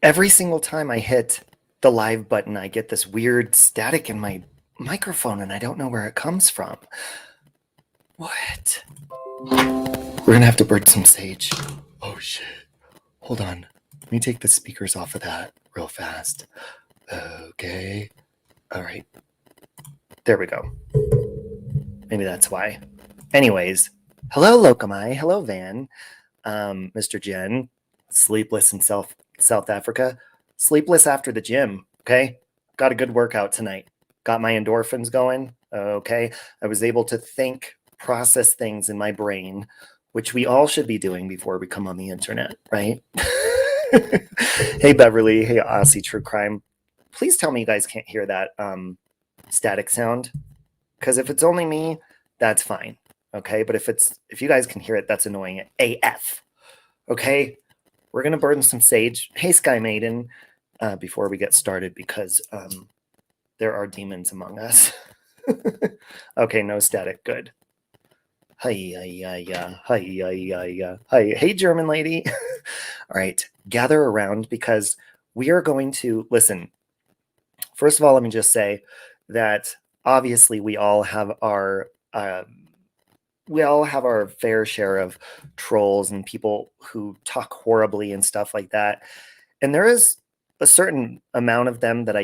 Every single time I hit the live button, I get this weird static in my microphone and I don't know where it comes from. What? We're gonna have to burn some sage. Oh shit. Hold on. Let me take the speakers off of that real fast. Okay. All right. There we go. Maybe that's why. Anyways, hello Lokamai. Hello Van. Mr. Jen. Sleepless in South Africa. Sleepless after the gym. Okay. Got a good workout tonight. Got my endorphins going. Okay. I was able to think, process things in my brain, which we all should be doing before we come on the internet, right? Hey, Beverly. Hey, Aussie True Crime. Please tell me you guys can't hear that static sound. Because if it's only me, that's fine. Okay. But if you guys can hear it, that's annoying AF. Okay. We're going to burn some sage. Hey, Sky Maiden, before we get started, because there are demons among us. Okay, no static. Good. Hi. Hey, German lady. All right, gather around because we are going to listen. First of all, let me just say that obviously we all have our fair share of trolls and people who talk horribly and stuff like that. And there is a certain amount of them that I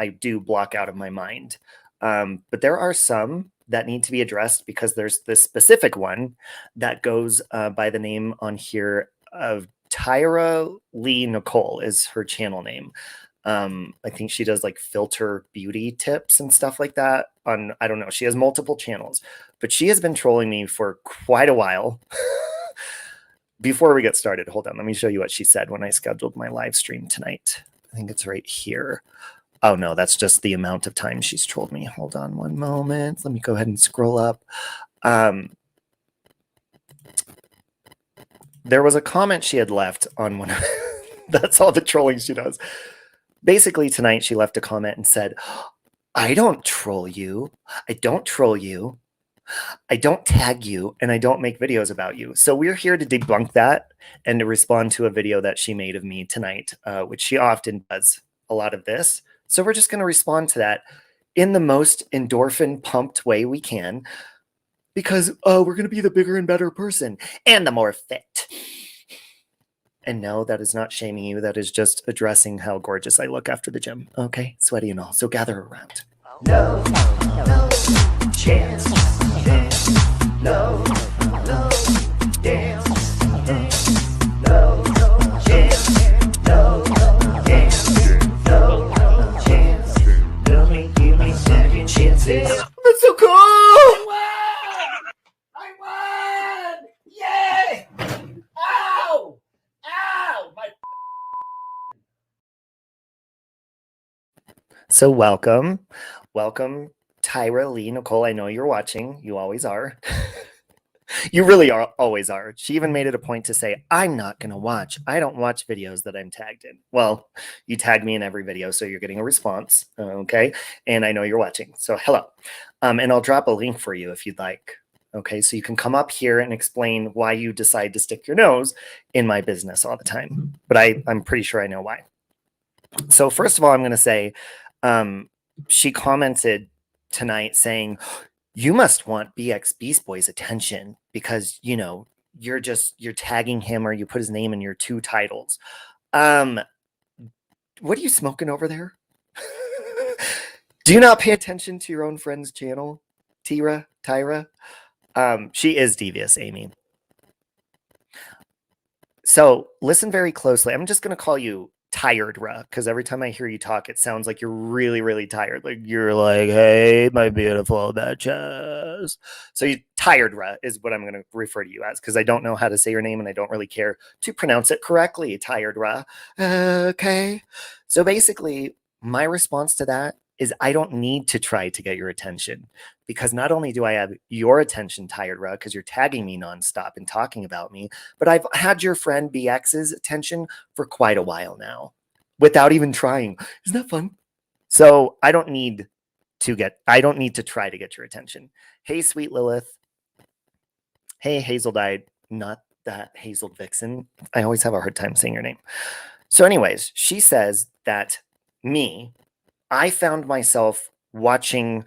do block out of my mind. But there are some that need to be addressed because there's this specific one that goes by the name on here of TyraNicholee is her channel name. I think she does like filter beauty tips and stuff like that on, I don't know. She has multiple channels, but she has been trolling me for quite a while. Before we get started, hold on. Let me show you what she said when I scheduled my live stream tonight. I think it's right here. Oh no, that's just the amount of time she's trolled me. Hold on one moment. Let me go ahead and scroll up. There was a comment she had left on one of that's all the trolling she does. Basically, tonight she left a comment and said, I don't troll you. I don't troll you. I don't tag you, and I don't make videos about you. So we're here to debunk that and to respond to a video that she made of me tonight, which she often does a lot of this. So we're just going to respond to that in the most endorphin pumped way we can because we're going to be the bigger and better person and the more fit. And no, that is not shaming you. That is just addressing how gorgeous I look after the gym. Okay, sweaty and all. So gather around. No chance. No dance. No chance. No dance. No chance. Give me second chances. That's so cool! I won! Yay! Ow! Ow! So welcome, TyraNicholee. I know you're watching. You always are. You really always are. She even made it a point to say, I'm not going to watch. I don't watch videos that I'm tagged in. Well, you tag me in every video, so you're getting a response. Okay. And I know you're watching. So hello. And I'll drop a link for you if you'd like. Okay. So you can come up here and explain why you decide to stick your nose in my business all the time. But I'm pretty sure I know why. So first of all, I'm going to say, she commented tonight saying, you must want Beastboy's attention because, you know, you're tagging him or you put his name in your two titles. What are you smoking over there? Do you not pay attention to your own friend's channel? Tyra? She is devious, Amy. So listen very closely. I'm just going to call you tired, because every time I hear you talk, it sounds like you're really, really tired. Like you're like, hey, my beautiful bitches. So you tired, is what I'm going to refer to you as because I don't know how to say your name and I don't really care to pronounce it correctly. Tired, okay. So basically, my response to that is I don't need to try to get your attention because not only do I have your attention, tired, because you're tagging me nonstop and talking about me, but I've had your friend BX's attention for quite a while now without even trying. Isn't that fun? So I don't need to try to get your attention. Hey, sweet Lilith. Hey, Hazel died. Not that Hazel Vixen. I always have a hard time saying your name. So anyways, she says that I found myself watching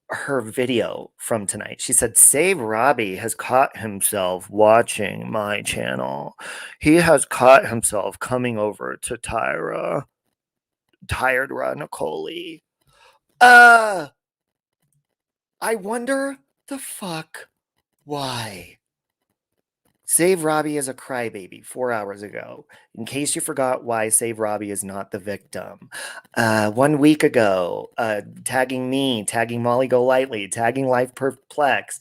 her video from tonight. She said, Save Robbie has caught himself watching my channel. He has caught himself coming over to TyraNicholee. I wonder the fuck why. Save Robbie is a crybaby 4 hours ago. In case you forgot why Save Robbie is not the victim. 1 week ago, tagging me, tagging Molly Go Lightly, tagging Life Perplex,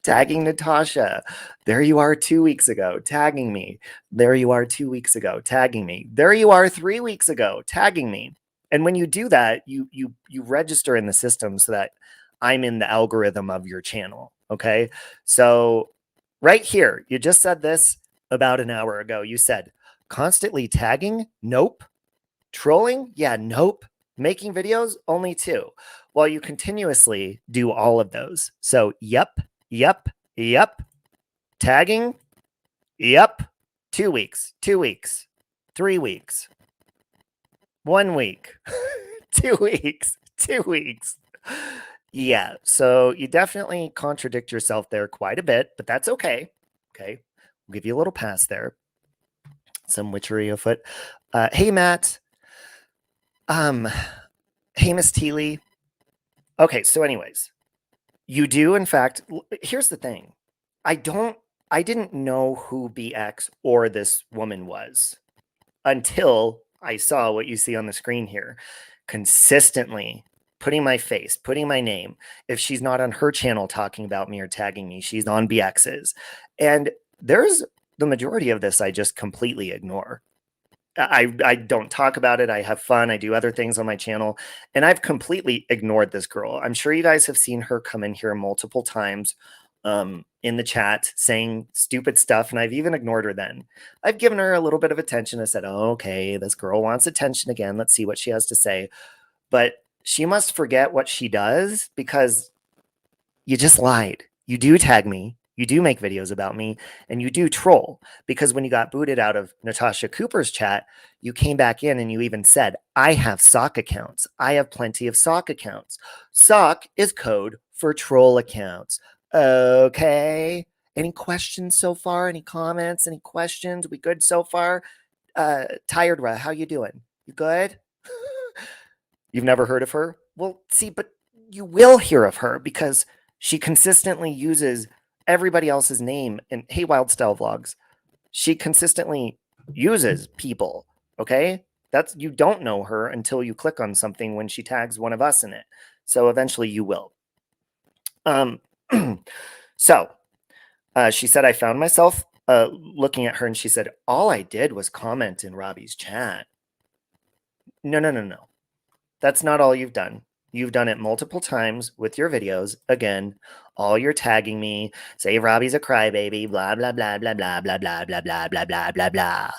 tagging Natasha. There you are 2 weeks ago, tagging me. There you are 2 weeks ago, tagging me. There you are 3 weeks ago, tagging me. And when you do that, you register in the system so that I'm in the algorithm of your channel. Okay. So right here, you just said this about an hour ago. You said constantly tagging? Nope. Trolling? Yeah, nope. Making videos? Only 2. Well, you continuously do all of those. So, yep. Tagging? Yep. 2 weeks, 2 weeks, 3 weeks, 1 week, 2 weeks, 2 weeks. Yeah, so you definitely contradict yourself there quite a bit, but that's okay. Okay, we'll give you a little pass there. Some witchery afoot. Hey, Matt. Hey, Miss Teely. Okay, so anyways, you do, in fact, here's the thing. I didn't know who BX or this woman was until I saw what you see on the screen here. Consistently putting my face, putting my name. If she's not on her channel talking about me or tagging me, she's on BX's. And there's the majority of this I just completely ignore. I don't talk about it. I have fun. I do other things on my channel. And I've completely ignored this girl. I'm sure you guys have seen her come in here multiple times in the chat saying stupid stuff. And I've even ignored her then. I've given her a little bit of attention. I said, oh, okay, this girl wants attention again. Let's see what she has to say. But she must forget what she does because you just lied. You do tag me. You do make videos about me, and you do troll, because when you got booted out of Natasha Cooper's chat, you came back in and you even said, I have sock accounts. I have plenty of sock accounts. Sock is code for troll accounts. Okay. Any questions so far? Any comments? Any questions? We good so far? Tyra, how you doing? You good? You've never heard of her? Well, see, but you will hear of her because she consistently uses everybody else's name in Hey Wild Style Vlogs. She consistently uses people, okay? That's, you don't know her until you click on something when she tags one of us in it. So eventually you will. So she said, I found myself looking at her and she said, all I did was comment in Robbie's chat. No. That's not all you've done. You've done it multiple times with your videos. Again, all you're tagging me, say Robbie's a crybaby, blah, blah, blah, blah, blah, blah, blah, blah, blah, blah, blah, blah, blah.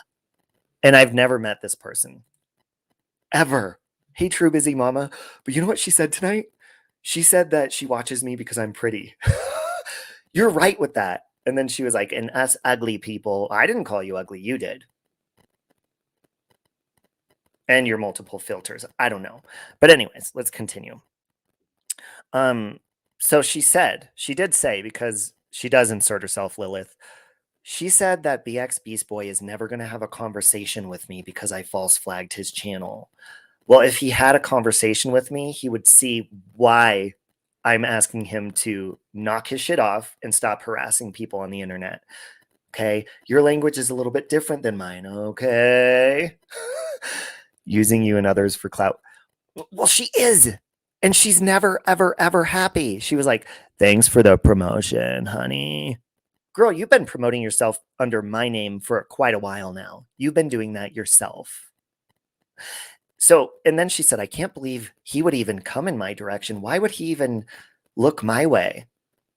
And I've never met this person. Ever. Hey, True Busy Mama. But you know what she said tonight? She said that she watches me because I'm pretty. You're right with that. And then she was like, and us ugly people. I didn't call you ugly. You did. And your multiple filters. I don't know. But anyways, let's continue. So she did say, because she does insert herself, Lilith, she said that BX Beastboy is never going to have a conversation with me because I false flagged his channel. Well, if he had a conversation with me, he would see why I'm asking him to knock his shit off and stop harassing people on the internet. Okay. Your language is a little bit different than mine. Okay. Using you and others for clout. Well, she is. And she's never, ever, ever happy. She was like, thanks for the promotion, honey. Girl, you've been promoting yourself under my name for quite a while now. You've been doing that yourself. So, and then she said, I can't believe he would even come in my direction. Why would he even look my way?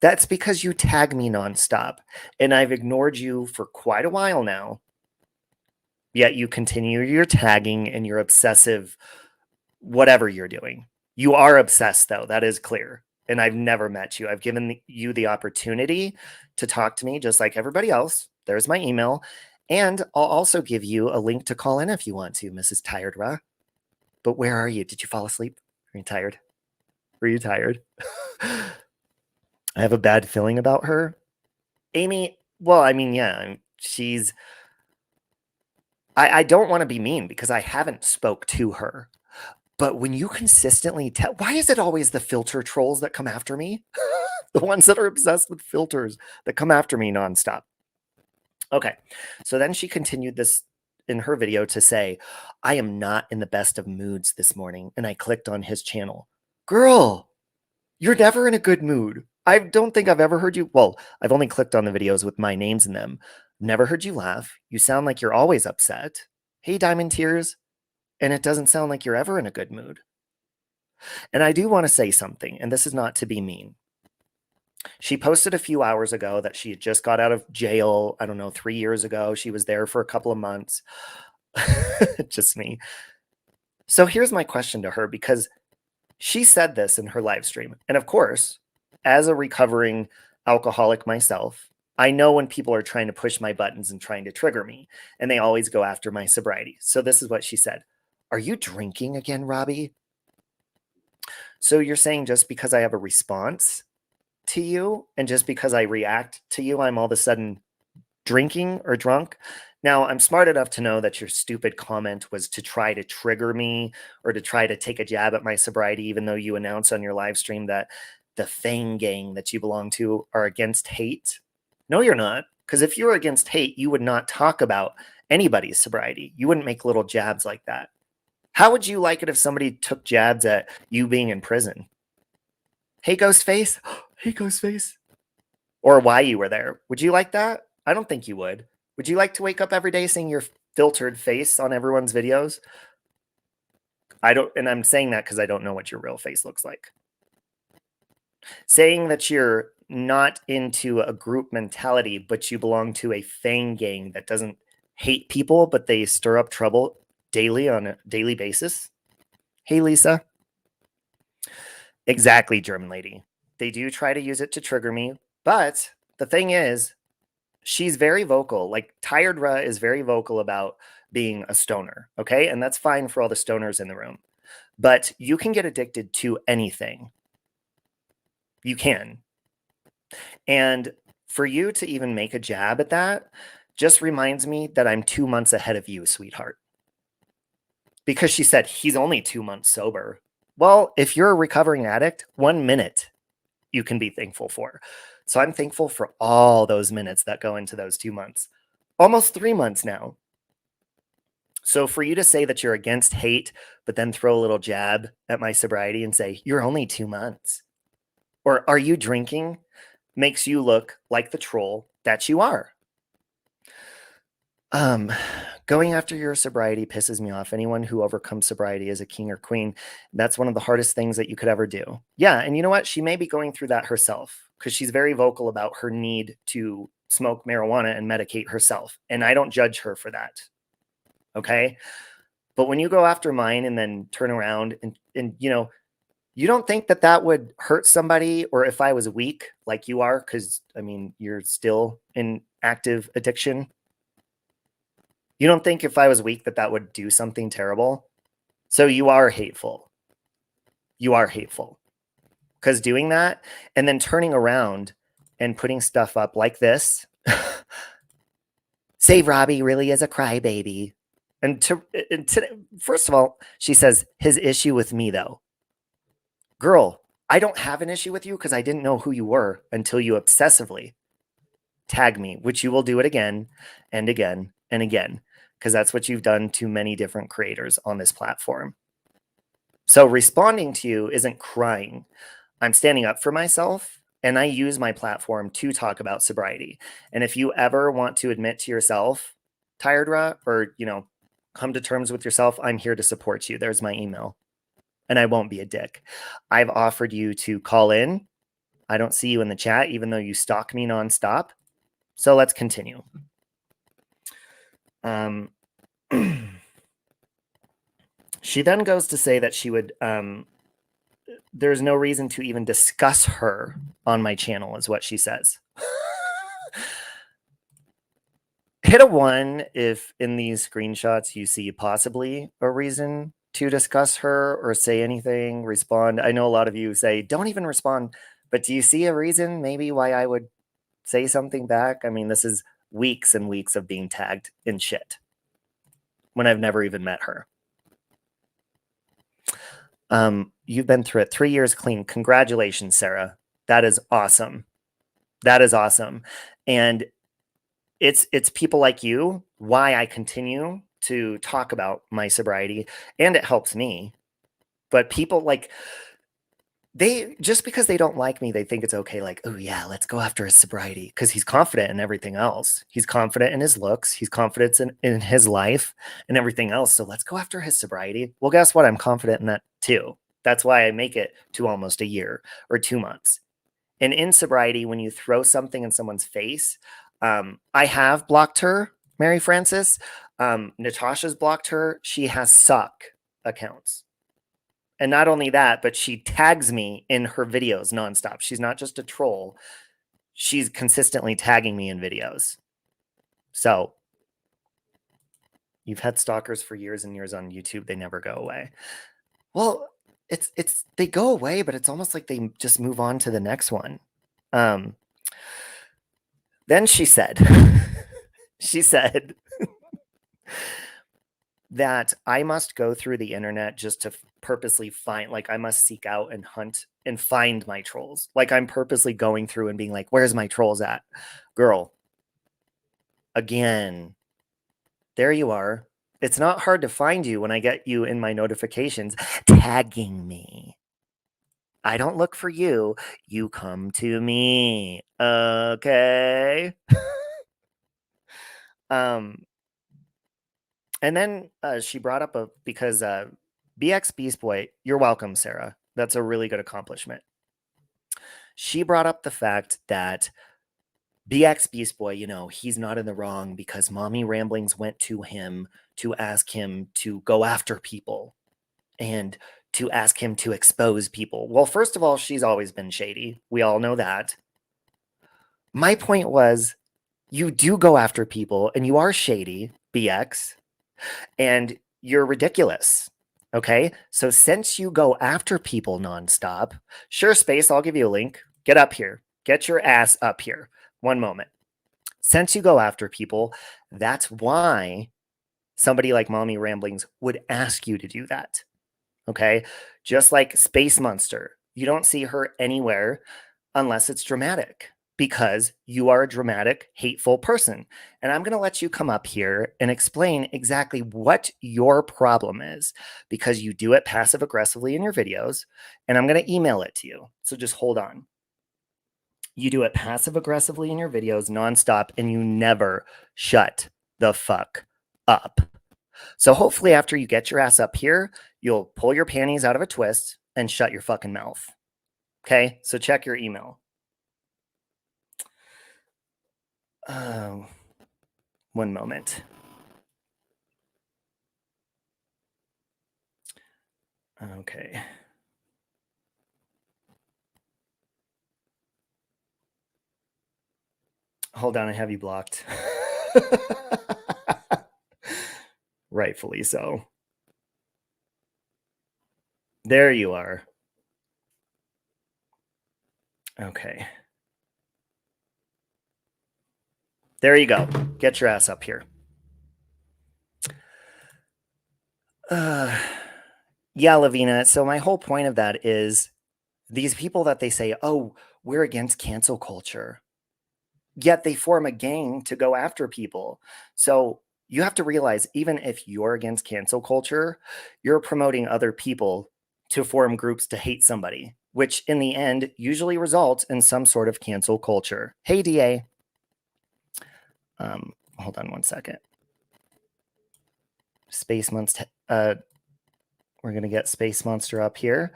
That's because you tag me nonstop. And I've ignored you for quite a while now. Yet you continue your tagging and your obsessive, whatever you're doing. You are obsessed, though. That is clear. And I've never met you. I've given you the opportunity to talk to me just like everybody else. There's my email. And I'll also give you a link to call in if you want to, Mrs. Tiredra. But where are you? Did you fall asleep? Are you tired? Were you tired? I have a bad feeling about her. Amy, well, I mean, yeah, she's... I don't want to be mean because I haven't spoke to her. But when you consistently tell... Why is it always the filter trolls that come after me? The ones that are obsessed with filters that come after me nonstop. Okay, so then she continued this in her video to say, I am not in the best of moods this morning, and I clicked on his channel. Girl, you're never in a good mood. I don't think I've ever heard you... Well, I've only clicked on the videos with my names in them. Never heard you laugh. You sound like you're always upset. Hey, Diamond Tears. And it doesn't sound like you're ever in a good mood. And I do want to say something, and this is not to be mean. She posted a few hours ago that she had just got out of jail, I don't know, 3 years ago. She was there for a couple of months. Just me. So here's my question to her, because she said this in her live stream. And of course, as a recovering alcoholic myself, I know when people are trying to push my buttons and trying to trigger me, and they always go after my sobriety. So this is what she said. Are you drinking again, Robbie? So you're saying just because I have a response to you and just because I react to you, I'm all of a sudden drinking or drunk? Now, I'm smart enough to know that your stupid comment was to try to trigger me or to try to take a jab at my sobriety, even though you announced on your live stream that the Fang gang that you belong to are against hate. No, you're not. Because if you're against hate, you would not talk about anybody's sobriety. You wouldn't make little jabs like that. How would you like it if somebody took jabs at you being in prison? Hey, Ghostface. Hey, Ghostface. Or why you were there. Would you like that? I don't think you would. Would you like to wake up every day seeing your filtered face on everyone's videos? I don't, and I'm saying that because I don't know what your real face looks like. Saying that you're not into a group mentality, but you belong to a Fang gang that doesn't hate people, but they stir up trouble daily on a daily basis. Hey, Lisa. Exactly, German lady. They do try to use it to trigger me, but the thing is, she's very vocal. Like, Tiredra is very vocal about being a stoner, okay? And that's fine for all the stoners in the room. But you can get addicted to anything. You can. And for you to even make a jab at that just reminds me that I'm 2 months ahead of you, sweetheart. Because she said, he's only 2 months sober. Well, if you're a recovering addict, 1 minute you can be thankful for. So I'm thankful for all those minutes that go into those 2 months. Almost 3 months now. So for you to say that you're against hate, but then throw a little jab at my sobriety and say, you're only 2 months. Or are you drinking? Makes you look like the troll that you are. Going after your sobriety pisses me off. Anyone who overcomes sobriety is a king or queen. That's one of the hardest things that you could ever do. Yeah, and you know what? She may be going through that herself because she's very vocal about her need to smoke marijuana and medicate herself. And I don't judge her for that. Okay? But when you go after mine and then turn around and you know, you don't think that that would hurt somebody, or if I was weak like you are, because, I mean, you're still in active addiction. You don't think if I was weak that that would do something terrible? So you are hateful. You are hateful. Because doing that and then turning around and putting stuff up like this, say Robbie really is a crybaby. And first of all, she says, his issue with me, though. Girl, I don't have an issue with you because I didn't know who you were until you obsessively tag me, which you will do it again and again and again, because that's what you've done to many different creators on this platform. So responding to you isn't crying. I'm standing up for myself, and I use my platform to talk about sobriety. And if you ever want to admit to yourself, Tiredra, or, you know, come to terms with yourself, I'm here to support you. There's my email. And I won't be a dick. I've offered you to call in. I don't see you in the chat, even though you stalk me nonstop. So let's continue. She then goes to say that she would, there's no reason to even discuss her on my channel, is what she says. Hit a 1 if in these screenshots you see possibly a reason to discuss her or say anything, respond. I know a lot of you say, don't even respond, but do you see a reason maybe why I would say something back? I mean, this is weeks and weeks of being tagged in shit when I've never even met her. You've been through it 3 years clean. Congratulations, Sarah. That is awesome. That is awesome. And it's people like you why I continue to talk about my sobriety, and it helps me. But people like they just because they don't like me, they think it's okay. Like, oh yeah, let's go after his sobriety because he's confident in everything else. He's confident in his looks. He's confident in his life and everything else. So let's go after his sobriety. Well, guess what? I'm confident in that too. That's why I make it to almost a year or 2 months. And in sobriety, when you throw something in someone's face, I have blocked her, Mary Frances. Natasha's blocked her. She has suck accounts. And not only that, but she tags me in her videos nonstop. She's not just a troll. She's consistently tagging me in videos. So you've had stalkers for years and years on YouTube. They never go away. Well, it's they go away, but it's almost like they just move on to the next one. Then she said, she said that I must go through the internet just to purposely find, like, I must seek out and hunt and find my trolls. Like, I'm purposely going through and being like, where's my trolls at? Girl, again, there you are. It's not hard to find you when I get you in my notifications tagging me. I don't look for you. You come to me. Okay. And then she brought up because BX Beastboy, you're welcome, Sarah. That's a really good accomplishment. She brought up the fact that BX Beastboy, you know, he's not in the wrong because Mommy Ramblings went to him to ask him to go after people and to ask him to expose people. Well, first of all, she's always been shady. We all know that. My point was, you do go after people and you are shady, BX, and you're ridiculous. Okay. So since you go after people nonstop, sure, Space, I'll give you a link. Get up here. Get your ass up here. One moment. Since you go after people, that's why somebody like Mommy Ramblings would ask you to do that. Okay. Just like Space Monster, you don't see her anywhere unless it's dramatic because you are a dramatic, hateful person. And I'm going to let you come up here and explain exactly what your problem is because you do it passive aggressively in your videos. And I'm going to email it to you. So just hold on. You do it passive aggressively in your videos nonstop and you never shut the fuck up. So hopefully after you get your ass up here, you'll pull your panties out of a twist and shut your fucking mouth. Okay, so check your email. One moment. Okay. Hold on, I have you blocked. Rightfully so. There you are. Okay. There you go. Get your ass up here. Yeah, Lavina. So my whole point of that is these people that they say, oh, we're against cancel culture. Yet they form a gang to go after people. So you have to realize, even if you're against cancel culture, you're promoting other people to form groups to hate somebody, which in the end usually results in some sort of cancel culture. Hey, DA. Hold on one second. Space Monster. We're going to get Space Monster up here.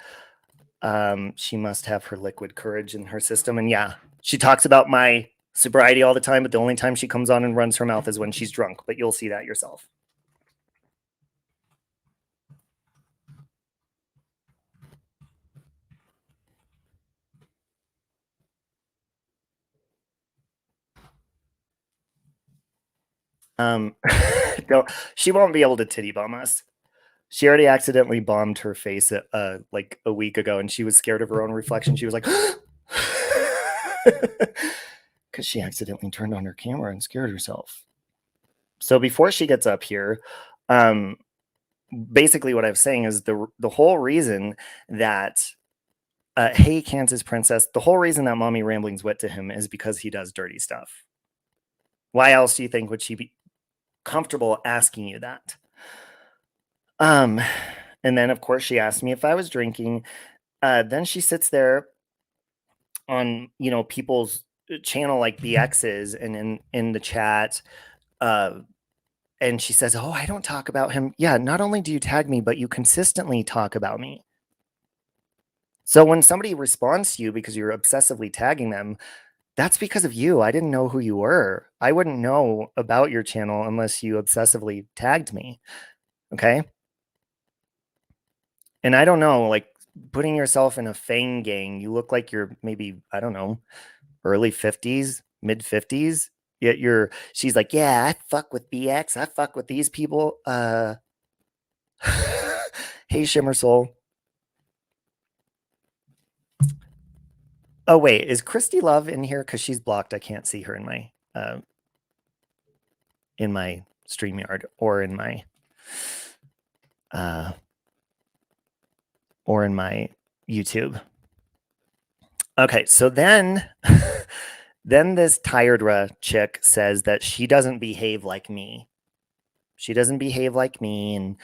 She must have her liquid courage in her system. And yeah, she talks about my sobriety all the time, but the only time she comes on and runs her mouth is when she's drunk. But you'll see that yourself. Don't, she won't be able to titty bomb us. She already accidentally bombed her face like a week ago, and she was scared of her own reflection. She was like, because she accidentally turned on her camera and scared herself. So before she gets up here, basically what I was saying is the whole reason that hey, Kansas Princess, the whole reason that Mommy Rambling's wit to him is because he does dirty stuff. Why else do you think would she be comfortable asking you that? And then of course she asked me if I was drinking. Then she sits there on people's channel like BX's and in the chat, and she says, "Oh, I don't talk about him." Yeah, not only do you tag me, but you consistently talk about me. So when somebody responds to you because you're obsessively tagging them, that's because of you. I didn't know who you were. I wouldn't know about your channel unless you obsessively tagged me. Okay? And I don't know, like putting yourself in a Fang gang, you look like you're maybe, I don't know, early 50s, mid 50s. Yet she's like, "Yeah, I fuck with BX. I fuck with these people." Hey, Shimmer Soul. Oh, wait, is Christy Love in here? Because she's blocked. I can't see her in my StreamYard or in my YouTube. Okay, so then then this Tyra chick says that she doesn't behave like me. She doesn't behave like me, and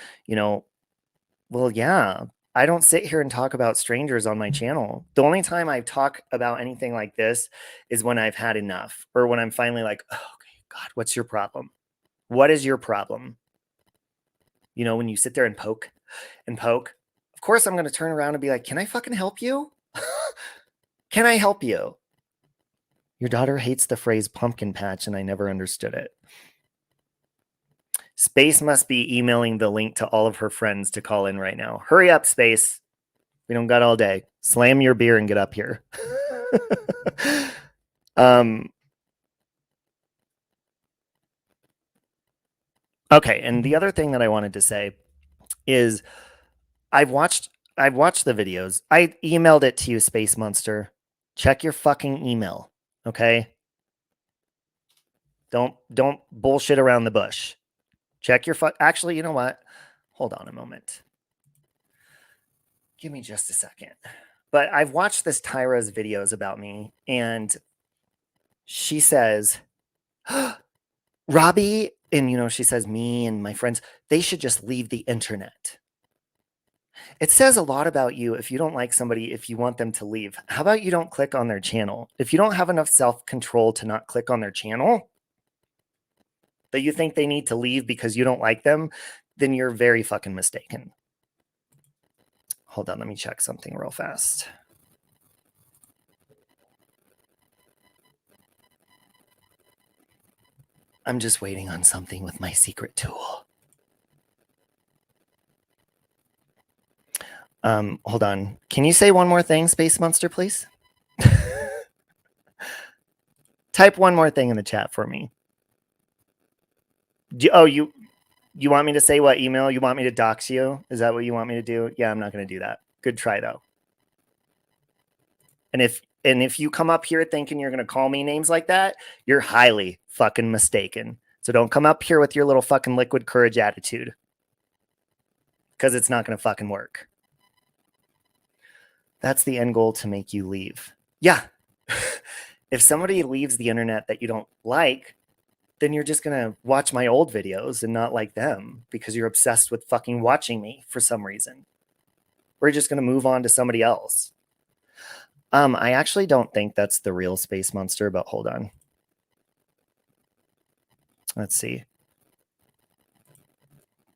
well, yeah, I don't sit here and talk about strangers on my channel. The only time I talk about anything like this is when I've had enough, or when I'm finally like, oh, okay, God, what's your problem? What is your problem? When you sit there and poke and poke, of course I'm going to turn around and be like, can I fucking help you? Can I help you? Your daughter hates the phrase pumpkin patch, and I never understood it. Space must be emailing the link to all of her friends to call in right now. Hurry up, Space. We don't got all day. Slam your beer and get up here. Okay, and the other thing that I wanted to say is I've watched the videos. I emailed it to you, Space Monster. Check your fucking email, okay? Don't bullshit around the bush. Check your actually, you know what? Hold on a moment. Give me just a second. But I've watched this Tyra's videos about me, and she says, Robbie, and she says me and my friends, they should just leave the internet. It says a lot about you if you don't like somebody, if you want them to leave. How about you don't click on their channel? If you don't have enough self-control to not click on their channel, that you think they need to leave because you don't like them, then you're very fucking mistaken. Hold on, let me check something real fast. I'm just waiting on something with my secret tool. Hold on. Can you say one more thing, Space Monster, please? Type one more thing in the chat for me. You want me to say what email? You want me to dox you? Is that what you want me to do? Yeah, I'm not going to do that. Good try, though. And if you come up here thinking you're going to call me names like that, you're highly fucking mistaken. So don't come up here with your little fucking liquid courage attitude, because it's not going to fucking work. That's the end goal, to make you leave. Yeah. If somebody leaves the internet that you don't like, then you're just going to watch my old videos and not like them because you're obsessed with fucking watching me for some reason. Or you're just going to move on to somebody else. I actually don't think that's the real Space Monster, but hold on. Let's see.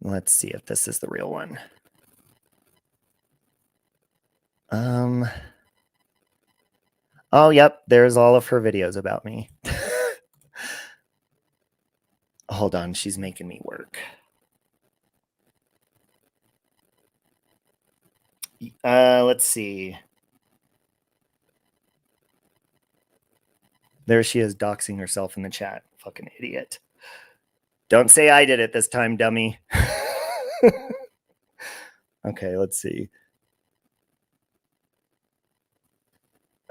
Let's see if this is the real one. Oh, yep. There's all of her videos about me. Hold on. She's making me work. Let's see. There she is, doxing herself in the chat. Fucking idiot. Don't say I did it this time, dummy. Okay, let's see.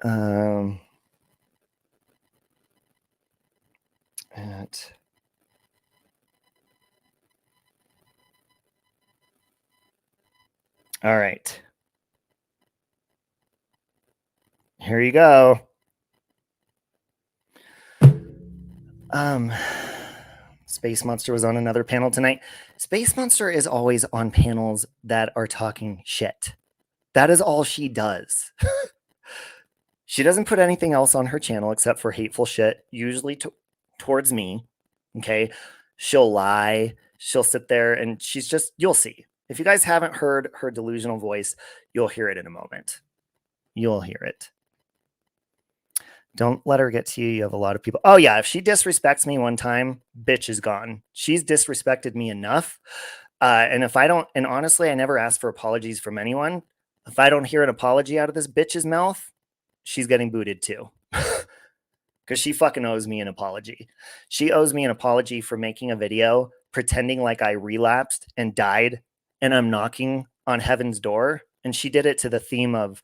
All right. Here you go. Space Monster was on another panel tonight. Space Monster is always on panels that are talking shit. That is all she does. She doesn't put anything else on her channel except for hateful shit, usually towards me. Okay. She'll lie. She'll sit there and she's just, you'll see. If you guys haven't heard her delusional voice, you'll hear it in a moment. You'll hear it. Don't let her get to you. You have a lot of people. Oh, yeah. If she disrespects me one time, bitch is gone. She's disrespected me enough. And if I don't, and honestly, I never ask for apologies from anyone. If I don't hear an apology out of this bitch's mouth, she's getting booted too. Because she fucking owes me an apology. She owes me an apology for making a video pretending like I relapsed and died and I'm knocking on heaven's door. And she did it to the theme of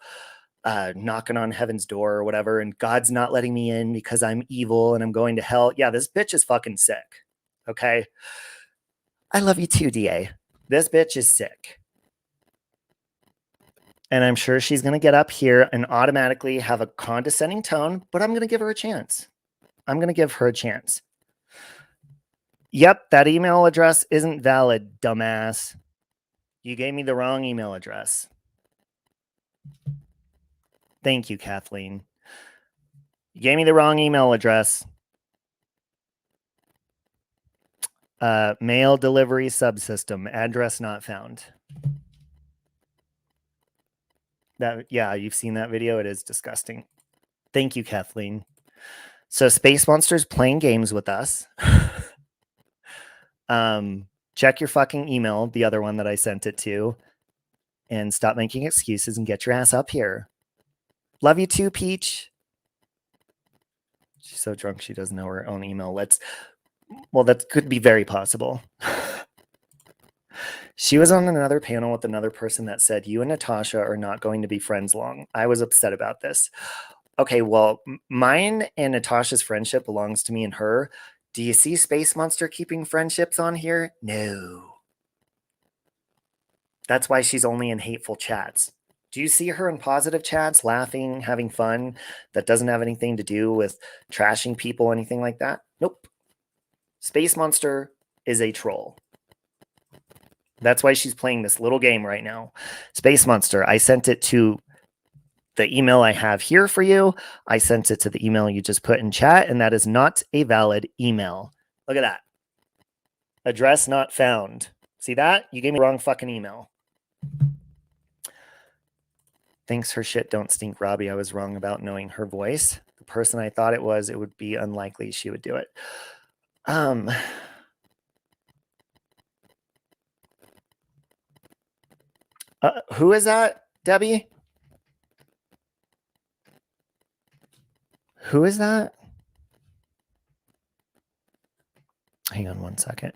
knocking on heaven's door or whatever, and God's not letting me in because I'm evil and I'm going to hell. Yeah, this bitch is fucking sick. Okay. I love you too, DA. This bitch is sick. And I'm sure she's going to get up here and automatically have a condescending tone, but I'm going to give her a chance. I'm going to give her a chance. Yep, that email address isn't valid, dumbass. You gave me the wrong email address. Thank you, Kathleen. You gave me the wrong email address. Mail delivery subsystem, address not found. Yeah, you've seen that video. It is disgusting. Thank you, Kathleen. So Space Monster's playing games with us. Check your fucking email, the other one that I sent it to, and stop making excuses and get your ass up here. Love you too, Peach. She's so drunk she doesn't know her own email. Well, that could be very possible. She was on another panel with another person that said, you and Natasha are not going to be friends long. I was upset about this. Okay, well, mine and Natasha's friendship belongs to me and her. Do you see Space Monster keeping friendships on here? No. That's why she's only in hateful chats. Do you see her in positive chats, laughing, having fun, that doesn't have anything to do with trashing people, anything like that? Nope. Space Monster is a troll. That's why she's playing this little game right now. Space Monster, I sent it to the email I have here for you. I sent it to the email you just put in chat, and that is not a valid email. Look at that. Address not found. See that? You gave me the wrong fucking email. Thanks, her shit don't stink, Robbie. I was wrong about knowing her voice. The person I thought it would be unlikely she would do it. Who is that, Debbie? Who is that? Hang on one second.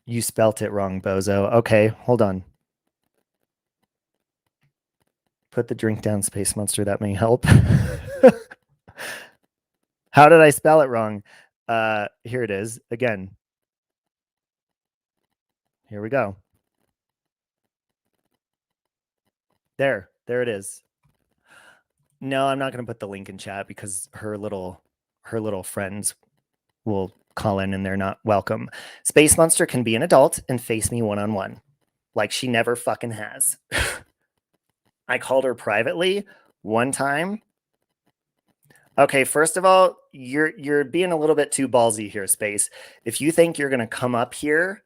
You spelt it wrong, bozo. Okay, hold on. Put the drink down, Space Monster. That may help. How did I spell it wrong? Here it is again. Here we go. There it is. No, I'm not going to put the link in chat because her little friends will call in and they're not welcome. Space Monster can be an adult and face me one-on-one, like she never fucking has. I called her privately one time. Okay, first of all, you're being a little bit too ballsy here, Space. If you think you're going to come up here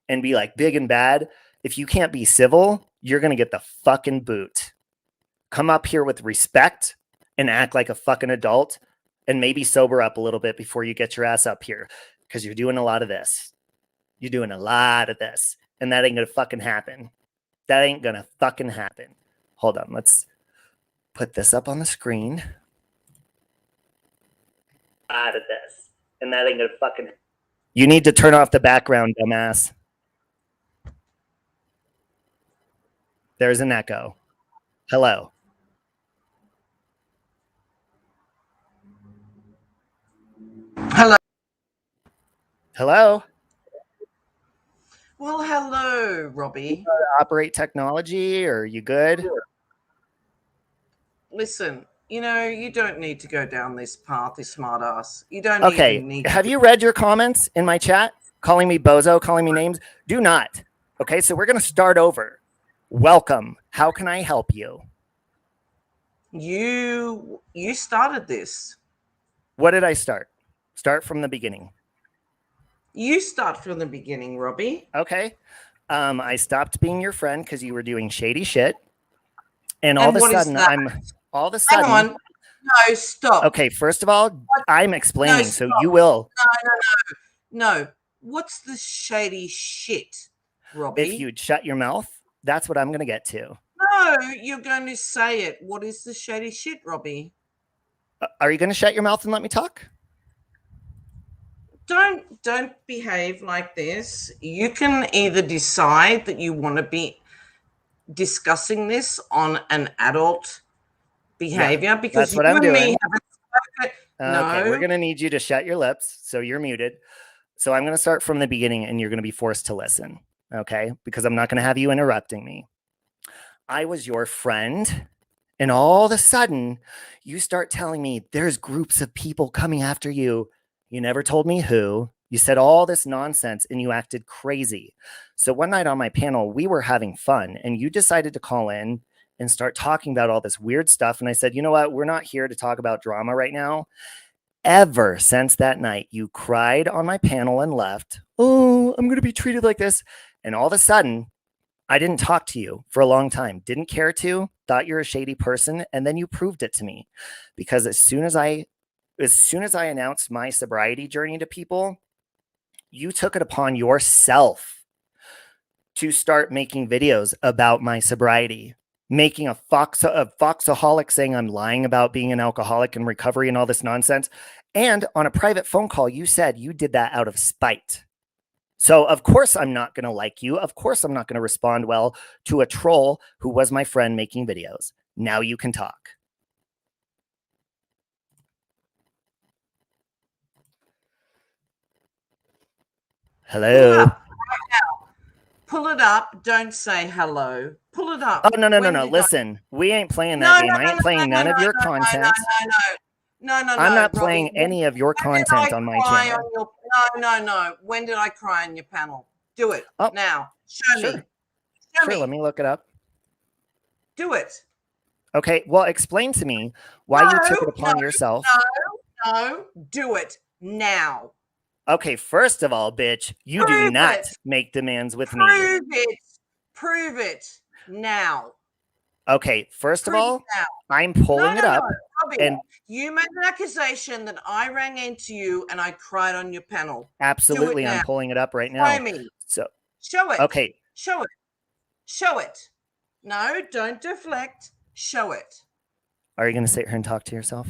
and be like big and bad, if you can't be civil, you're going to get the fucking boot. Come up here with respect and act like a fucking adult and maybe sober up a little bit before you get your ass up here, because you're doing a lot of this. You're doing a lot of this, and that ain't going to fucking happen. That ain't going to fucking happen. Hold on, let's put this up on the screen. Out of this. And that ain't gonna fucking... You need to turn off the background, dumbass. There's an echo. Hello. Hello. Hello. Well, hello, Robbie. Operate technology, or are you good? Listen, you know, you don't need to go down this path, you smartass. You don't even need to. Have you read your comments in my chat? Calling me bozo, calling me names? Do not. Okay, so we're going to start over. Welcome. How can I help you? You started this. What did I start? Start from the beginning. You start from the beginning, Robbie. Okay. I stopped being your friend because you were doing shady shit. And all of a sudden, Hang on. No, stop. Okay, first of all, I'm explaining, so you will. No. What's the shady shit, Robbie? If you'd shut your mouth, that's what I'm going to get to. No, you're going to say it. What is the shady shit, Robbie? Are you going to shut your mouth and let me talk? Don't behave like this. You can either decide that you want to be discussing this on an adult behavior, because that's what I'm doing. No. Okay, we're going to need you to shut your lips, so you're muted. So I'm going to start from the beginning, and you're going to be forced to listen, okay? Because I'm not going to have you interrupting me. I was your friend, and all of a sudden, you start telling me there's groups of people coming after you. You never told me who. You said all this nonsense, and you acted crazy. So one night on my panel, we were having fun, and you decided to call in and start talking about all this weird stuff. And I said, you know what? We're not here to talk about drama right now. Ever since that night, you cried on my panel and left. Oh, I'm going to be treated like this. And all of a sudden, I didn't talk to you for a long time. Didn't care to, thought you're a shady person. And then you proved it to me, because as soon as I announced my sobriety journey to people, you took it upon yourself to start making videos about my sobriety, making a foxaholic, saying I'm lying about being an alcoholic and recovery and all this nonsense. And on a private phone call, you said you did that out of spite. So of course I'm not going to like you. Of course I'm not going to respond well to a troll who was my friend making videos. Now you can talk. Hello. Pull it up. Don't say hello. Pull it up. Oh, no. Listen, we ain't playing that game. I ain't playing none of your content. No. I'm not playing any of your content on my channel. No. When did I cry on your panel? Do it now. Show me. Sure, let me look it up. Do it. Okay, well, explain to me why you took it upon yourself. No, do it now. Okay, first of all, bitch, you do not make demands with me. Prove it now. Okay, first of all, I'm pulling it up. Robbie, and you made an accusation that I rang into you and I cried on your panel. Absolutely, I'm pulling it up right now. Show me. So show it. Okay. Show it. No, don't deflect. Show it. Are you going to sit here and talk to yourself?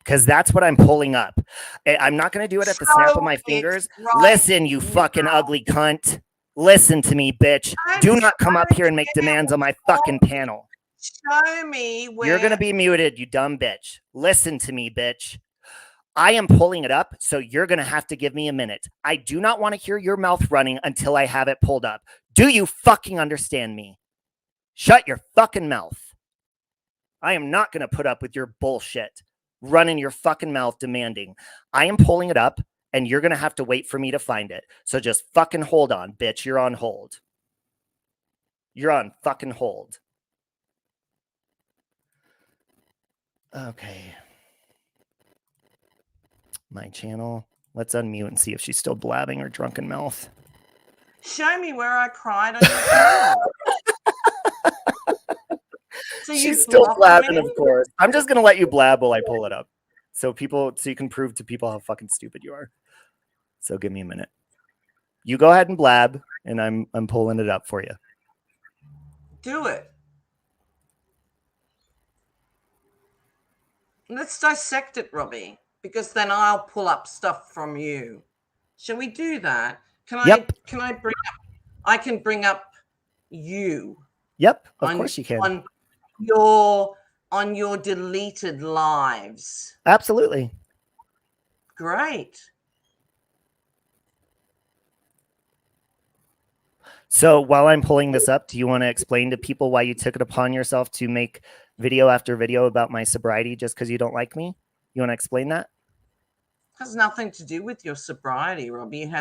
Because that's what I'm pulling up. I'm not going to do it at the snap of my fingers. Listen, you fucking ugly cunt. Listen to me, bitch. Do not come up here and make demands on my fucking panel. Show me where... You're going to be muted, you dumb bitch. Listen to me, bitch. I am pulling it up, so you're going to have to give me a minute. I do not want to hear your mouth running until I have it pulled up. Do you fucking understand me? Shut your fucking mouth. I am not going to put up with your bullshit. Running your fucking mouth demanding. I am pulling it up, and you're going to have to wait for me to find it. So just fucking hold on, bitch. You're on hold. You're on fucking hold. Okay. My channel. Let's unmute and see if she's still blabbing her drunken mouth. Show me where I cried on your channel. So she's still blabbing, of course. I'm just gonna let you blab while I pull it up, so you can prove to people how fucking stupid you are. So give me a minute. You go ahead and blab, and I'm pulling it up for you. Do it. Let's dissect it, Robbie, because then I'll pull up stuff from you. Shall we do that? Can I bring up, I can bring up you. Yep, of course you can. On your deleted lives. Absolutely. Great. So while I'm pulling this up, do you want to explain to people why you took it upon yourself to make video after video about my sobriety just because you don't like me? You want to explain that? Has nothing to do with your sobriety, Robbie.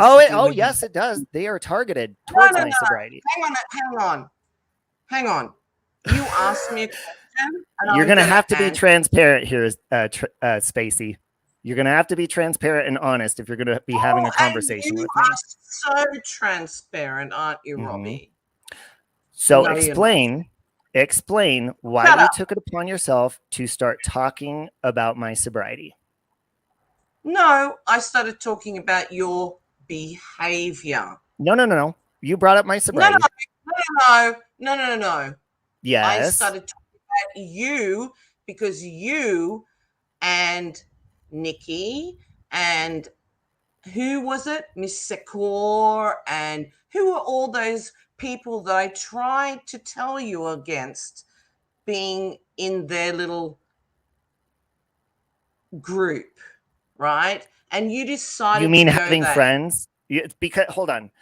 Yes, it does. They are targeted towards my sobriety. Hang on. You asked me a question. You're going to have to be transparent here, Spacey. You're going to have to be transparent and honest if you're going to be having a conversation with me. You are so transparent, aren't you, Robbie? So explain why you took it upon yourself to start talking about my sobriety. No, I started talking about your behavior. No. You brought up my sobriety. No. Yes. I started talking about you because you and Nikki and who was it? Miss Secor, and who are all those people that I tried to tell you against being in their little group, right? And you decided. You mean to having go friends? Because hold on,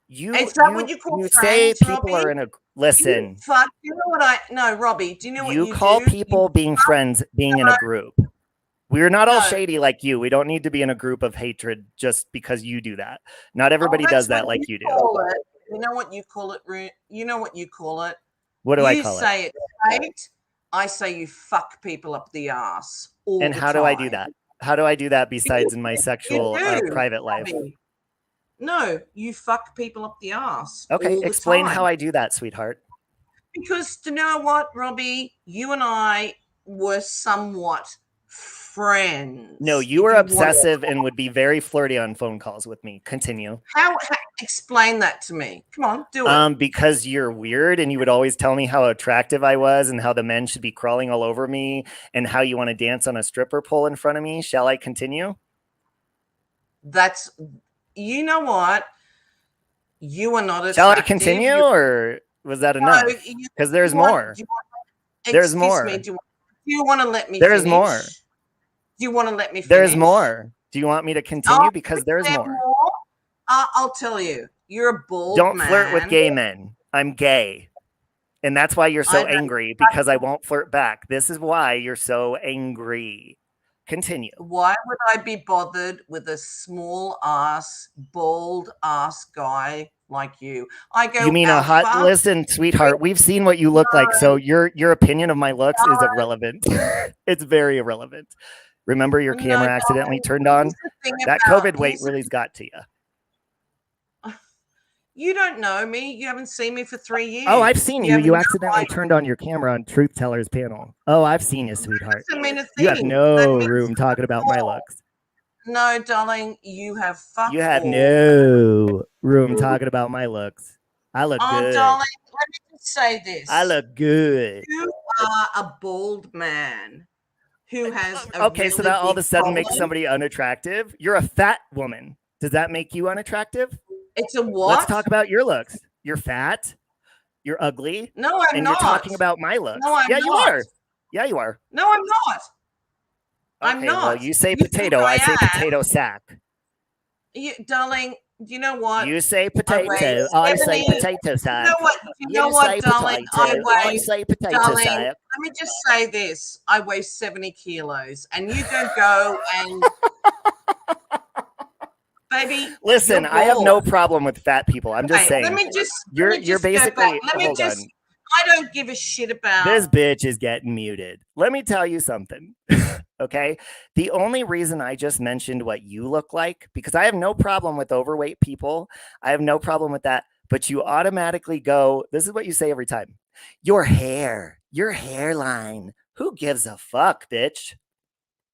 is that what you call you friends, say people Robbie? are in a listen. You know what no, Robbie. Do you know what you call do? people being friends being in a group? We're not all shady like you. We don't need to be in a group of hatred just because you do that. Not everybody does that like you do. You know what you call it? You know what you call it? What do I call it? You say it's hate. I say you fuck people up the ass. And how do I do that? How do I do that besides in my sexual private life? No, you fuck people up the ass. Okay, explain how I do that, sweetheart. Because you know what, Robbie? You and I were somewhat friends. No, you were obsessive and would be very flirty on phone calls with me. Continue. How explain that to me? Come on, do it. Because you're weird and you would always tell me how attractive I was and how the men should be crawling all over me and how you want to dance on a stripper pole in front of me. Shall I continue? That's, you know what? You are not attractive. Shall I continue or was that enough? Because there's more. There's more. Do you want to let me There's finish? more. Do you want to let me finish? There's more. Do you want me to continue? Because there's more. I'll tell you. You're a bald man. Don't flirt with gay men. I'm gay. And that's why you're so angry, because I won't flirt back. This is why you're so angry. Continue. Why would I be bothered with a small ass, bald ass guy like you? I go. You mean a hot? Listen, sweetheart, we've seen what you look like, so your opinion of my looks is irrelevant. It's very irrelevant. Remember your camera accidentally turned on? That COVID weight really's got to you. You don't know me. You haven't seen me for 3 years. Oh, I've seen you. You accidentally turned on your camera on Truth Teller's panel. Oh, I've seen you, sweetheart. You have no room talking about my looks. No, darling, you have You have no room talking about my looks. I look good. Darling, let me just say this. I look good. You are a bald man who has a okay, so that all of a sudden makes somebody unattractive? You're a fat woman. Does that make you unattractive? It's a what? Let's talk about your looks. You're fat. You're ugly. No, I'm and not. You're talking about my looks. No, I'm not. You are. Yeah, you are. No, I'm not. Okay, I'm not. Well, you say potato. I say potato sack. Darling, you know what? You say potato. I say potato sack. You know what, darling? I say potato sack. Let me just say this. I weigh 70 kilos, and you don't go and... Baby, listen, I have no problem with fat people. I'm just saying. You're basically. Hold on. I don't give a shit about this bitch is getting muted. Let me tell you something. Okay. The only reason I just mentioned what you look like, because I have no problem with overweight people. I have no problem with that. But you automatically go, this is what you say every time. Your hair, your hairline. Who gives a fuck, bitch?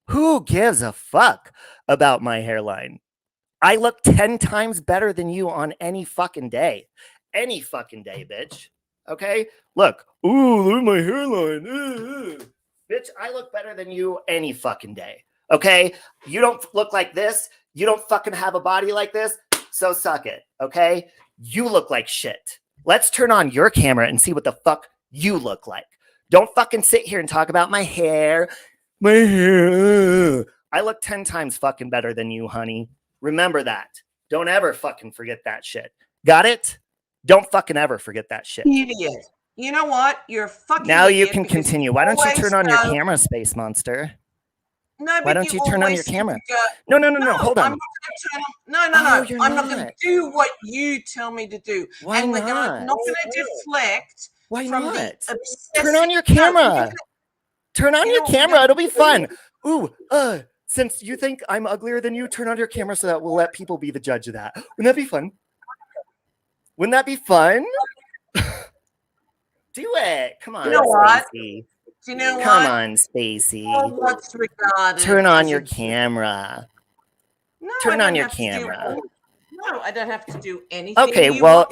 Who gives a fuck about my hairline? I look 10 times better than you on any fucking day. Any fucking day, bitch. Okay? Look. Ooh, look at my hairline. Bitch, I look better than you any fucking day. Okay? You don't look like this. You don't fucking have a body like this. So suck it. Okay? You look like shit. Let's turn on your camera and see what the fuck you look like. Don't fucking sit here and talk about my hair. My hair. I look 10 times fucking better than you, honey. Remember that. Don't ever fucking forget that shit. Got it? Don't fucking ever forget that shit. Idiot. You know what? You're a fucking Now you idiot can because continue. Why don't you always turn on your go- camera, Space Monster? No, but Why don't you turn on your always camera? go, No, hold I'm on. not gonna turn on. No. you're I'm not going to not. do what you tell me to do. Why and we're not? not going to deflect Why from not? the obsessive. Turn on your No, camera. Turn on You your know what we're camera. gonna It'll be do? fun. Ooh, since you think I'm uglier than you, turn on your camera so that we'll let people be the judge of that. Wouldn't that be fun? Wouldn't that be fun? Do it. Come on, You know what? Spacey. Do you know what? Come on, Spacey. Or what's regarded Turn on as your a- camera. No, Turn I on don't your have to do camera. any- No, I don't have to do anything. Okay, You well, want-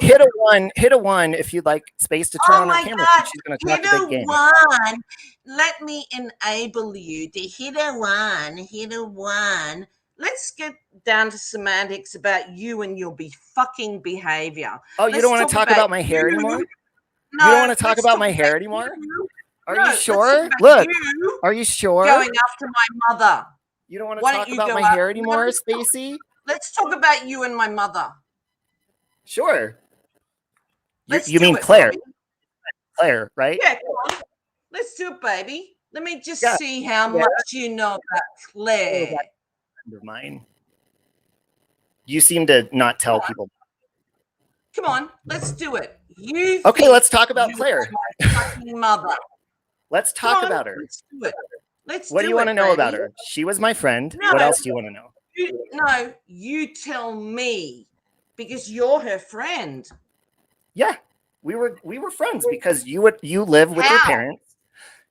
hit a one if you'd like Space to turn on her my camera. God, She's going to talk hit a a big game. one. Let me enable you to hit a one. Hit a one. Let's get down to semantics about you and your fucking behavior. Oh, you don't want to talk about my hair anymore? No, you don't want to talk let's about my hair anymore? you. Are No, you let's sure? talk about Look, you are you sure? going after my mother. You don't want to Why don't talk you about go my up- hair anymore, No, Spacey? Let's talk about you and my mother. Sure. Let's You do mean it, Claire? Robbie. Claire, right? Yeah, come on. Let's do it, baby. Let me just Yeah. see how much you know about Claire. Friend of mine. You seem to not tell people. Come on, let's do it. You Okay, think let's talk about you Claire. are my fucking mother. Let's Come talk on, about her. Let's do it. Let's What do you want want to know about her? She was my friend. No. What else do you want to know? No, you tell me because you're her friend. Yeah, we were friends because you live with your How? parents.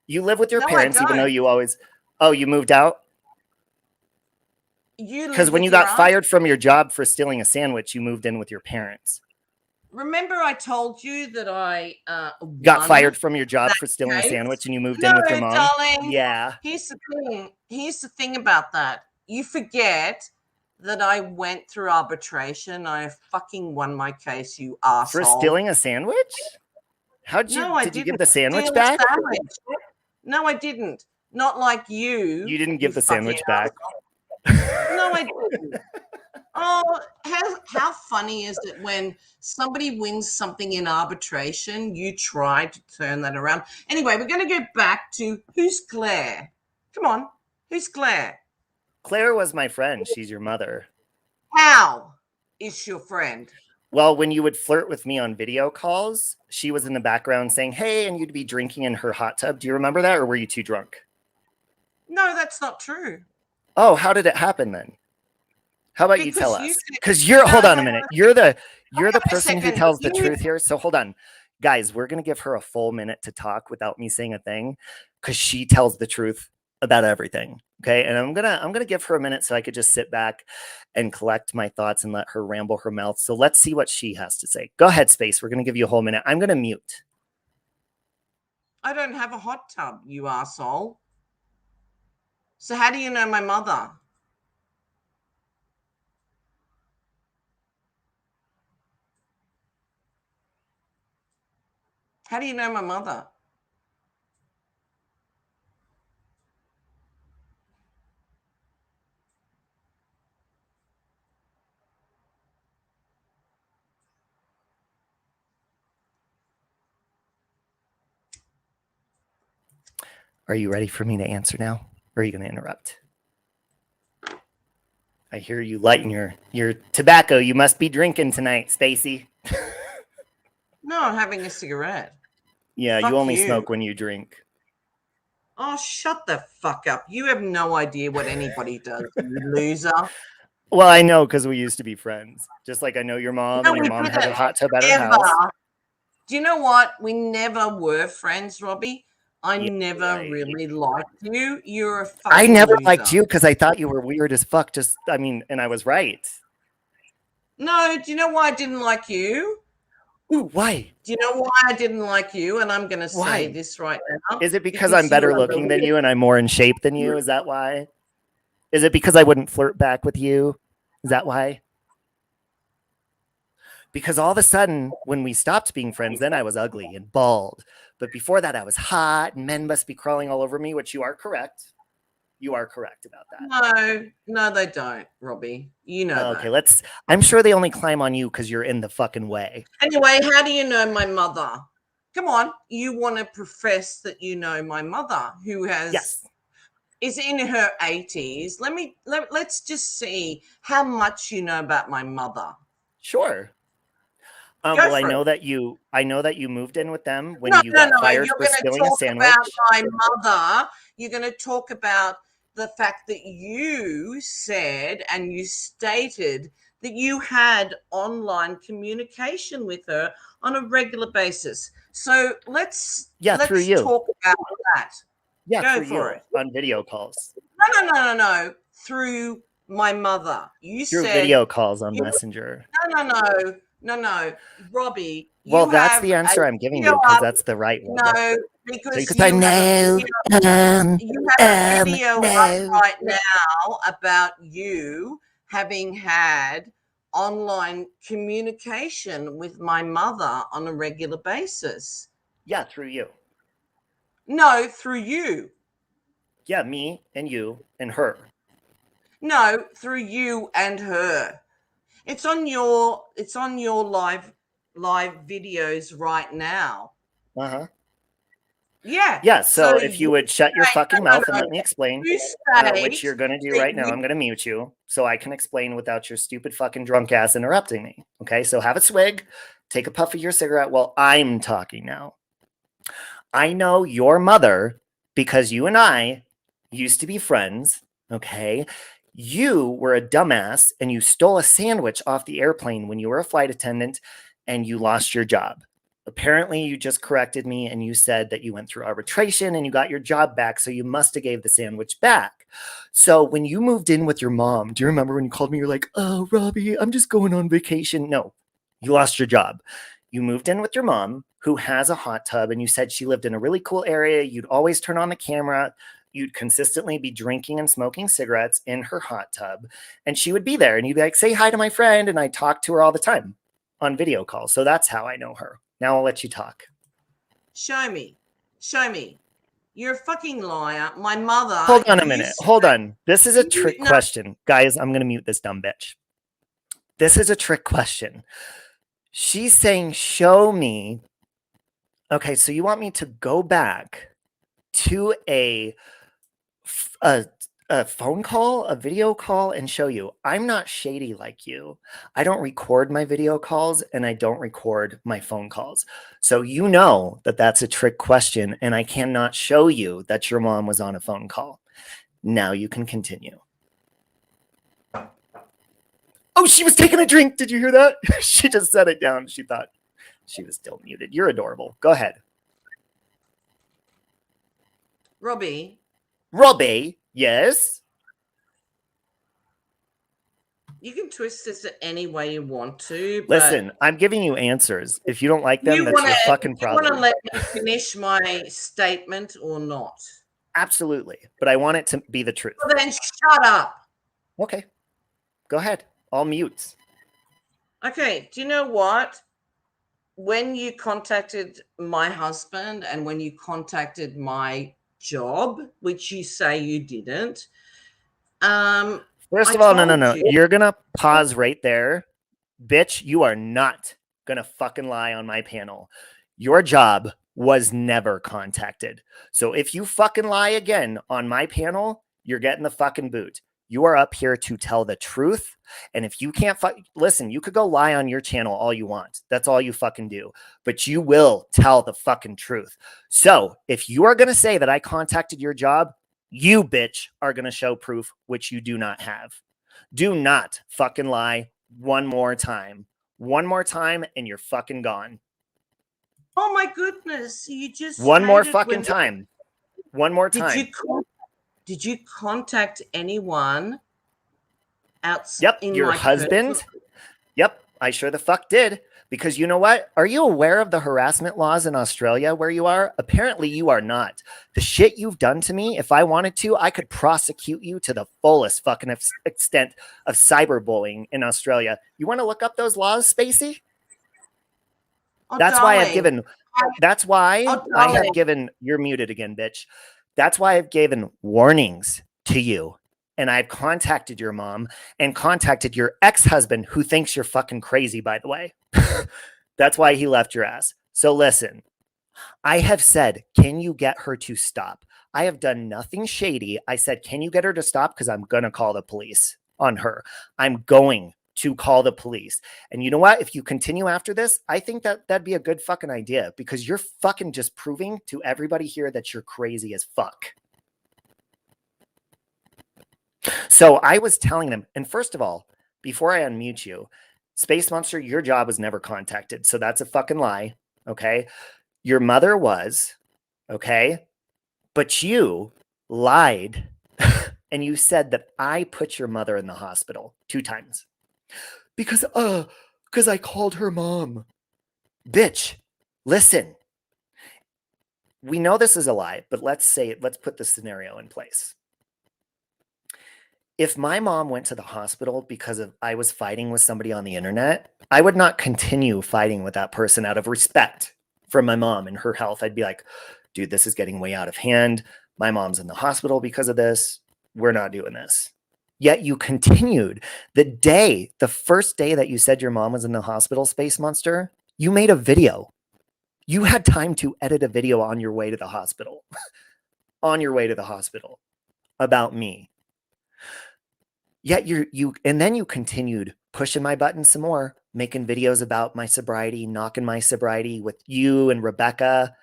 You live with your No, I parents, even though don't. you always. Oh, you moved out You live because when with you your got aunt. fired from your job for stealing a sandwich, you moved in with your parents. Remember, I told you that I Got won fired from your job that for stealing a case? sandwich, and you moved No, in with your mom. darling. Yeah. Here's the thing. Here's the thing about that. You forget that I went through arbitration. I fucking won my case, you asshole. For stealing a sandwich? Did you give the sandwich steal a back? sandwich. No, I didn't. Not like you. You didn't give the fucking sandwich back. asshole. No, I didn't. Oh, how funny is it when somebody wins something in arbitration, you try to turn that around? Anyway, we're going to go back to who's Claire? Come on. Who's Claire? Claire was my friend. She's your mother. How is she your friend? Well, when you would flirt with me on video calls, she was in the background saying, hey, and you'd be drinking in her hot tub. Do you remember that, or were you too drunk? No, that's not true. Oh, how did it happen then? How about you tell Because you us? said- Because you're, hold on a minute. You're the a person who second. tells the You- truth here. So hold on. Guys, we're going to give her a full minute to talk without me saying a thing because she tells the truth about everything. Okay. And I'm going to give her a minute so I could just sit back and collect my thoughts and let her ramble her mouth. So let's see what she has to say. Go ahead, Space. We're going to give you a whole minute. I'm going to mute. I don't have a hot tub, you asshole. So how do you know my mother? How do you know my mother? Are you ready for me to answer now? Or are you going to interrupt? I hear you lighting your tobacco. You must be drinking tonight, Spacey. No, I'm having a cigarette. Yeah, Fuck you only you. smoke when you drink. Oh, shut the fuck up. You have no idea what anybody does, you loser. Well, I know because we used to be friends. Just like I know your mom, No, and your we mom has didn't. a hot tub at her Ever. house. Do you know what? We never were friends, Robbie. I Yeah, never right. really liked you. You're a fucking I never loser. liked you because I thought you were weird as fuck. And I was right. No, do you know why I didn't like you? Ooh, why? Do you know why I didn't like you? And I'm going to say Why? this right now. Is it because I'm you better are the looking than you and I'm more in shape than you? Is that why? Is it because I wouldn't flirt back with you? Is that why? Because all of a sudden, when we stopped being friends, then I was ugly and bald. But before that, I was hot and men must be crawling all over me, which you are correct. You are correct about that. No, they don't, Robbie. You know Okay, that. I'm sure they only climb on you because you're in the fucking way. Anyway, how do you know my mother? Come on, you want to profess that you know my mother, who Yes. is in her 80s. Let's just see how much you know about my mother. Sure. Go Well, for it. I know that you moved in with them when No, you no, got no. fired You're for going to spilling a talk sandwich. about my mother. You're going to talk about the fact that you said and you stated that you had online communication with her on a regular basis. So let's Through you. talk about that. Yeah, Go through for you it. on video calls. No. Through my mother. You Through said video calls on you, Messenger. no. Robbie, Well, you that's have the a answer I'm giving video you because up. that's the right one. No, So you because could say you have a no, video. You have a video up no. right now about you having had online communication with my mother on a regular basis. Yeah, through you. No, through you. Yeah, me and you and her. No, through you and her. It's on your live videos right now. Uh-huh. Yeah. Yeah, so if you You would shut your fucking mouth and let me explain, You which state you're going to do that right now. I'm going to mute you so I can explain without your stupid fucking drunk ass interrupting me. Okay, so have a swig, take a puff of your cigarette while I'm talking now. I know your mother because you and I used to be friends. Okay. You were a dumbass and you stole a sandwich off the airplane when you were a flight attendant and you lost your job. Apparently, you just corrected me and you said that you went through arbitration and you got your job back. So you must have gave the sandwich back. So when you moved in with your mom, do you remember when you called me? You're like, oh, Robbie, I'm just going on vacation. No, you lost your job. You moved in with your mom, who has a hot tub, and you said she lived in a really cool area. You'd always turn on the camera. You'd consistently be drinking and smoking cigarettes in her hot tub. And she would be there, and you'd be like, say hi to my friend. And I talk to her all the time on video calls. So that's how I know her. Now I'll let you talk. Show me. You're a fucking liar. My mother. Hold on a minute. Hold on. This is a trick question. Guys, I'm going to mute this dumb bitch. This is a trick question. She's saying, show me. Okay, so you want me to go back to a phone call, a video call, and show you. I'm not shady like you. I don't record my video calls and I don't record my phone calls. So you know that that's a trick question and I cannot show you that your mom was on a phone call. Now you can continue. Oh, she was taking a drink. Did you hear that? She just set it down. She thought she was still muted. You're adorable. Go ahead. Robbie, yes? you can twist this any way you want to. But listen, I'm giving you answers. If you don't like them, that's your fucking problem. You want to let me finish my statement or not? Absolutely. But I want it to be the truth. Well, then shut up. Okay. Go ahead. I'll mute. Okay. Do you know what? When you contacted my husband and when you contacted my job, which you say you didn't, first of all, no. You're gonna pause right there. Bitch, you are not gonna fucking lie on my panel. Your job was never contacted. So if you fucking lie again on my panel, you're getting the fucking boot. You are up here to tell the truth. And if you can't listen, you could go lie on your channel all you want. That's all you fucking do. But you will tell the fucking truth. So if you are going to say that I contacted your job, you bitch are going to show proof, which you do not have. Do not fucking lie one more time. One more time and you're fucking gone. Oh my goodness. You just one more fucking time. One more time. Did you contact anyone outside? Yep, your husband. Yep, I sure the fuck did. Because you know what? Are you aware of the harassment laws in Australia where you are? Apparently you are not. The shit you've done to me, if I wanted to, I could prosecute you to the fullest fucking extent of cyberbullying in Australia. You want to look up those laws, Spacey? Oh, That's why I've darling. given, that's why Oh, I have darling. given, you're muted again, bitch. That's why I've given warnings to you. And I've contacted your mom and contacted your ex-husband who thinks you're fucking crazy, by the way. That's why he left your ass. So listen, I have said, can you get her to stop? I have done nothing shady. I said, can you get her to stop? Because I'm going to call the police on her. I'm going to call the police. And you know what? If you continue after this, I think that that'd be a good fucking idea because you're fucking just proving to everybody here that you're crazy as fuck. So I was telling them, and first of all, before I unmute you, Space Monster, your job was never contacted. So that's a fucking lie. Okay. Your mother was, okay. But you lied and you said that I put your mother in the hospital 2 times. Because I called her mom. Bitch, listen. We know this is a lie, but let's put the scenario in place. If my mom went to the hospital because I was fighting with somebody on the internet, I would not continue fighting with that person out of respect for my mom and her health. I'd be like, dude, this is getting way out of hand. My mom's in the hospital because of this. We're not doing this. Yet you continued. The first day that you said your mom was in the hospital, Space Monster, you made a video. You had time to edit a video on your way to the hospital. On your way to the hospital about me. Yet and then you continued pushing my button some more, making videos about my sobriety, knocking my sobriety with you and Rebecca,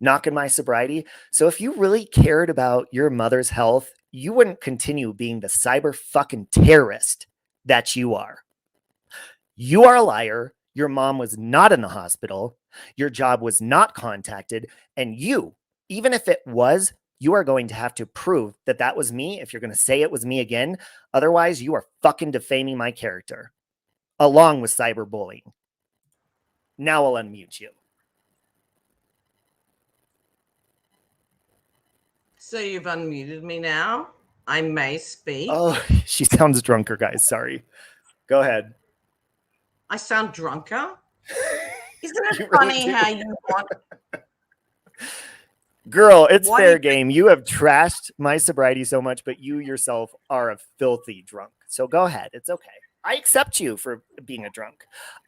knocking my sobriety. So if you really cared about your mother's health, you wouldn't continue being the cyber fucking terrorist that you are. You are a liar. Your mom was not in the hospital. Your job was not contacted. And you, even if it was, you are going to have to prove that that was me if you're going to say it was me again. Otherwise, you are fucking defaming my character along with cyberbullying. Now I'll unmute you. So you've unmuted me now. I may speak. Oh, she sounds drunker, guys. Sorry. Go ahead. I sound drunker? Isn't it funny how you want... Girl, it's fair game. You have trashed my sobriety so much, but you yourself are a filthy drunk. So go ahead. It's okay. I accept you for being a drunk.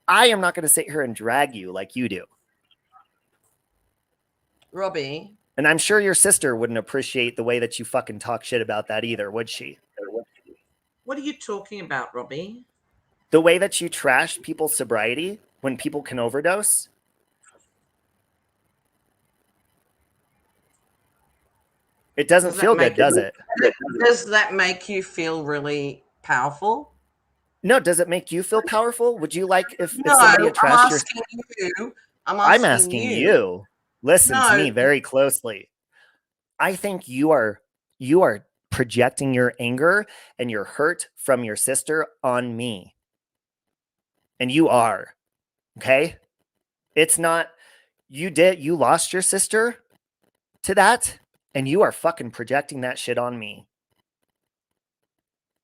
I am not going to sit here and drag you like you do. Robbie. And I'm sure your sister wouldn't appreciate the way that you fucking talk shit about that either, would she? What are you talking about, Robbie? The way that you trash people's sobriety when people can overdose. It doesn't feel good, does it? Does that make you feel really powerful? No, does it make you feel powerful? Would you like if somebody had trashed I'm asking you. Listen to me very closely. I think you are projecting your anger and your hurt from your sister on me. And you are. Okay? It's not you lost your sister to that. And you are fucking projecting that shit on me.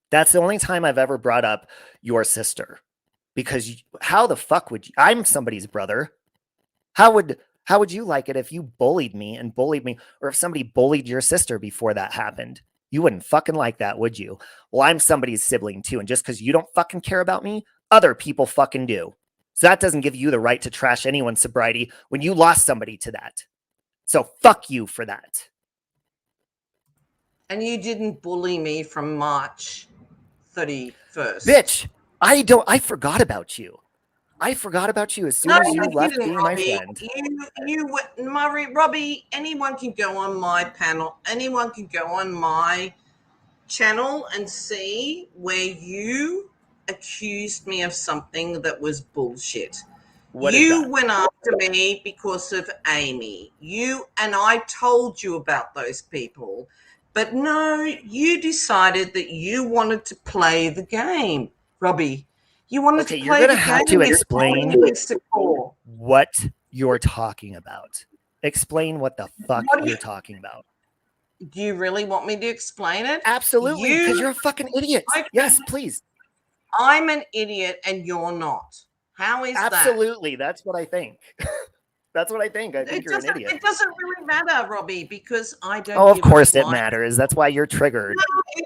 That's the only time I've ever brought up your sister. Because how the fuck would you? I'm somebody's brother. How would you like it if you bullied me, or if somebody bullied your sister before that happened? You wouldn't fucking like that, would you? Well, I'm somebody's sibling too. And just because you don't fucking care about me, other people fucking do. So that doesn't give you the right to trash anyone's sobriety when you lost somebody to that. So fuck you for that. And you didn't bully me from March 31st. Bitch, I forgot about you. I forgot about you as soon as you left being my friend. Robbie, anyone can go on my panel. Anyone can go on my channel and see where you accused me of something that was bullshit. You went after me because of Amy. And I told you about those people. But no, you decided that you wanted to play the game, Robbie. You wanted Okay, to you're play gonna the have game. to explain Mr. what you're talking about. Explain what the fuck What do you're you- talking about. Do you really want me to explain it? Absolutely, because you're a fucking idiot. Okay. Yes, please. I'm an idiot and you're not. How is Absolutely, that's what I think. That's what I think. I that? think you're an idiot. It doesn't really matter, Robbie, because I don't Oh, of give a course it flying. matters. That's why you're triggered. No,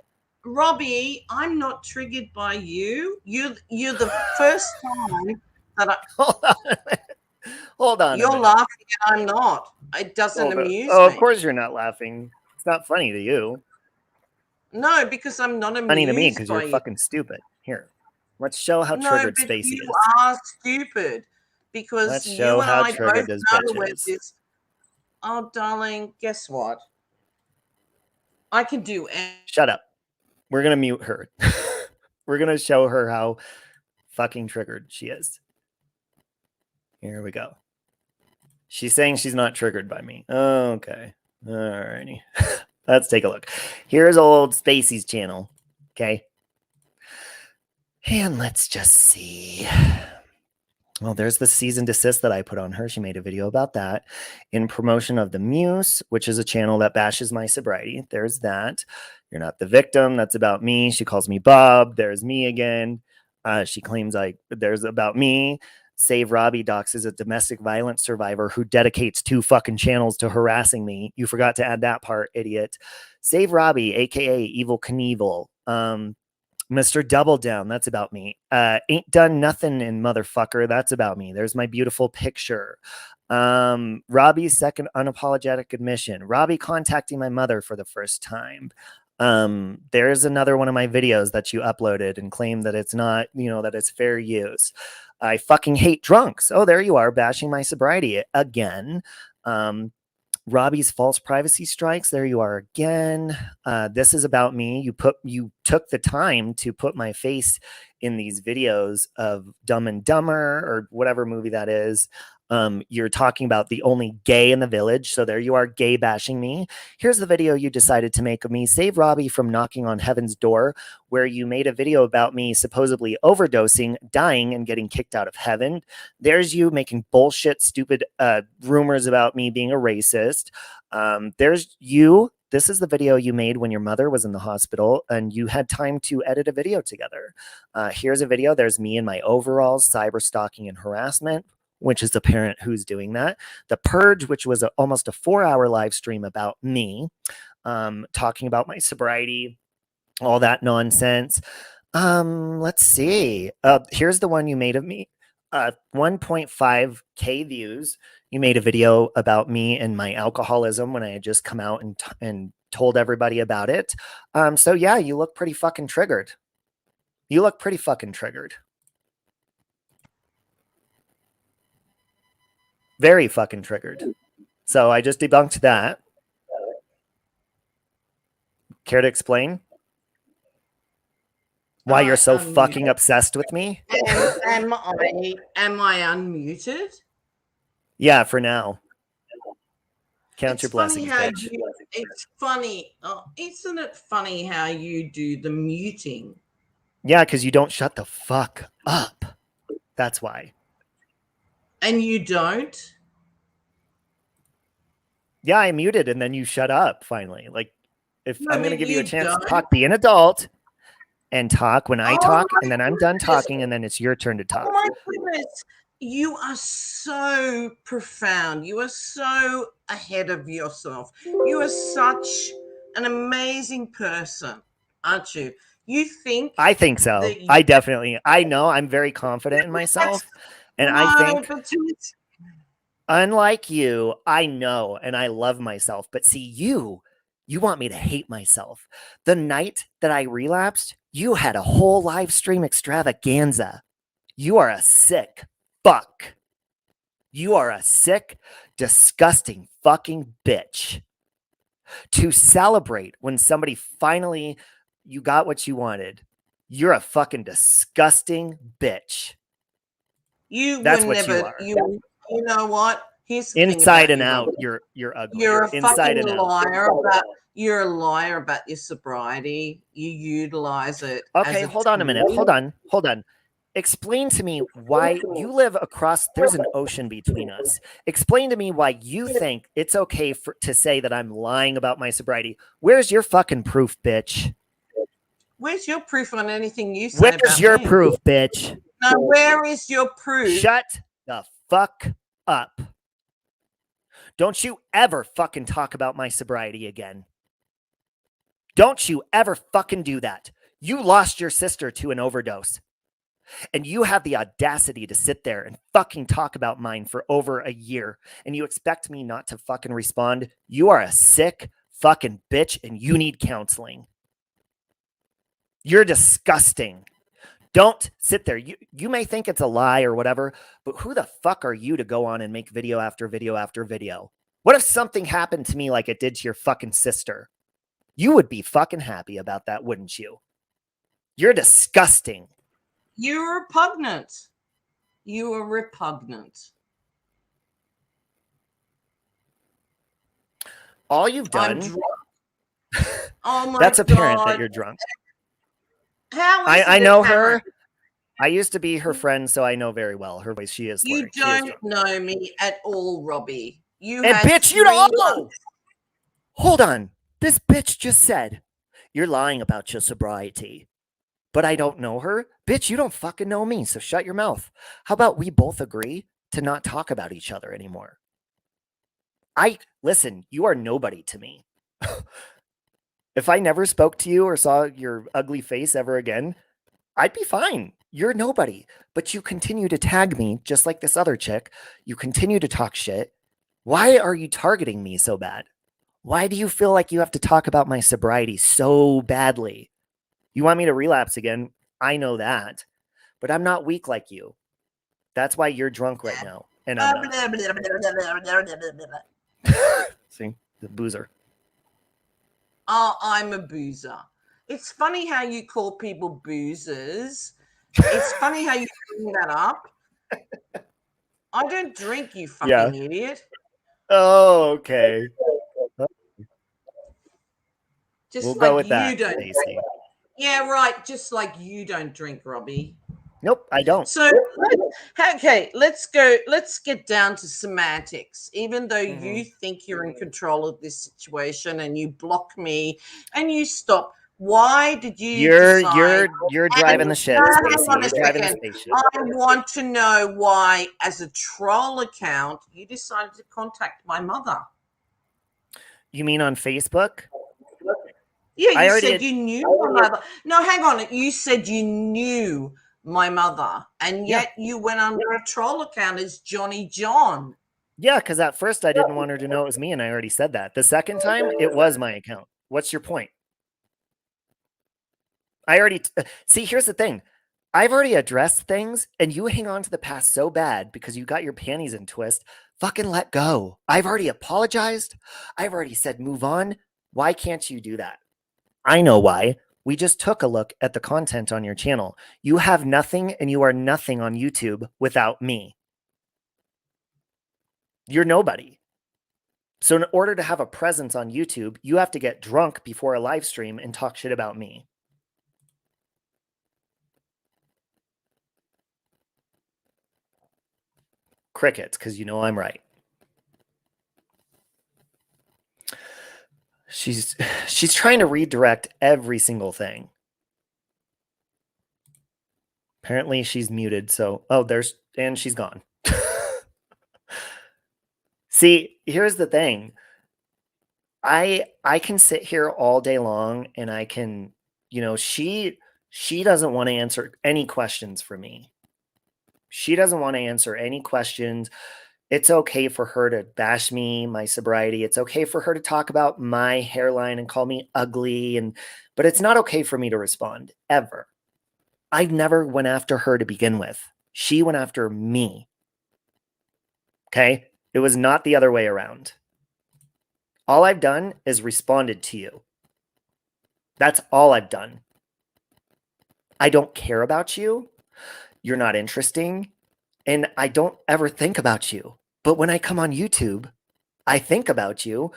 Robbie, I'm not triggered by you. You're the first time that Hold on. Hold on. you're laughing and I'm not. It doesn't amuse Oh, me. of course you're not laughing. It's not funny to you. No, because I'm not amused. Funny to me because by you're fucking stupid. Here, let's show how No, triggered but Spacey you is. are stupid because Let's you show and how I triggered both this know bitch where is. this. Oh, darling, guess what? I can do it. Shut up. We're gonna mute her. We're gonna show her how fucking triggered she is. Here we go. She's saying she's not triggered by me. Okay. Alrighty. Let's take a look. Here's old Spacey's channel. Okay. And let's just see. Well, there's the cease and desist that I put on her. She made a video about that in promotion of the Muse, which is a channel that bashes my sobriety. There's that. You're not the victim. That's about me. She calls me Bob. There's me again. She claims there's about me. Save Robbie Docs is a domestic violence survivor who dedicates 2 fucking channels to harassing me. You forgot to add that part, idiot. Save Robbie, aka Evil Knievel. Mr. Double Down, that's about me. Ain't Done Nothing in Motherfucker, that's about me. There's my beautiful picture. Robbie's second unapologetic admission. Robbie contacting my mother for the first time. There's another one of my videos that you uploaded and claimed that it's not, that it's fair use. I fucking hate drunks. Oh, there you are, bashing my sobriety again. Robbie's false privacy strikes. There you are again. This is about me. You took the time to put my face in these videos of Dumb and Dumber or whatever movie that is. You're talking about the only gay in the village. So there you are, gay bashing me. Here's the video you decided to make of me. Save Robbie from knocking on heaven's door, where you made a video about me supposedly overdosing, dying, and getting kicked out of heaven. There's you making bullshit, stupid rumors about me being a racist. There's you. This is the video you made when your mother was in the hospital and you had time to edit a video together. Here's a video. There's me in my overalls, cyber stalking and harassment, which is apparent who's doing that. The Purge, which was almost a 4-hour live stream about me, talking about my sobriety, all that nonsense. Let's see. Here's the one you made of me. 1.5K views. You made a video about me and my alcoholism when I had just come out and told everybody about it. So yeah, you look pretty fucking triggered. You look pretty fucking triggered. Very fucking triggered. So I just debunked that. Care to explain why you're so fucking obsessed with me? Am I unmuted? Yeah, for now. Count your blessings, bitch. It's funny. Isn't it funny how you do the muting? Yeah, because you don't shut the fuck up. That's why. And you don't? Yeah, I muted and then you shut up finally. Like, if I'm going to give you a chance don't. to talk, be an adult and talk when I talk, and then I'm done goodness. talking, and then it's your turn to talk. Oh my goodness. You are so profound. You are so ahead of yourself. You are such an amazing person, aren't you? You think? I think so. I know. I'm very confident in myself. And I think, unlike you, I know and I love myself. But see, you want me to hate myself. The night that I relapsed, you had a whole live stream extravaganza. You are a sick fuck. You are a sick, disgusting fucking bitch. To celebrate when somebody finally, you got what you wanted. You're a fucking disgusting bitch. That's what you are. You know what? Here's the inside thing and about out, you're ugly. You're a inside fucking and liar out. You're a liar about your sobriety. You utilize it. Okay, hold on a minute. Hold on. explain to me why you live across, there's an ocean between us. Explain to me why you think it's okay to say that I'm lying about my sobriety. Where's your fucking proof, bitch? Where's your proof on anything you say about Where's your me? proof, bitch? No, where is your proof? Shut the fuck up. Don't you ever fucking talk about my sobriety again. Don't you ever fucking do that. You lost your sister to an overdose. And you have the audacity to sit there and fucking talk about mine for over a year. And you expect me not to fucking respond? You are a sick fucking bitch and you need counseling. You're disgusting. Don't sit there. You may think it's a lie or whatever, but who the fuck are you to go on and make video after video after video? What if something happened to me like it did to your fucking sister? You would be fucking happy about that, wouldn't you? You're disgusting. You're repugnant. You are repugnant. All you've done. I'm drunk. Oh my That's apparent God. that you're drunk. How is I it know apparent? her. I used to be her friend, so I know very well her voice. She is. You don't know me at all, Robbie. You and had bitch, you 3 don't. months. Hold on. This bitch just said you're lying about your sobriety, but I don't know her. Bitch, you don't fucking know me, so shut your mouth. How about we both agree to not talk about each other anymore? Listen, you are nobody to me. If I never spoke to you or saw your ugly face ever again, I'd be fine. You're nobody. But you continue to tag me just like this other chick. You continue to talk shit. Why are you targeting me so bad? Why do you feel like you have to talk about my sobriety so badly? You want me to relapse again? I know that. But I'm not weak like you. That's why you're drunk right now. And I'm not. See? The boozer. Oh, I'm a boozer. It's funny how you call people boozers. It's funny how you bring that up. I don't drink, you fucking idiot. Oh, okay. Just We'll like go with you that, don't. Stacey. Yeah, right. Just like you don't drink, Robbie. Nope, I don't. So, okay, let's go. Let's get down to semantics. Even though you think you're in control of this situation and you block me and you stop, why did you decide? You're driving the ship, Stacey. You're driving the spaceship. I want to know why, as a troll account, you decided to contact my mother. You mean on Facebook? Yeah, you said you knew my mother. No, hang on. You said you knew my mother, and yet you went under a troll account as Johnny John. Yeah, because at first I didn't want her to know it was me, and I already said that. The second time, it was my account. What's your point? I already see. Here's the thing. I've already addressed things, and you hang on to the past so bad because you got your panties in a twist. Fucking let go. I've already apologized. I've already said move on. Why can't you do that? I know why. We just took a look at the content on your channel. You have nothing and you are nothing on YouTube without me. You're nobody. So in order to have a presence on YouTube, you have to get drunk before a live stream and talk shit about me. Crickets, because you know I'm right. She's trying to redirect every single thing. Apparently she's muted, so and she's gone. See, here's the thing. I can sit here all day long and I can, she doesn't want to answer any questions for me. She doesn't want to answer any questions. It's okay for her to bash me, my sobriety. It's okay for her to talk about my hairline and call me ugly, but it's not okay for me to respond, ever. I never went after her to begin with. She went after me. Okay? It was not the other way around. All I've done is responded to you. That's all I've done. I don't care about you. You're not interesting. And I don't ever think about you. But when I come on YouTube, I think about you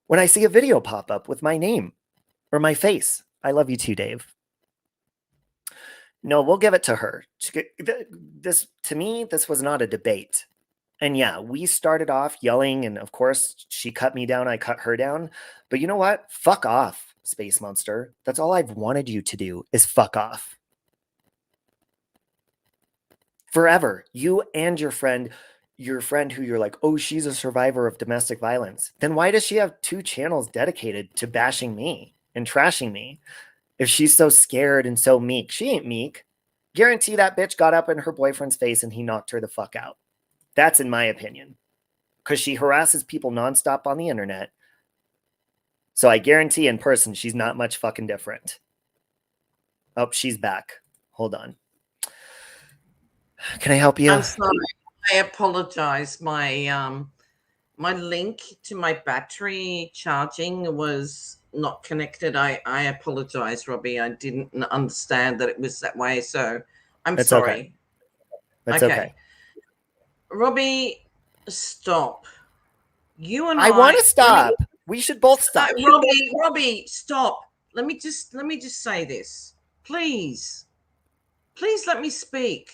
when I see a video pop up with my name or my face. I love you too, Dave. No, we'll give it to her. This, to me, this was not a debate. And yeah, we started off yelling, and of course, she cut me down, I cut her down. But you know what? Fuck off, Space Monster. That's all I've wanted you to do is fuck off. Forever. You and your friend who you're like, oh, she's a survivor of domestic violence. Then why does she have 2 channels dedicated to bashing me and trashing me? If she's so scared and so meek, she ain't meek. Guarantee that bitch got up in her boyfriend's face and he knocked her the fuck out. That's in my opinion. Because she harasses people nonstop on the internet. So I guarantee in person, she's not much fucking different. Oh, she's back. Hold on. Can I help you? I'm sorry. I apologize. My link to my battery charging was not connected. I apologize, Robbie. I didn't understand that it was that way. So I'm sorry. Okay. That's okay. Robbie, stop. You and I want to stop. We should both stop. Robbie, stop. Let me just say this. Please let me speak.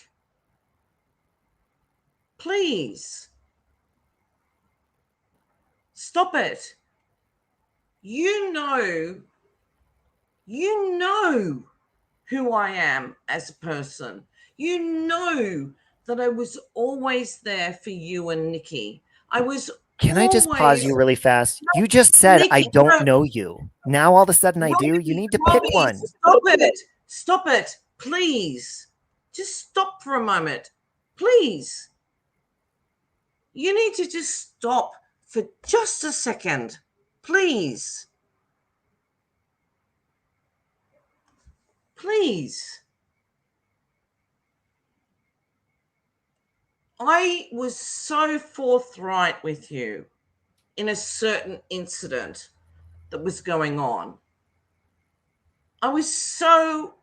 Please. Stop it. You know who I am as a person. You know that I was always there for you and Nikki. Can I just pause you really fast? You just said Nikki, I don't know you. Now all of a sudden I do. You need to pick one. Stop it. Stop it. Please. Just stop for a moment. Please. You need to just stop for just a second. Please. Please. I was so forthright with you in a certain incident that was going on. I was so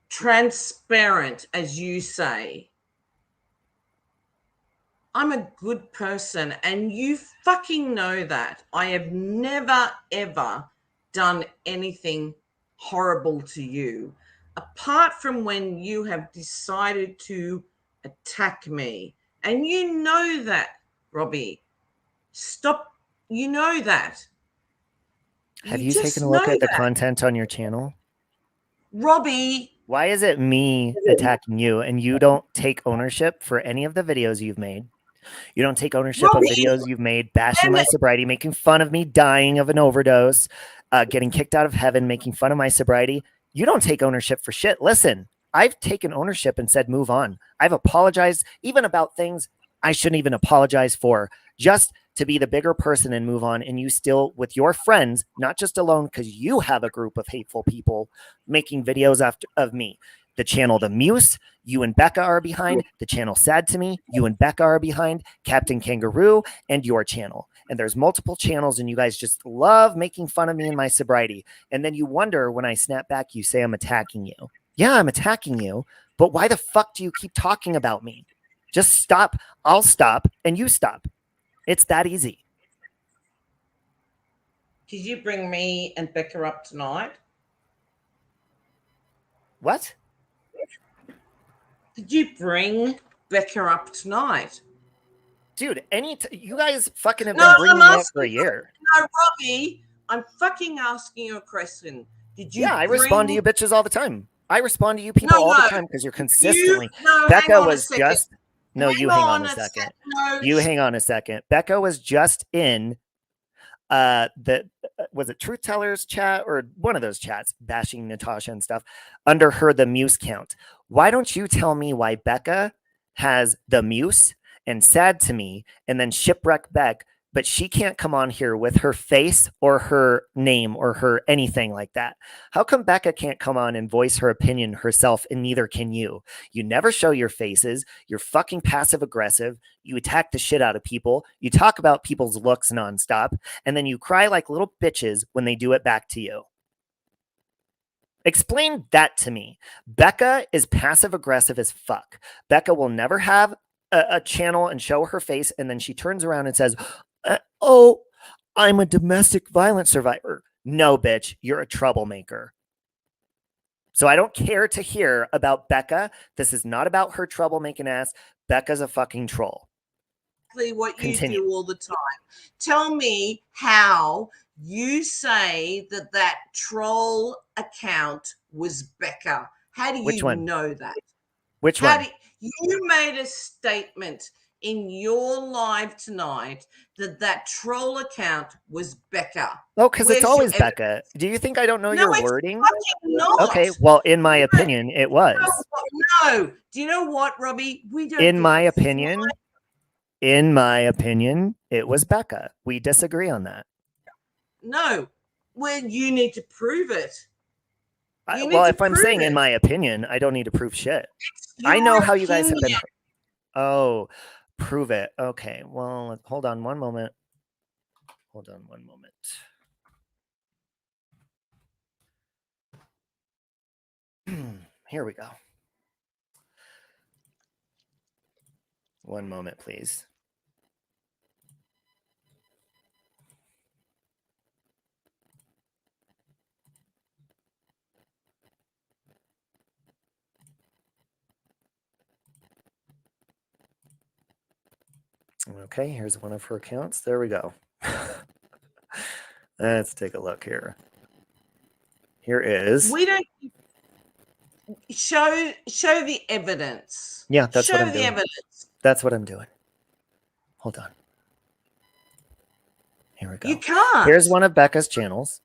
transparent, as you say. I'm a good person, and you fucking know that. I have never, ever done anything horrible to you, apart from when you have decided to attack me. And you know that, Robbie. Stop. You know that. Have you taken a look at the content on your channel? Robbie. Why is it me attacking you and you don't take ownership for any of the videos you've made? You don't take ownership of videos you've made bashing my sobriety, making fun of me dying of an overdose, getting kicked out of heaven, making fun of my sobriety. You don't take ownership for shit. Listen, I've taken ownership and said, move on. I've apologized even about things I shouldn't even apologize for, just to be the bigger person and move on. And you still, with your friends, not just alone, because you have a group of hateful people making videos of me. The channel The Muse, you and Becca are behind. The channel Sad to Me, you and Becca are behind. Captain Kangaroo, and your channel. And there's multiple channels, and you guys just love making fun of me and my sobriety. And then you wonder when I snap back, you say I'm attacking you. Yeah, I'm attacking you, but why the fuck do you keep talking about me? Just stop. I'll stop, and you stop. It's that easy. Did you bring me and Becca up tonight? What? Did you bring Becca up tonight? Dude, you guys fucking have been bringing me up for a year. No, Robbie, I'm fucking asking you a question. Did you? Yeah, I respond to you bitches all the time. I respond to you people all the time because you're consistently. Becca was just. No, you hang on a second. You hang on a second. Becca was just in was it Truth Tellers chat or one of those chats bashing Natasha and stuff under her The Muse count. Why don't you tell me why Becca has The Muse and Sad to Me and then Shipwreck Beck, but she can't come on here with her face or her name or her anything like that? How come Becca can't come on and voice her opinion herself, and neither can you? You never show your faces. You're fucking passive aggressive. You attack the shit out of people. You talk about people's looks nonstop, and then you cry like little bitches when they do it back to you. Explain that to me. Becca is passive aggressive as fuck. Becca will never have a channel and show her face, and then she turns around and says, oh, I'm a domestic violence survivor. No, bitch, you're a troublemaker. So I don't care to hear about Becca. This is not about her troublemaking ass. Becca's a fucking troll. What Continue. you do all the time. Tell me how you say that troll account was Becca. How do Which you one? know that? Which one? You made a statement in your live tonight that troll account was Becca. Oh, because it's always Becca. Do you think I don't know your wording? Not. Okay, well, in my opinion, it was. No. Do you know what, Robbie? We don't. In my opinion, it was Becca. We disagree on that. No. Well, you need to prove it. Well, if I'm saying in my opinion, I don't need to prove shit. I know how you guys have been. Oh, prove it. Okay. Well, hold on one moment. Hold on one moment. Here we go. One moment, please. Okay, here's one of her accounts. There we go. Let's take a look here. Here is. We don't show the evidence. Yeah, that's what I'm doing. Evidence. That's what I'm doing. Hold on. Here we go. You can't. Here's one of Becca's channels.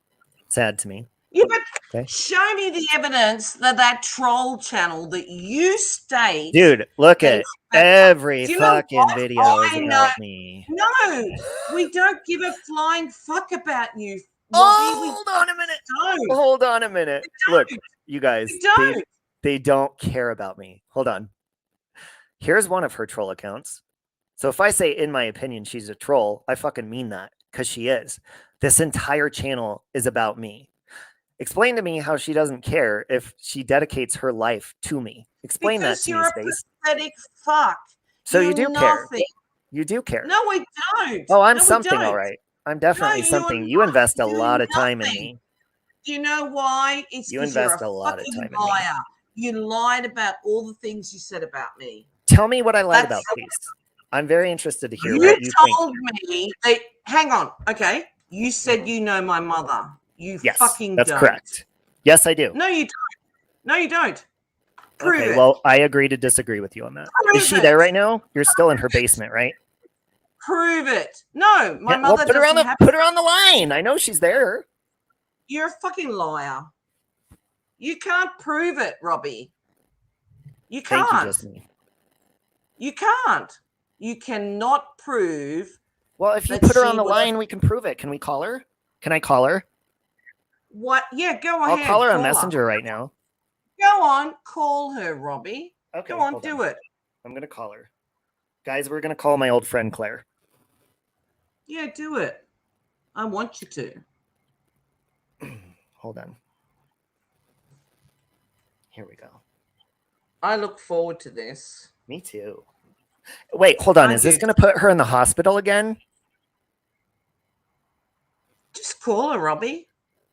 Sad to me. Yeah, but okay. Show me the evidence that troll channel that you state. Dude, look at every fucking video is about me. No, we don't give a flying fuck about you. Hold on a minute. Hold on a minute. Look, you guys, they don't care about me. Hold on. Here's one of her troll accounts. So if I say, in my opinion, she's a troll, I fucking mean that because she is. This entire channel is about me. Explain to me how she doesn't care if she dedicates her life to me. Explain that to me, Space. You're a pathetic fuck. So you do care. You do care. No, we don't. Oh, I'm something, all right. I'm definitely something. You invest a lot of time in me. Do you know why? It's you invest a lot of time in me. You lied about all the things you said about me. Tell me what I lied about, please. I'm very interested to hear what you think. You told me that, hang on, okay? You said you know my mother. You fucking that's don't. Correct. Yes, I do. No, you don't. No, you don't. Prove it. Well, I agree to disagree with you on that. Is she there right now? You're still in her basement, right? Prove it. No, my mother put her on the line. I know she's there. You're a fucking liar. You can't prove it, Robbie. You can't. Thank you, Justine. You can't. You cannot prove. Well, if you put her on the line, we can prove it. Can we call her? Can I call her? What? Yeah, go ahead. I'll call her on Messenger right now. Go on, call her, Robbie. Okay, go on, do it. I'm going to call her. Guys, we're going to call my old friend Claire. Yeah, do it. I want you to. Hold on. Here we go. I look forward to this. Me too. Wait, hold on. Is this going to put her in the hospital again? Just call her, Robbie.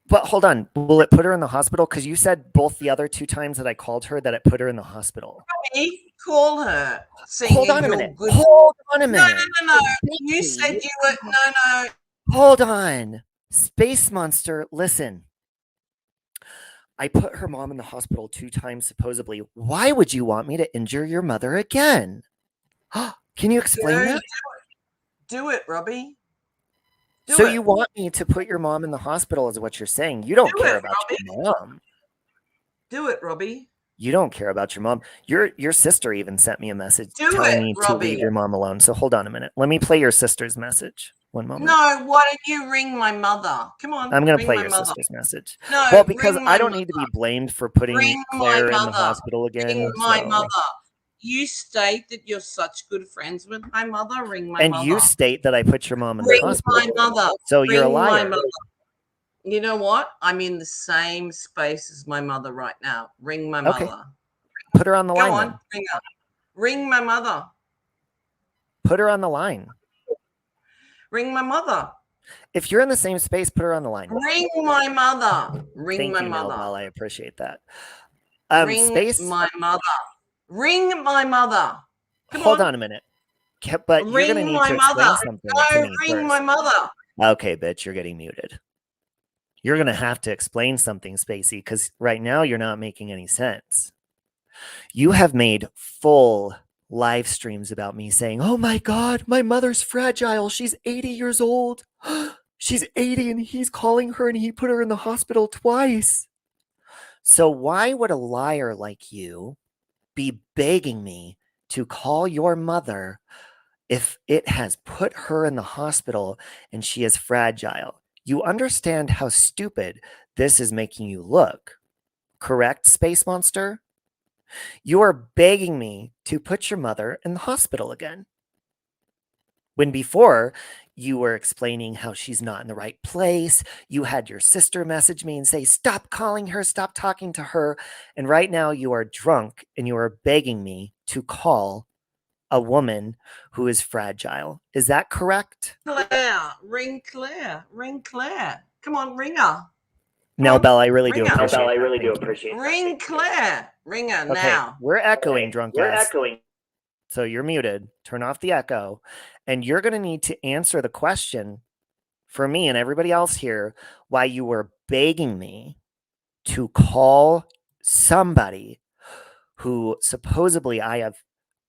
But hold on. Will it put her in the hospital? Because you said both the other 2 times that I called her that it put her in the hospital. Robbie, call her. Hold on a minute. Hold on a minute. No. You said you were... No. Hold on. Space Monster, listen. I put her mom in the hospital 2 times, supposedly. Why would you want me to injure your mother again? Can you explain that? Do it, Robbie. So you want me to put your mom in the hospital is what you're saying. You don't care about your mom. Do it, Robbie. You don't care about your mom. Your sister even sent me a message telling me to leave your mom alone. So hold on a minute. Let me play your sister's message. One moment. No, why don't you ring my mother? Come on. I'm going to play your sister's message. No, well, because I don't need to be blamed for putting Claire in the hospital again. Ring my mother. You state that you're such good friends with my mother. Ring my mother. And you state that I put your mom in the hospital. Ring my mother. So you're a liar. You know what? I'm in the same space as my mother right now. Ring my mother. Put her on the line. Go on. Ring her. Ring my mother. Put her on the line. Ring my mother. If you're in the same space, put her on the line. Ring my mother. Ring my mother. Well, I appreciate that. Ring Space. my mother. Ring my mother. Come Hold on. on a minute. But you're going to Ring need my to explain mother. something Go to me ring first. my mother. Okay, bitch, you're getting muted. You're going to have to explain something, Spacey, because right now you're not making any sense. You have made full live streams about me saying, oh my God, my mother's fragile. She's 80 years old. She's 80 and he's calling her and he put her in the hospital twice. So why would a liar like you be begging me to call your mother if it has put her in the hospital and she is fragile? You understand how stupid this is making you look, correct, Space Monster? You are begging me to put your mother in the hospital again. When before, you were explaining how she's not in the right place. You had your sister message me and say, stop calling her, stop talking to her. And right now you are drunk and you are begging me to call a woman who is fragile. Is that correct? Claire. Ring Claire. Ring Claire. Come on, ring her. No, Belle, I really do Ring her. appreciate Belle, I that. really do Thank you. appreciate that. Ring Claire. Ring her Okay, now. we're echoing, drunk We're ass. echoing. So you're muted. Turn off the echo. And you're going to need to answer the question for me and everybody else here why you were begging me to call somebody who supposedly I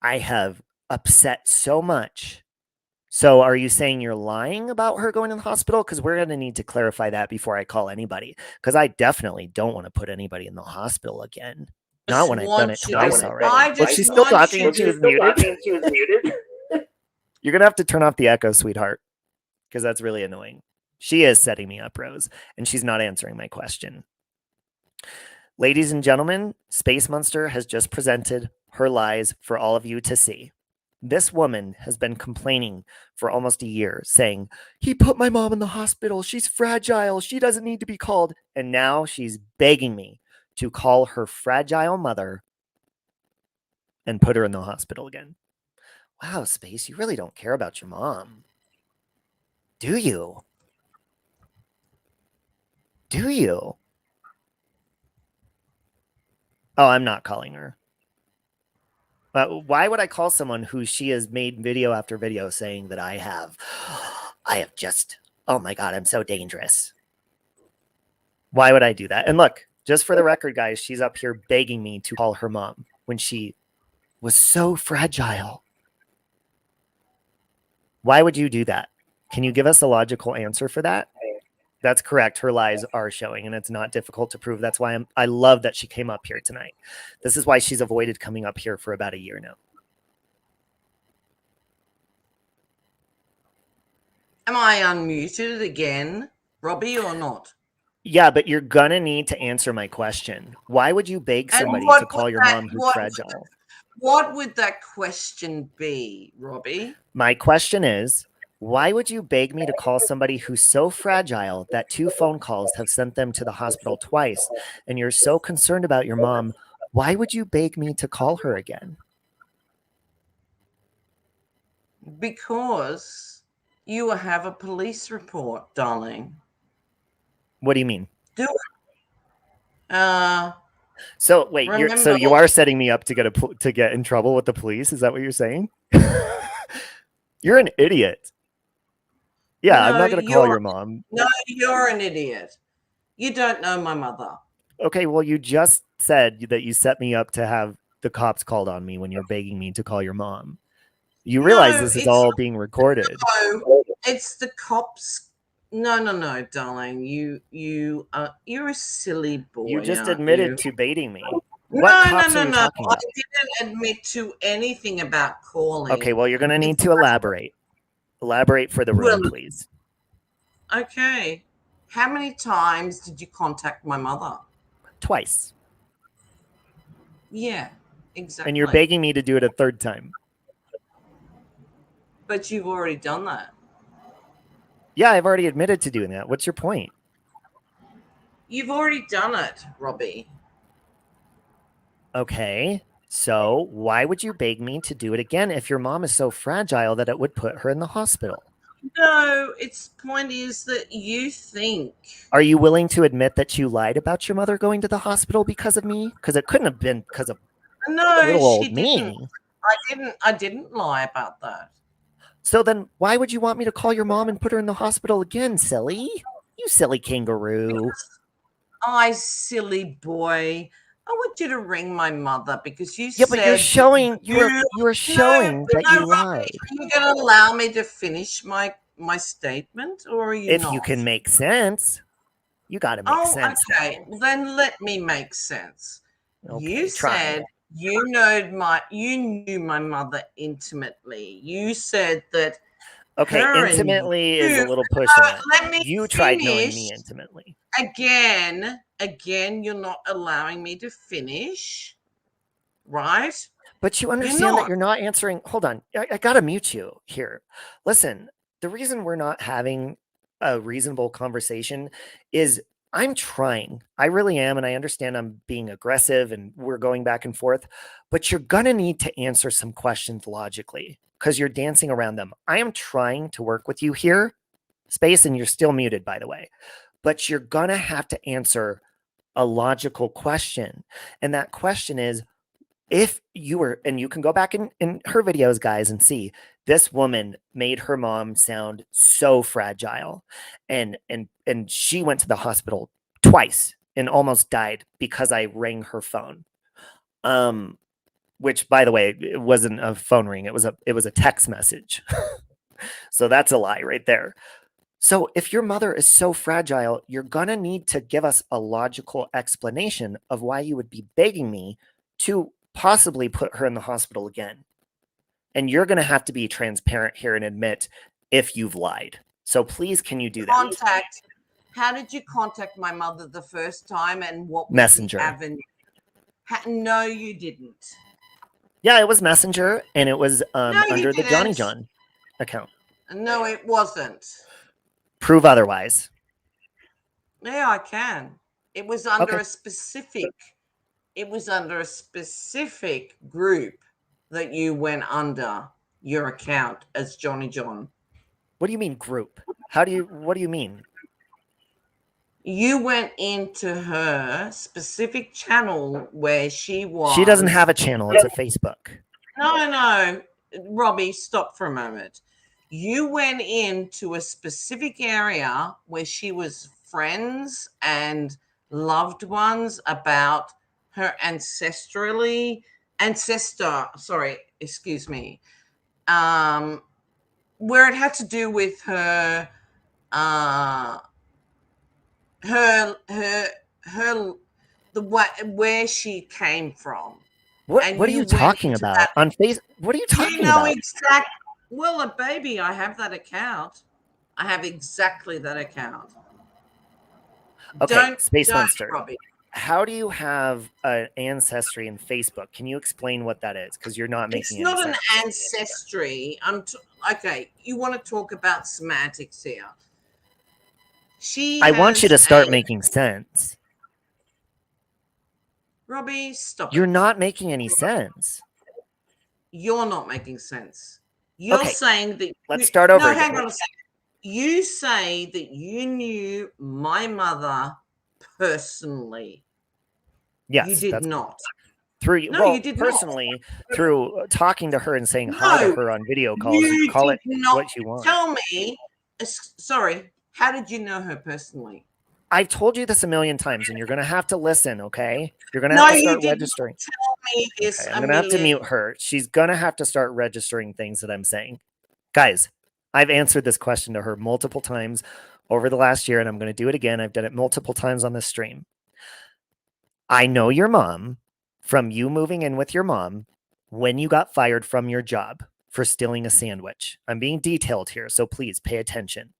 have upset so much. So are you saying you're lying about her going to the hospital? Because we're going to need to clarify that before I call anybody. Because I definitely don't want to put anybody in the hospital again. Not when I've done it twice already. I Was just she still want talking you and she was Still muted? talking, she was muted. You're going to have to turn off the echo, sweetheart. Because that's really annoying. She is setting me up, Rose. And she's not answering my question. Ladies and gentlemen, Space Monster has just presented her lies for all of you to see. This woman has been complaining for almost a year, saying, he put my mom in the hospital. She's fragile. She doesn't need to be called. And now she's begging me to call her fragile mother and put her in the hospital again. Wow, Space, you really don't care about your mom. Do you? Do you? Oh, I'm not calling her. Why would I call someone who she has made video after video saying that I have just, oh my God, I'm so dangerous. Why would I do that? And look, just for the record, guys, she's up here begging me to call her mom when she was so fragile. Why would you do that? Can you give us a logical answer for that? That's correct. Her lies are showing, and it's not difficult to prove. That's why I love that she came up here tonight. This is why she's avoided coming up here for about a year now. Am I unmuted again, Robbie, or not? Yeah, but you're gonna need to answer my question. Why would you beg somebody to call your mom who's fragile? What would that question be, Robbie? My question is, why would you beg me to call somebody who's so fragile that 2 phone calls have sent them to the hospital twice, and you're so concerned about your mom? Why would you beg me to call her again? Because you have a police report, darling. What do you mean? Do it. So wait, remember, you are setting me up to get in trouble with the police? Is that what you're saying? You're an idiot. Yeah, no, I'm not going to call your mom. No, you're an idiot. You don't know my mother. Okay, well, you just said that you set me up to have the cops called on me when you're begging me to call your mom. You realize this is all being recorded. No, it's the cops. No, darling. You're a silly boy. You just admitted to baiting me. No. I didn't admit to anything about calling. Okay, well, you're going to need to elaborate. Elaborate for the room, please. Okay. How many times did you contact my mother? Twice. Yeah, exactly. And you're begging me to do it a 3rd time. But you've already done that. Yeah, I've already admitted to doing that. What's your point? You've already done it, Robbie. Okay, so why would you beg me to do it again if your mom is so fragile that it would put her in the hospital? No, its point is that you think. Are you willing to admit that you lied about your mother going to the hospital because of me? Because it couldn't have been because of No, little she old didn't. me. I didn't lie about that. So then why would you want me to call your mom and put her in the hospital again, silly? You silly kangaroo. Because I, silly boy, I want you to ring my mother because you Yeah, but you're said that showing you you are no, showing that no, you Robbie, lied. are you going to allow me to finish my statement, or are you If you not? can make sense, you got to make Oh, sense okay. now. Well, then let me make sense. You Okay, try. said you knew my mother intimately. You said that Okay, her and intimately is a you. little pushing it. Let me You tried knowing finish. me intimately. Again, you're not allowing me to finish, right? But you You're understand that not. you're not answering. Hold on. I got to mute you here. Listen, the reason we're not having a reasonable conversation is I'm trying. I really am. And I understand I'm being aggressive and we're going back and forth, but you're going to need to answer some questions logically because you're dancing around them. I am trying to work with you here, Space, and you're still muted, by the way, but you're going to have to answer a logical question. And that question is, if you were, and you can go back in her videos, guys, and see this woman made her mom sound so fragile, and she went to the hospital twice and almost died because I rang her phone. Which, by the way, it wasn't a phone ring; it was a text message. So that's a lie right there. So if your mother is so fragile, you're gonna need to give us a logical explanation of why you would be begging me to possibly put her in the hospital again. And you're gonna have to be transparent here and admit if you've lied. So please, can you do that? How did you contact my mother the first time, and what was the Messenger. avenue? No, you didn't. Yeah, it was Messenger, and it was No, you under the Johnny didn't. John account. No, it wasn't. Prove otherwise. Yeah, I can. It was under Okay. a specific. It was under a specific group that you went under your account as Johnny John. What do you mean group? What do you mean? You went into her specific channel where she She doesn't was. have a channel, it's a Facebook. No, Robbie, stop for a moment. You went into a specific area where she was friends and loved ones about her sorry, excuse me, where it had to do with her, uh, her, where she came from, and What are you you went talking into that. about? On face What are you You talking know about? exact. Well, baby, I have that account. I have exactly that account. Okay, Space Don't, Monster. Robbie. How do you have an ancestry in Facebook? Can you explain what that is? Because you're not It's making any not an sense. ancestry. Okay. You want to talk about semantics here? She I want you has to a. start making sense. Robbie, stop You're it. not making any sense. You're not making sense. You're Okay, saying that let's start over no, again. hang on a second. You say that you knew my mother personally. You Yes, did that's not. through you. No, you Well, did not. personally, through talking to her and saying hi to No, her on video calls. you Call did it not what you want. tell me. Sorry, how did you know her personally? I've told you this a million times, and you're going to have to listen, okay? You're going to have No, to you start did not registering. tell me this Okay, I'm a going to have to million. mute her. She's going to have to start registering things that I'm saying. Guys, I've answered this question to her multiple times over the last year, and I'm going to do it again. I've done it multiple times on this stream. I know your mom from you moving in with your mom when you got fired from your job for stealing a sandwich. I'm being detailed here, so please pay attention.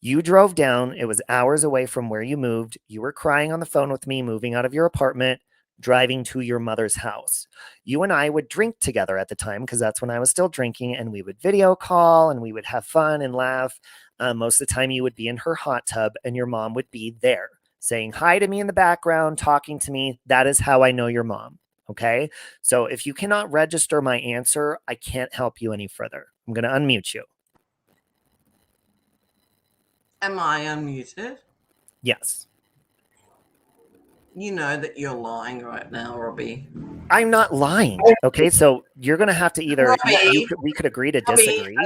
You drove down, it was hours away from where you moved. You were crying on the phone with me, moving out of your apartment, driving to your mother's house. You and I would drink together at the time because that's when I was still drinking, and we would video call and we would have fun and laugh. Most of the time, you would be in her hot tub and your mom would be there saying hi to me in the background, talking to me. That is how I know your mom. Okay. So if you cannot register my answer, I can't help you any further. I'm going to unmute you. Am I unmuted? Yes. You know that you're lying right now, Robbie. I'm not lying. Okay, so you're gonna have to either we could agree to disagree.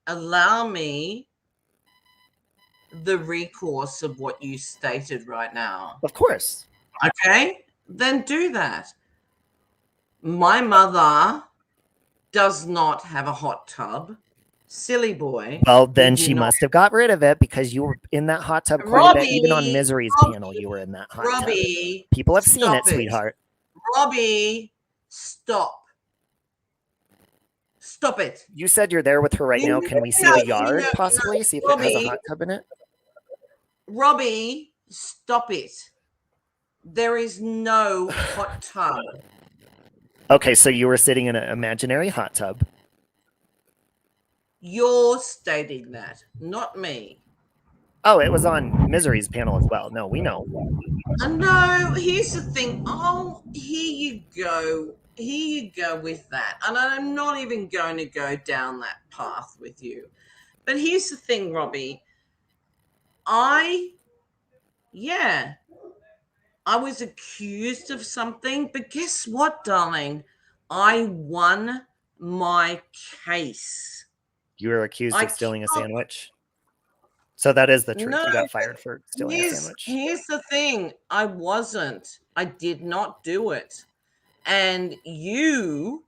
Allow me the recourse of what you stated right now. Of course. Okay, then do that. My mother does not have a hot tub. Silly boy. Well, then she must have got rid of it because you were in that hot tub quite a bit. Even on Misery's panel, you were in that hot tub. People have seen it, sweetheart. Robbie, stop. Stop it. You said you're there with her right now. Can we see the yard possibly? See if it has a hot tub in it? Robbie, stop it. There is no hot tub. Okay, so you were sitting in an imaginary hot tub. You're stating that, not me. Oh, it was on Misery's panel as well. No, we know. No, here's the thing. Oh, here you go. Here you go with that. And I'm not even going to go down that path with you. But here's the thing, Robbie. I was accused of something, but guess what, darling? I won my case. You were accused of stealing a sandwich? So that is the truth. No, you got fired for stealing a sandwich. Here's the thing. I wasn't. I did not do it. And you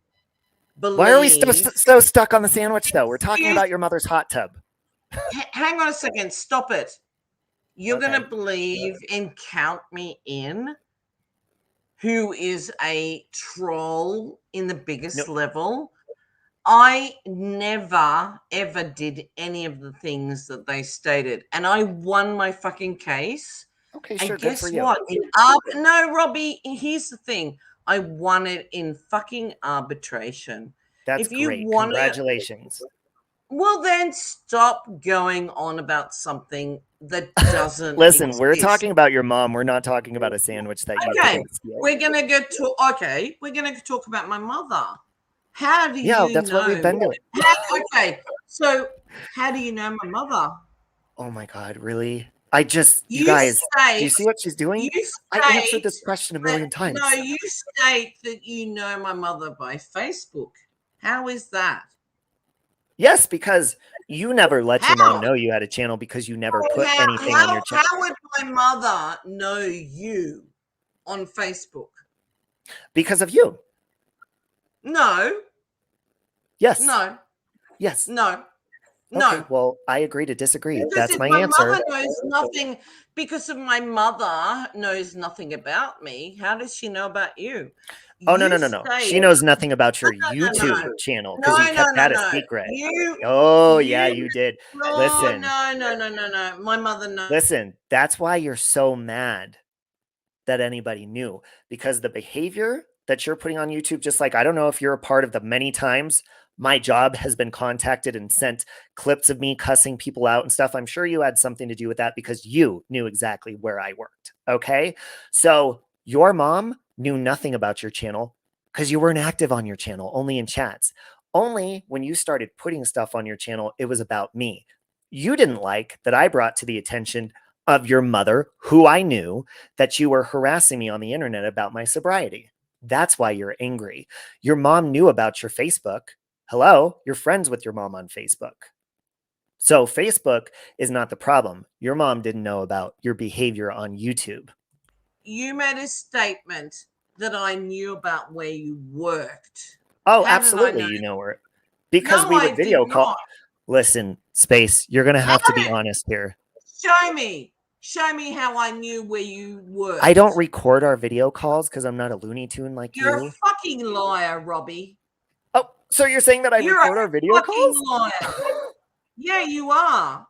believe... Why are we so stuck on the sandwich, though? We're talking about your mother's hot tub. Hang on a second. Stop it. You're going to believe in Count Me In, who is a troll in the biggest level. I never, ever did any of the things that they stated. And I won my fucking case. Okay, and sure, guess good for what? you. No, Robbie, here's the thing. I won it in fucking arbitration. That's great. Congratulations. Well, then stop going on about something that doesn't Listen, exist. We're talking about your mom. We're not talking about a sandwich that you didn't steal. We're going to talk about my mother. How do you know? Yeah, that's what we've been doing. So how do you know my mother? Oh my God, really? You guys, do you see what she's doing? I answered this question a million times. No, you state that you know my mother by Facebook. How is that? Yes, because you never let your mom know you had a channel because you never put anything on your channel. How would my mother know you on Facebook? Because of you. No. Yes. No. Yes. No. Okay, well, I agree to disagree. Because that's my answer. My mother knows nothing. Because if my mother knows nothing about me, how does she know about you? Oh, no. She knows nothing about your YouTube channel because you kept that a secret. Yeah, you did. Listen. No. My mother knows. Listen, that's why you're so mad that anybody knew, because the behavior that you're putting on YouTube, just like, I don't know if you're a part of the many times my job has been contacted and sent clips of me cussing people out and stuff. I'm sure you had something to do with that because you knew exactly where I worked. Okay. So your mom knew nothing about your channel because you weren't active on your channel, only in chats. Only when you started putting stuff on your channel, it was about me. You didn't like that I brought to the attention of your mother, who I knew, that you were harassing me on the internet about my sobriety. That's why you're angry. Your mom knew about your Facebook. Hello, you're friends with your mom on Facebook. So Facebook is not the problem. Your mom didn't know about your behavior on YouTube. You made a statement that I knew about where you worked. Oh, absolutely, you know where. Because we would video call. Listen, Space, you're going to have to be honest here. Show me how I knew where you worked. I don't record our video calls because I'm not a Looney Tune like you. You're a fucking liar, Robbie. Oh, so you're saying that I record our video calls? Liar. Yeah, you are.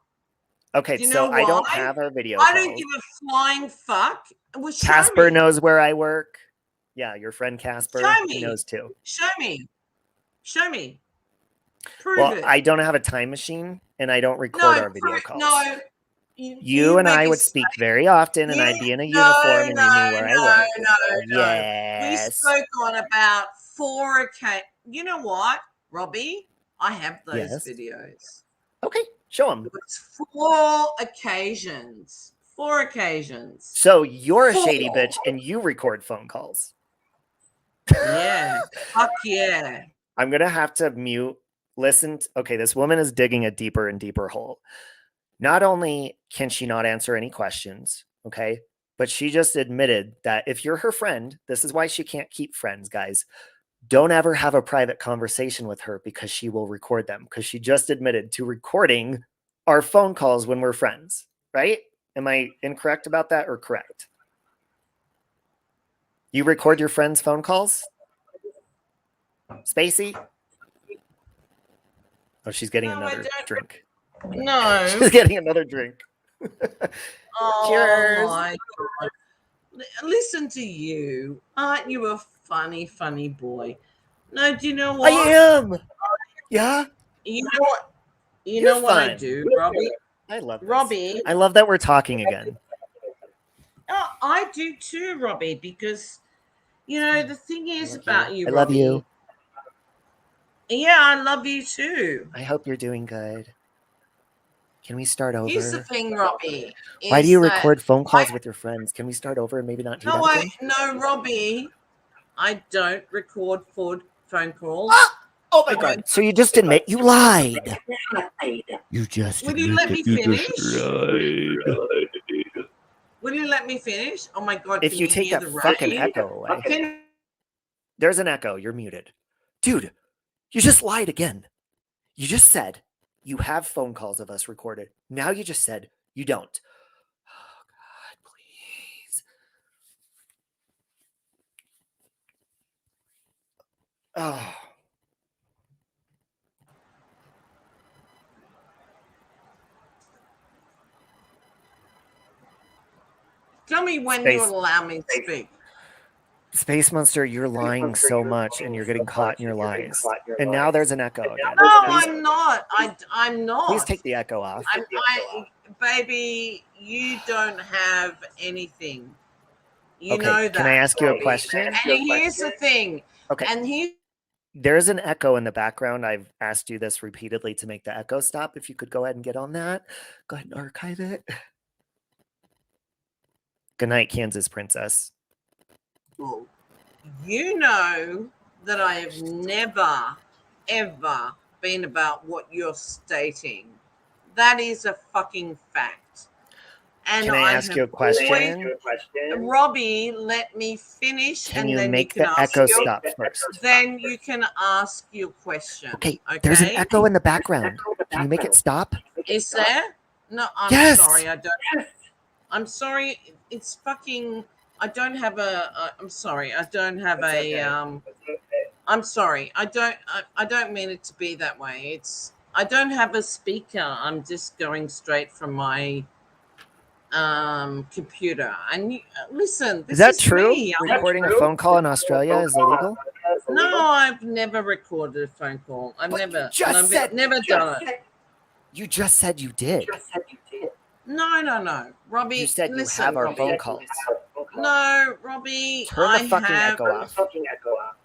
Okay, so I don't have our video calls. I don't give a flying fuck. Well, Casper knows where I work. Yeah, your friend Casper. He knows too. Show me. Prove it. I don't have a time machine and I don't record our video calls. No. You and I would speak very often, and I'd be in a uniform, and you knew where I was. No. Yes. We spoke on about 4K. You know what, Robbie? I have those videos. Okay, Show them. It's 4 occasions. 4 occasions. So you're a 4. shady bitch and you record phone calls. Yeah. Fuck yeah. I'm going to have to mute. Listen. Okay, this woman is digging a deeper and deeper hole. Not only can she not answer any questions, okay, but she just admitted that if you're her friend, this is why she can't keep friends, guys. Don't ever have a private conversation with her because she will record them, because she just admitted to recording our phone calls when we're friends, right? Am I incorrect about that or correct? You record your friends' phone calls? Spacey? Oh, she's getting No, I another don't. drink. No. She's getting another drink. Oh Cheers. my God. Listen to you. Aren't you a funny, funny boy? No, do you know what? I am. Yeah. You know what? You You're know what I fun. do, Robbie? I love this. Robbie. I love that we're talking again. Oh, I do too, Robbie, because you know the thing is about you, I love Robbie. you. Yeah, I love you too. I hope you're doing good. Can we start over? Here's the thing, Robbie. Why do you is that record phone calls with your friends? Can we start over and maybe not do No, that again? no, Robbie. I don't record phone calls. Oh my God. So you just admit you lied. You just Will you let me finish? Will you let me finish? Oh my God. If can you take hear that the fucking rain? echo away. Can- There's an echo. You're muted. Dude, you just lied again. You just said you have phone calls of us recorded. Now you just said you don't. Oh God, please. Oh. Tell me when Space. you allow me to speak. Space Monster, you're lying so much and you're getting caught in your lies. And now there's an echo again. No, Please, I'm not. I'm not. please take the echo off. Baby, you don't have anything. You Okay, know that. can I ask you a question? And here's the thing. Okay. And There's an echo in the background. I've asked you this repeatedly to make the echo stop. If you could go ahead and get on that. Go ahead and archive it. Good night, Kansas Princess. you know that I have never, ever been about what you're stating. That is a fucking fact. And Can I ask you a question? Robbie, let me finish. Can and you then make you can the ask echo your, stop first? Then you can ask your question. Okay, there's an echo in the background. Can you make it stop? Is there? No, I'm Yes. sorry. I don't. I'm sorry. It's fucking. I don't have I'm sorry. I don't have I'm sorry. I don't mean it to be that way. I don't have a speaker. I'm just going straight from my computer. And listen, this Is that true? me. Recording a phone call in Australia is illegal? No, I've never recorded a phone call. I've But you never just said- never done it. You just said you did. No. Robbie, You said you listen, have our Robbie. phone calls. No, Robbie. Turn the I fucking have, echo off.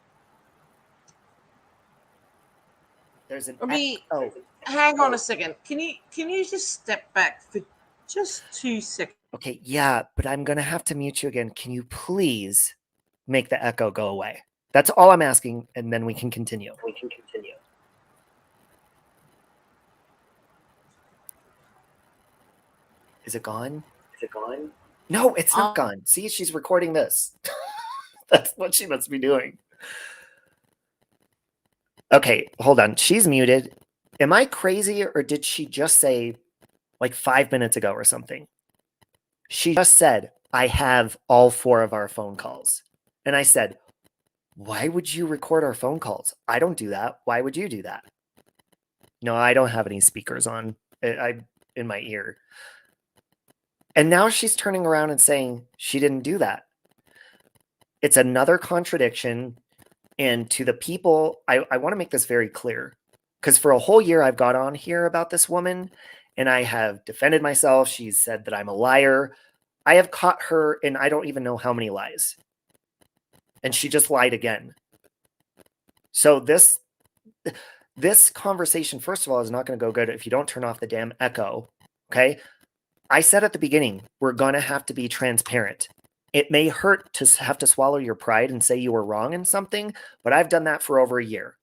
There's an Robbie, echo. hang on a second. Can you just step back for just 2 seconds? Okay, yeah, but I'm going to have to mute you again. Can you please make the echo go away? That's all I'm asking, and then we can continue. Is it gone? No, it's not gone. See, she's recording this. That's what she must be doing. Okay, hold on. She's muted. Am I crazy, or did she just say like 5 minutes ago or something? She just said, I have all 4 of our phone calls. And I said, why would you record our phone calls? I don't do that. Why would you do that? No, I don't have any speakers on in my ear. And now she's turning around and saying she didn't do that. It's another contradiction. And to the people, I want to make this very clear. Because for a whole year, I've got on here about this woman, and I have defended myself. She's said that I'm a liar. I have caught her in I don't even know how many lies. And she just lied again. So this conversation, first of all, is not going to go good if you don't turn off the damn echo. Okay. I said at the beginning, we're going to have to be transparent. It may hurt to have to swallow your pride and say you were wrong in something, but I've done that for over a year.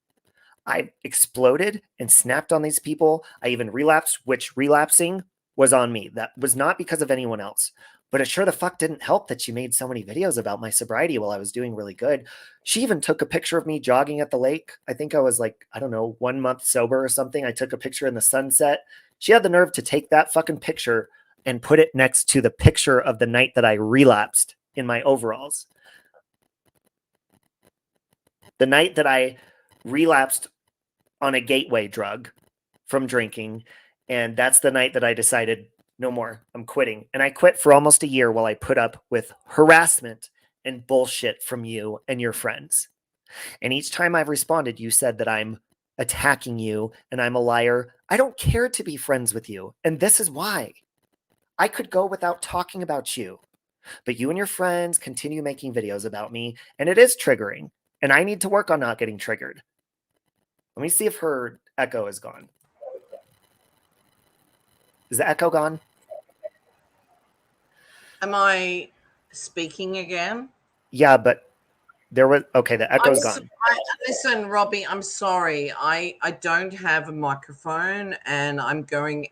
I exploded and snapped on these people. I even relapsed, which relapsing was on me. That was not because of anyone else. But it sure the fuck didn't help that she made so many videos about my sobriety while I was doing really good. She even took a picture of me jogging at the lake. I think I was like, I don't know, 1 month sober or something. I took a picture in the sunset. She had the nerve to take that fucking picture and put it next to the picture of the night that I relapsed in my overalls. The night that I relapsed on a gateway drug from drinking. And that's the night that I decided, no more, I'm quitting. And I quit for almost a year while I put up with harassment and bullshit from you and your friends. And each time I've responded, you said that I'm attacking you and I'm a liar. I don't care to be friends with you. And this is why. I could go without talking about you. But you and your friends continue making videos about me, and it is triggering. And I need to work on not getting triggered. Let me see if her echo is gone. Is the echo gone? Am I speaking again? Yeah, but there was, okay, the echo's gone. Listen, Robbie, I'm sorry. I don't have a microphone and I'm going,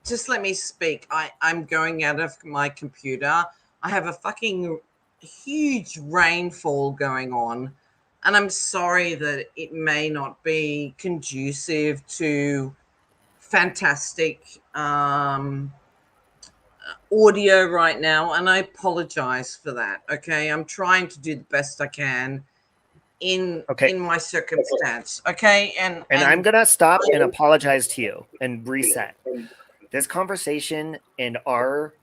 just let me speak. I'm going out of my computer. I have a fucking huge rainfall going on. And I'm sorry that it may not be conducive to fantastic audio right now. And I apologize for that. Okay. I'm trying to do the best I can in my circumstance. Okay. And I'm going to stop and apologize to you and reset. This conversation and our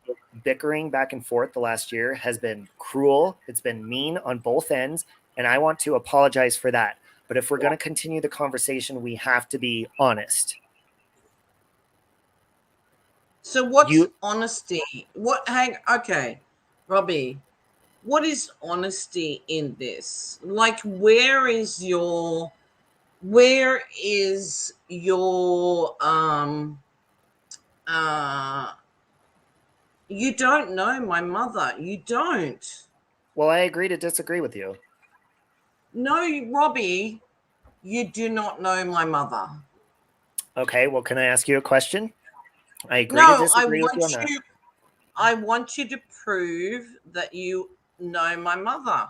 bickering back and forth the last year has been cruel. It's been mean on both ends. And I want to apologize for that. But if we're going to continue the conversation, we have to be honest. So what's honesty? Okay, Robbie, what is honesty in this? Like, where is your you don't know my mother. You don't. Well, I agree to disagree with you. No, Robbie, you do not know my mother. Okay, well, can I ask you a question? I agree to disagree with you on that. I want you to prove that you know my mother.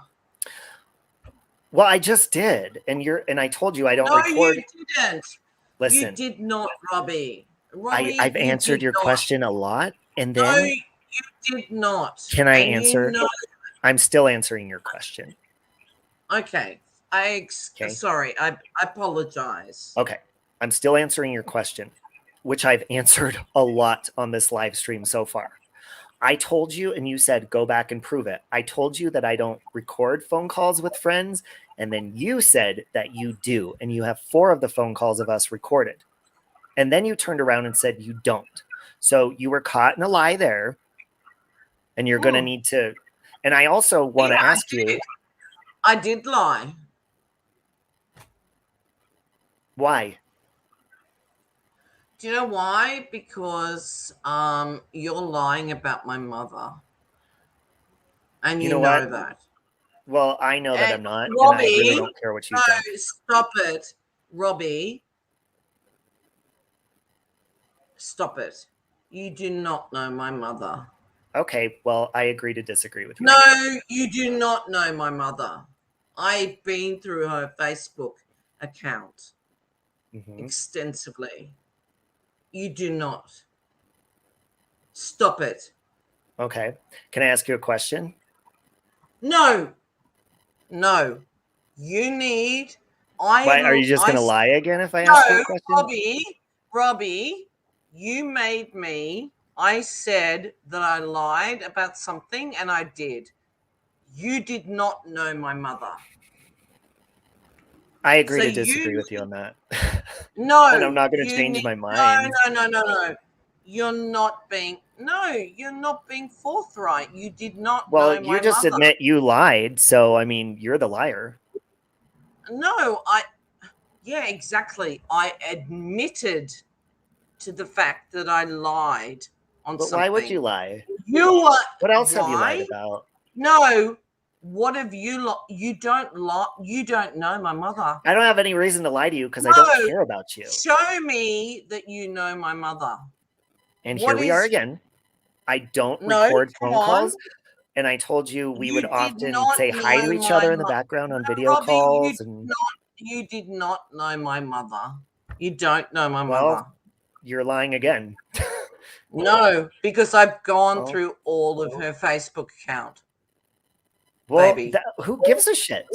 Well, I just did, and I told you I don't record. No, you didn't. Listen, you did not, Robbie. I've answered your question a lot, and then no, you did not. Can I answer? I'm still answering your question. Okay. Sorry, I apologize. Okay, I'm still answering your question, which I've answered a lot on this live stream so far. I told you, and you said, go back and prove it. I told you that I don't record phone calls with friends, and then you said that you do, and you have 4 of the phone calls of us recorded. And then you turned around and said you don't. So you were caught in a lie there, and you're going to need to. And I also want to ask you. I did lie. Why? Do you know why? Because you're lying about my mother. And you know that. Well, I know that I'm not. Robbie, and I really don't care what you think. Stop it. Robbie. Stop it. You do not know my mother. Okay, well, I agree to disagree with you. No, you do not know my mother. I've been through her Facebook account extensively. You do not. Stop it. Okay. Can I ask you a question? No. No. You need... Are you just going to lie again if I ask you a question? Robbie, you made me... I said that I lied about something, and I did. You did not know my mother. I agree to disagree with you on that. No. And I'm not going to change my mind. No. You're not being forthright. You did not know my mother. Well, you just admit you lied, so, I mean, you're the liar. No, Yeah, exactly. I admitted to the fact that I lied on But something. why would you lie? You are. What else have you lied Why? about? No. What have you You don't lie. You don't know my mother. I don't have any reason to lie to you because I No. don't care about you. Show me that you know my mother. And What here we are is- again. I don't No, record come phone on. calls. And I told you we You would did often not say hi to know each my other in the mo- background on No, video Robbie, calls. And you did not know my mother. You don't know my well, mother. you're lying again. No, because I've gone Oh. through all of her Facebook account. Well, Baby. who gives a shit?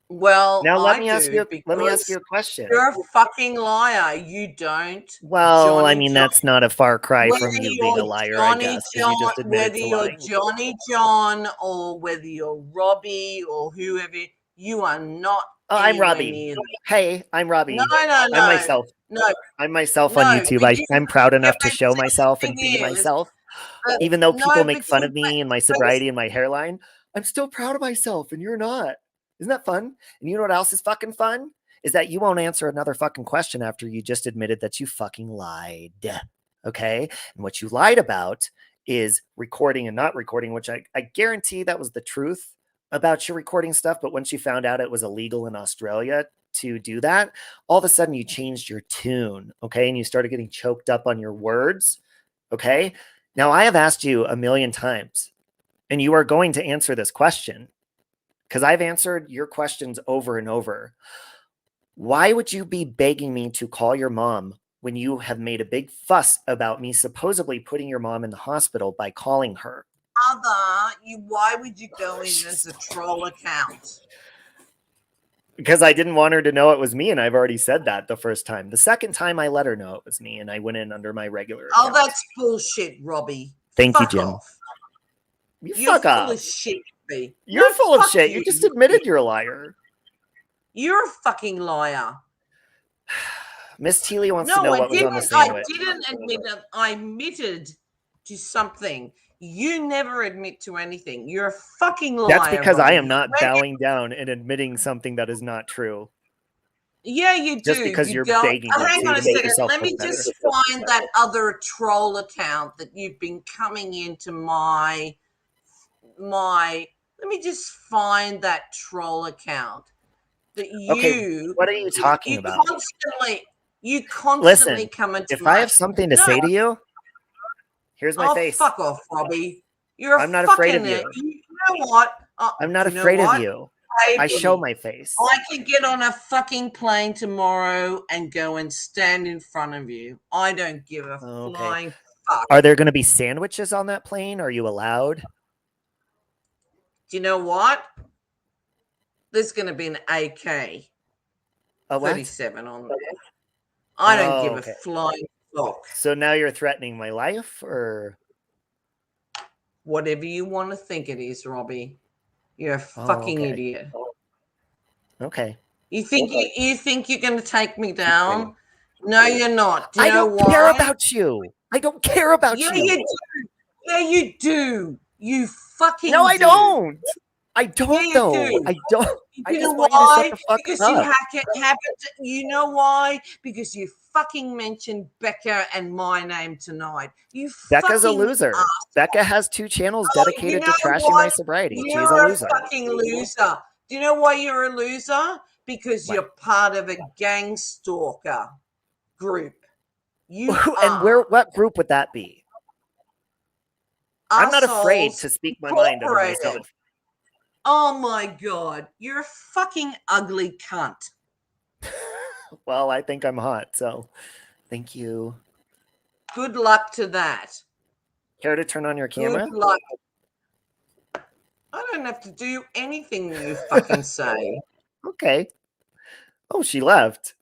Well, Now let I me ask do you. because Let me ask you a question. you're a fucking liar. You don't. Well, I Johnny mean John- that's not a far cry from whether you being a you're liar, Johnny I guess, because you just John, admitted whether to you're lying. Johnny John or whether you're Robbie or whoever, you are not. Oh, I'm anywhere Robbie. near that. Hey, I'm Robbie. No. I'm myself. No. I'm myself No, on YouTube. but I'm proud enough but to show the myself and thing be is, myself. but Even though no, people make but fun you- of me and my sobriety and my hairline, I'm still proud of myself and you're not. Isn't that fun? And you know what else is fucking fun? Is that you won't answer another fucking question after you just admitted that you fucking lied. Okay? And what you lied about is recording and not recording, which I guarantee that was the truth about your recording stuff. But once you found out it was illegal in Australia to do that, all of a sudden you changed your tune. Okay? And you started getting choked up on your words. Okay? Now, I have asked you a million times, and you are going to answer this question because I've answered your questions over and over. Why would you be begging me to call your mom when you have made a big fuss about me supposedly putting your mom in the hospital by calling her? Why would you go in as a troll account? Because I didn't want her to know it was me, and I've already said that the first time. The second time I let her know it was me, and I went in under my regular account. Oh, that's bullshit, Robbie. Thank you, Fuck Jim. off. You You're fuck full off. of shit, Robbie. You're No, full of fuck shit. You just admitted you're a liar. You're a fucking liar. Miss Teely wants to No, know I what was on the didn't. I sandwich. didn't admit it. I admitted to something. You never admit to anything. You're a fucking liar. That's because I Robbie. am not bowing down and admitting something that is not true. Yeah, you do. Just because you're go, begging me hang on a to make second. yourself Let me look better. just find that other troll account that you've been coming into my. Let me just find that troll account that you. Okay, what are you talking about? You constantly Listen, come into if my. I have something to say to you, here's my face. Fuck off, Robbie. You're I'm not afraid of you. You know what? I'm not afraid of you. I show my face. I could get on a fucking plane tomorrow and go and stand in front of you. I don't give a flying fuck. Are there going to be sandwiches on that plane? Are you allowed? Do you know what? There's going to be an AK 37 on there. I don't give a flying fuck. So now you're threatening my life, or whatever you want to think it is, Robbie. You're a fucking idiot. Okay. You think you're going to take me down? No, you're not. Do you I know don't why? care about you. I don't care about you. You do. Yeah, you do. You fucking No, I do. don't. I don't know. I don't. I just want you to shut the fuck because up. You know why? Because you fucking mentioned Becca and my name tonight. Becca's a loser. Asshole. Becca has 2 channels dedicated to trashing my sobriety. She's a loser. You're a fucking loser. Do you know why you're a loser? Because you're part of a gang stalker group. What group would that be? I'm not afraid to speak my mind under myself. Oh my God. You're a fucking ugly cunt. Well, I think I'm hot, so thank you. Good luck to that. Care to turn on your camera? Good luck. I don't have to do anything you fucking say. Okay. Oh, she left.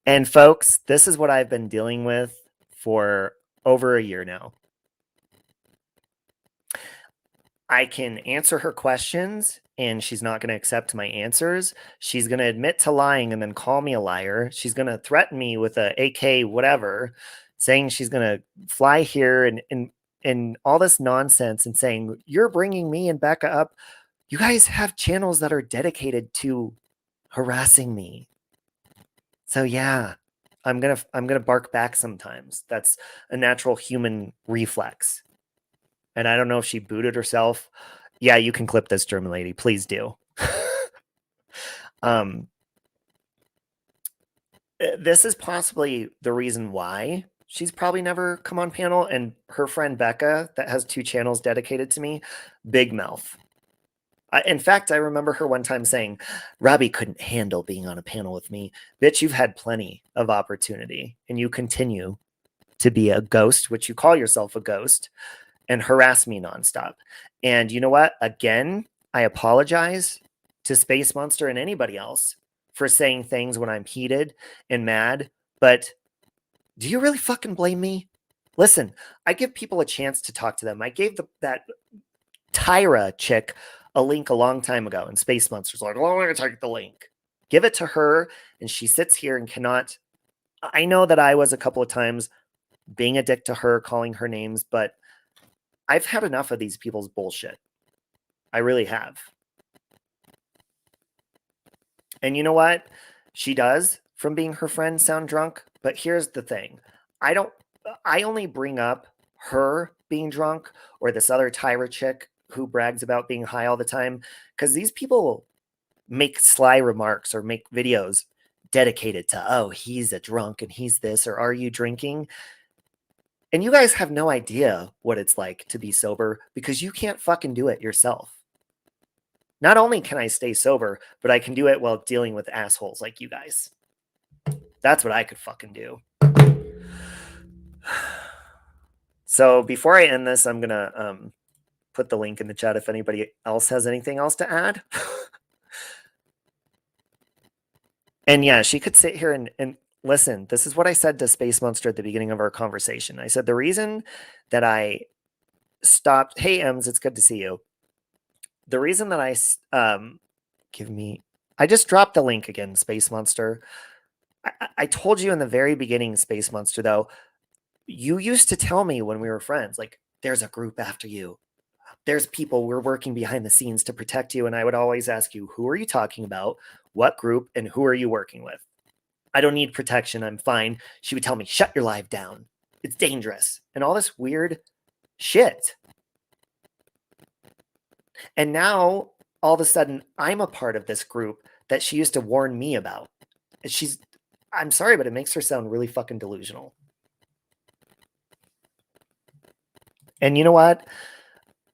And folks, this is what I've been dealing with for over a year now. I can answer her questions and she's not going to accept my answers. She's going to admit to lying and then call me a liar. She's going to threaten me with a AK whatever, saying she's going to fly here and all this nonsense and saying, you're bringing me and Becca up. You guys have channels that are dedicated to harassing me. So yeah, I'm gonna bark back sometimes. That's a natural human reflex. And I don't know if she booted herself. Yeah, you can clip this, German lady. Please do. This is possibly the reason why she's probably never come on panel. And her friend Becca, that has 2 channels dedicated to me, big mouth. In fact, I remember her one time saying, Robbie couldn't handle being on a panel with me. Bitch, you've had plenty of opportunity, and you continue to be a ghost, which you call yourself a ghost, and harass me nonstop. And you know what? Again, I apologize to Space Monster and anybody else for saying things when I'm heated and mad, but do you really fucking blame me? Listen, I give people a chance to talk to them. I gave that Tyra chick a link a long time ago, and Space Monster's like, well, I'm going to take the link. Give it to her, and she sits here and cannot. I know that I was a couple of times being a dick to her, calling her names, but I've had enough of these people's bullshit. I really have. And you know what? She does, from being her friend, sound drunk. But here's the thing. I only bring up her being drunk or this other Tyra chick who brags about being high all the time, because these people make sly remarks or make videos dedicated to, oh, he's a drunk and he's this, or are you drinking? And you guys have no idea what it's like to be sober because you can't fucking do it yourself. Not only can I stay sober, but I can do it while dealing with assholes like you guys. That's what I could fucking do. So before I end this, I'm going to put the link in the chat if anybody else has anything else to add. And yeah, she could sit here and listen. This is what I said to Space Monster at the beginning of our conversation. I said, the reason that I stopped, hey, Ems, it's good to see you. The reason that I just dropped the link again, Space Monster. I told you in the very beginning, Space Monster, though, you used to tell me when we were friends, like, there's a group after you. There's people, we're working behind the scenes to protect you. And I would always ask you, who are you talking about? What group? And who are you working with? I don't need protection. I'm fine. She would tell me, shut your live down. It's dangerous. And all this weird shit. And now, all of a sudden, I'm a part of this group that she used to warn me about. I'm sorry, but it makes her sound really fucking delusional. And you know what?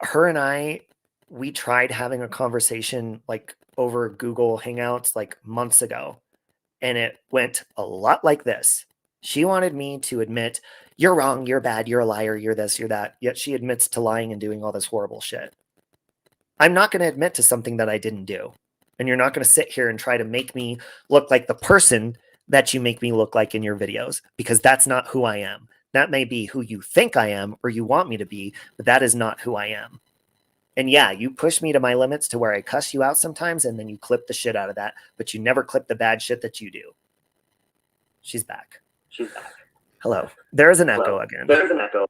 Her and I, we tried having a conversation like over Google Hangouts like months ago. And it went a lot like this. She wanted me to admit, you're wrong, you're bad, you're a liar, you're this, you're that. Yet she admits to lying and doing all this horrible shit. I'm not going to admit to something that I didn't do. And you're not going to sit here and try to make me look like the person that you make me look like in your videos, because that's not who I am. That may be who you think I am or you want me to be, but that is not who I am. And yeah, you push me to my limits to where I cuss you out sometimes, and then you clip the shit out of that, but you never clip the bad shit that you do. She's back. She's back. Hello. There is an echo again. There's an echo.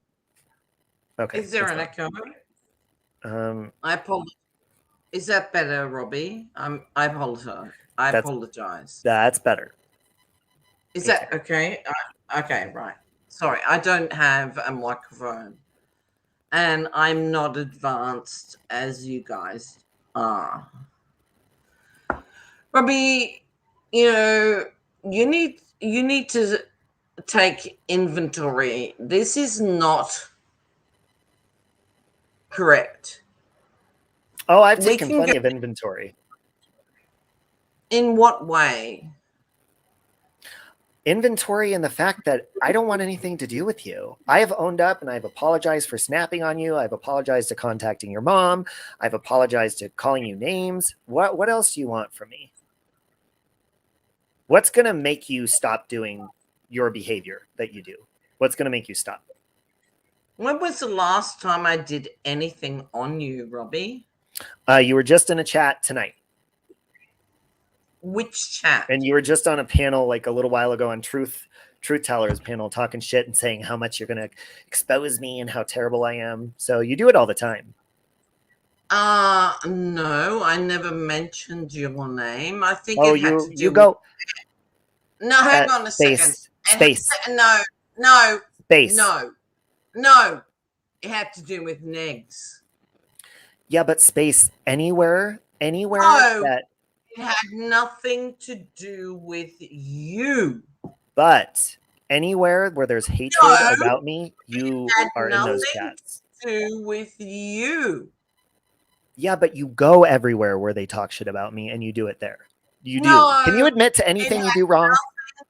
Okay. Is there an echo? I apologize. Is that better, Robbie? I apologize. I apologize. That's better. Is that okay? Okay, right. Sorry, I don't have a microphone. And I'm not advanced as you guys are. Robbie, you need to take inventory. This is not correct. Oh, I've taken plenty of inventory. In what way? Inventory and the fact that I don't want anything to do with you. I have owned up and I've apologized for snapping on you. I've apologized to contacting your mom. I've apologized to calling you names. What else do you want from me? What's going to make you stop doing your behavior that you do? What's going to make you stop? When was the last time I did anything on you, Robbie? You were just in a chat tonight. Which chat? And you were just on a panel like a little while ago on Truth Teller's panel, talking shit and saying how much you're going to expose me and how terrible I am. So you do it all the time. No, I never mentioned your name. I think Oh, it had to you do with. go No, hang on a second. space, No, no, space. no, no. It had to do with negs. Yeah, but space anywhere No, that. it had nothing to do with you. But anywhere where there's hatred No, about me, you it had are in those nothing chats. to do with you. Yeah, but you go everywhere where they talk shit about me and you do it there. You do. Can you No, admit to it anything you had do wrong? nothing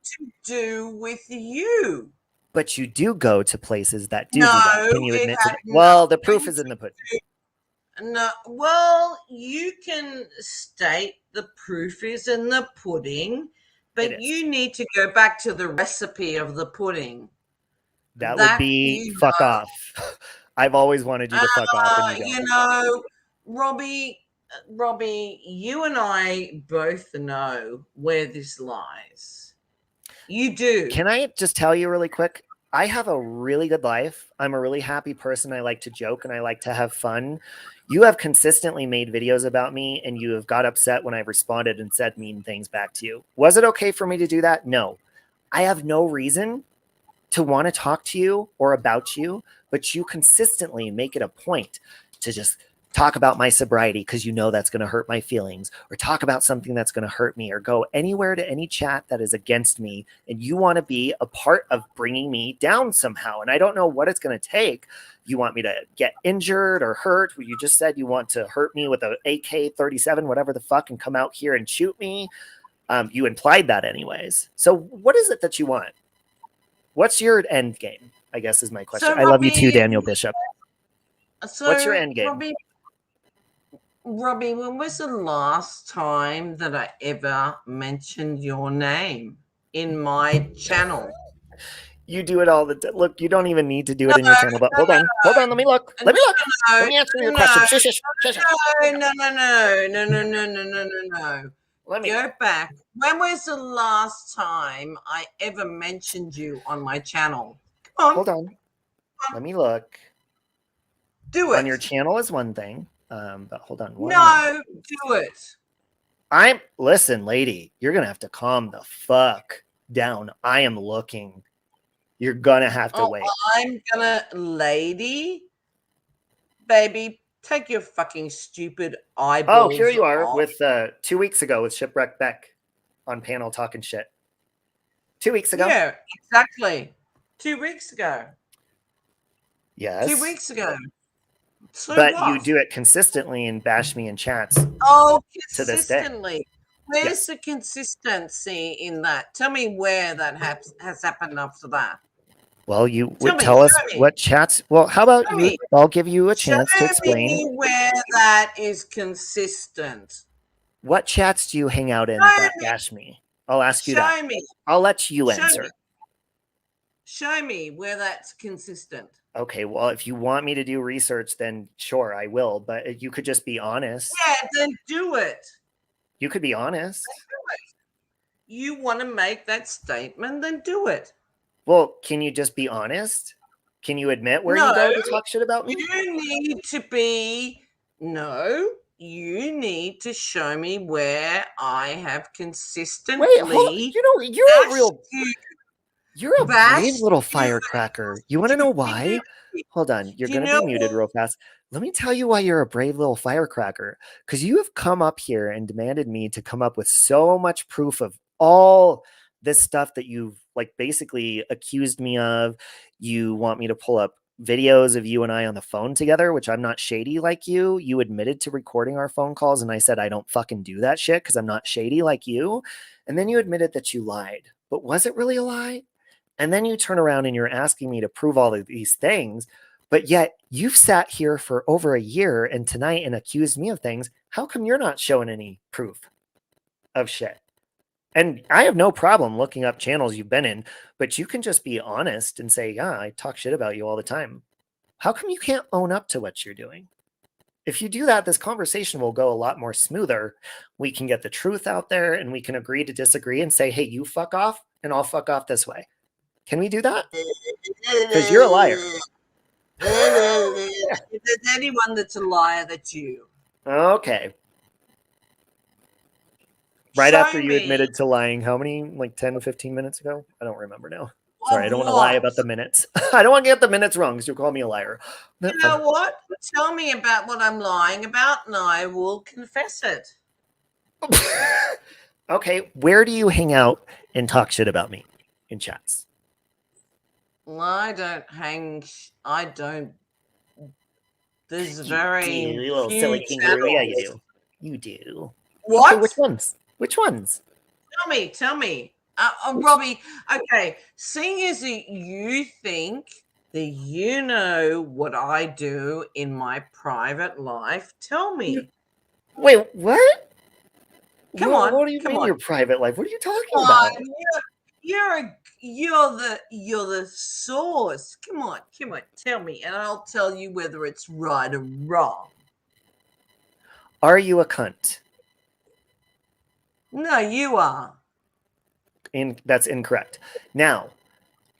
to do with you. But you do go to places that do No, that. Can you it admit to had that? Well, the proof nothing is in the pudding. No, well, you can state the proof is in the pudding, It but is. you need to go back to the recipe of the pudding. That would be fuck off. I've always wanted you to fuck off, and you don't. Robbie, you and I both know where this lies. You do. Can I just tell you really quick? I have a really good life. I'm a really happy person. I like to joke and I like to have fun. You have consistently made videos about me and you have got upset when I've responded and said mean things back to you. Was it okay for me to do that? No. I have no reason to want to talk to you or about you, but you consistently make it a point to just talk about my sobriety because you know that's going to hurt my feelings, or talk about something that's going to hurt me, or go anywhere to any chat that is against me, and you want to be a part of bringing me down somehow. And I don't know what it's going to take. You want me to get injured or hurt? You just said you want to hurt me with an AK-37, whatever the fuck, and come out here and shoot me. You implied that anyways. So what is it that you want? What's your end game, I guess, is my question. So, I love you too, Daniel Bishop. What's your end game? Robbie, when was the last time that I ever mentioned your name in my channel? You do it all the time. Look, you don't even need to do it in your channel, but hold on. Let me look. Let me answer your question. No. Let me go back. When was the last time I ever mentioned you on my channel? Come on. Hold on. Let me look. Do it. On your channel is one thing, but hold on. No, do it. Listen, lady, you're going to have to calm the fuck down. I am looking. You're going to have to wait. I'm going to, lady, baby, take your fucking stupid eyeballs. Oh, here you are off. with 2 weeks ago with Shipwreck Beck on panel talking shit. 2 weeks ago? Yeah, exactly. 2 weeks ago. Yes. 2 weeks ago. So but what? You do it consistently and bash me in chats. Oh, consistently. Where's the consistency in that? Tell me where that has happened after that. Well, you would tell us what chats. Well, how about you? I'll give you a chance to explain. Show me where that is consistent. What chats do you hang out in that bash me? I'll ask you that. Show me. I'll let you answer. Show me where that's consistent. Okay, well, if you want me to do research, then sure, I will. But you could just be honest. Yeah, then do it. You could be honest. You want to make that statement, then do it. Well, can you just be honest? Can you admit where you go to talk shit about me? You need to show me where I have consistently. Wait, hold on. You're a brave little firecracker. You want to know why? Hold on. You're going to be muted real fast. Let me tell you why you're a brave little firecracker. Because you have come up here and demanded me to come up with so much proof of all this stuff that you've basically accused me of. You want me to pull up videos of you and I on the phone together, which I'm not shady like you. You admitted to recording our phone calls, and I said I don't fucking do that shit because I'm not shady like you. And then you admitted that you lied. But was it really a lie? And then you turn around and you're asking me to prove all of these things, but yet you've sat here for over a year and tonight and accused me of things. How come you're not showing any proof of shit? And I have no problem looking up channels you've been in, but you can just be honest and say, yeah, I talk shit about you all the time. How come you can't own up to what you're doing? If you do that, this conversation will go a lot more smoother. We can get the truth out there and we can agree to disagree and say, hey, you fuck off and I'll fuck off this way. Can we do that? Because you're a liar. anyone that's a liar, that's you. Okay. Right Show after you me. admitted to lying, how many, like 10, 15 minutes ago? I don't remember now. Sorry, I don't want to lie about the minutes. I don't want to get the minutes wrong because you'll call me a liar. You know what? Tell me about what I'm lying about and I will confess it. Okay, where do you hang out and talk shit about me in chats? I don't. There's You very do, you little few silly kangaroo. Yeah, you channels. do. You do. What? Okay, which ones? Which ones? Tell me. Robbie, okay, seeing as you think that you know what I do in my private life, tell me. Wait, what? Come on. What do you come mean on. your private life? What are you talking Come about? on. You're the source. Come on. Tell me, and I'll tell you whether it's right or wrong. Are you a cunt? No, you are. That's incorrect. Now,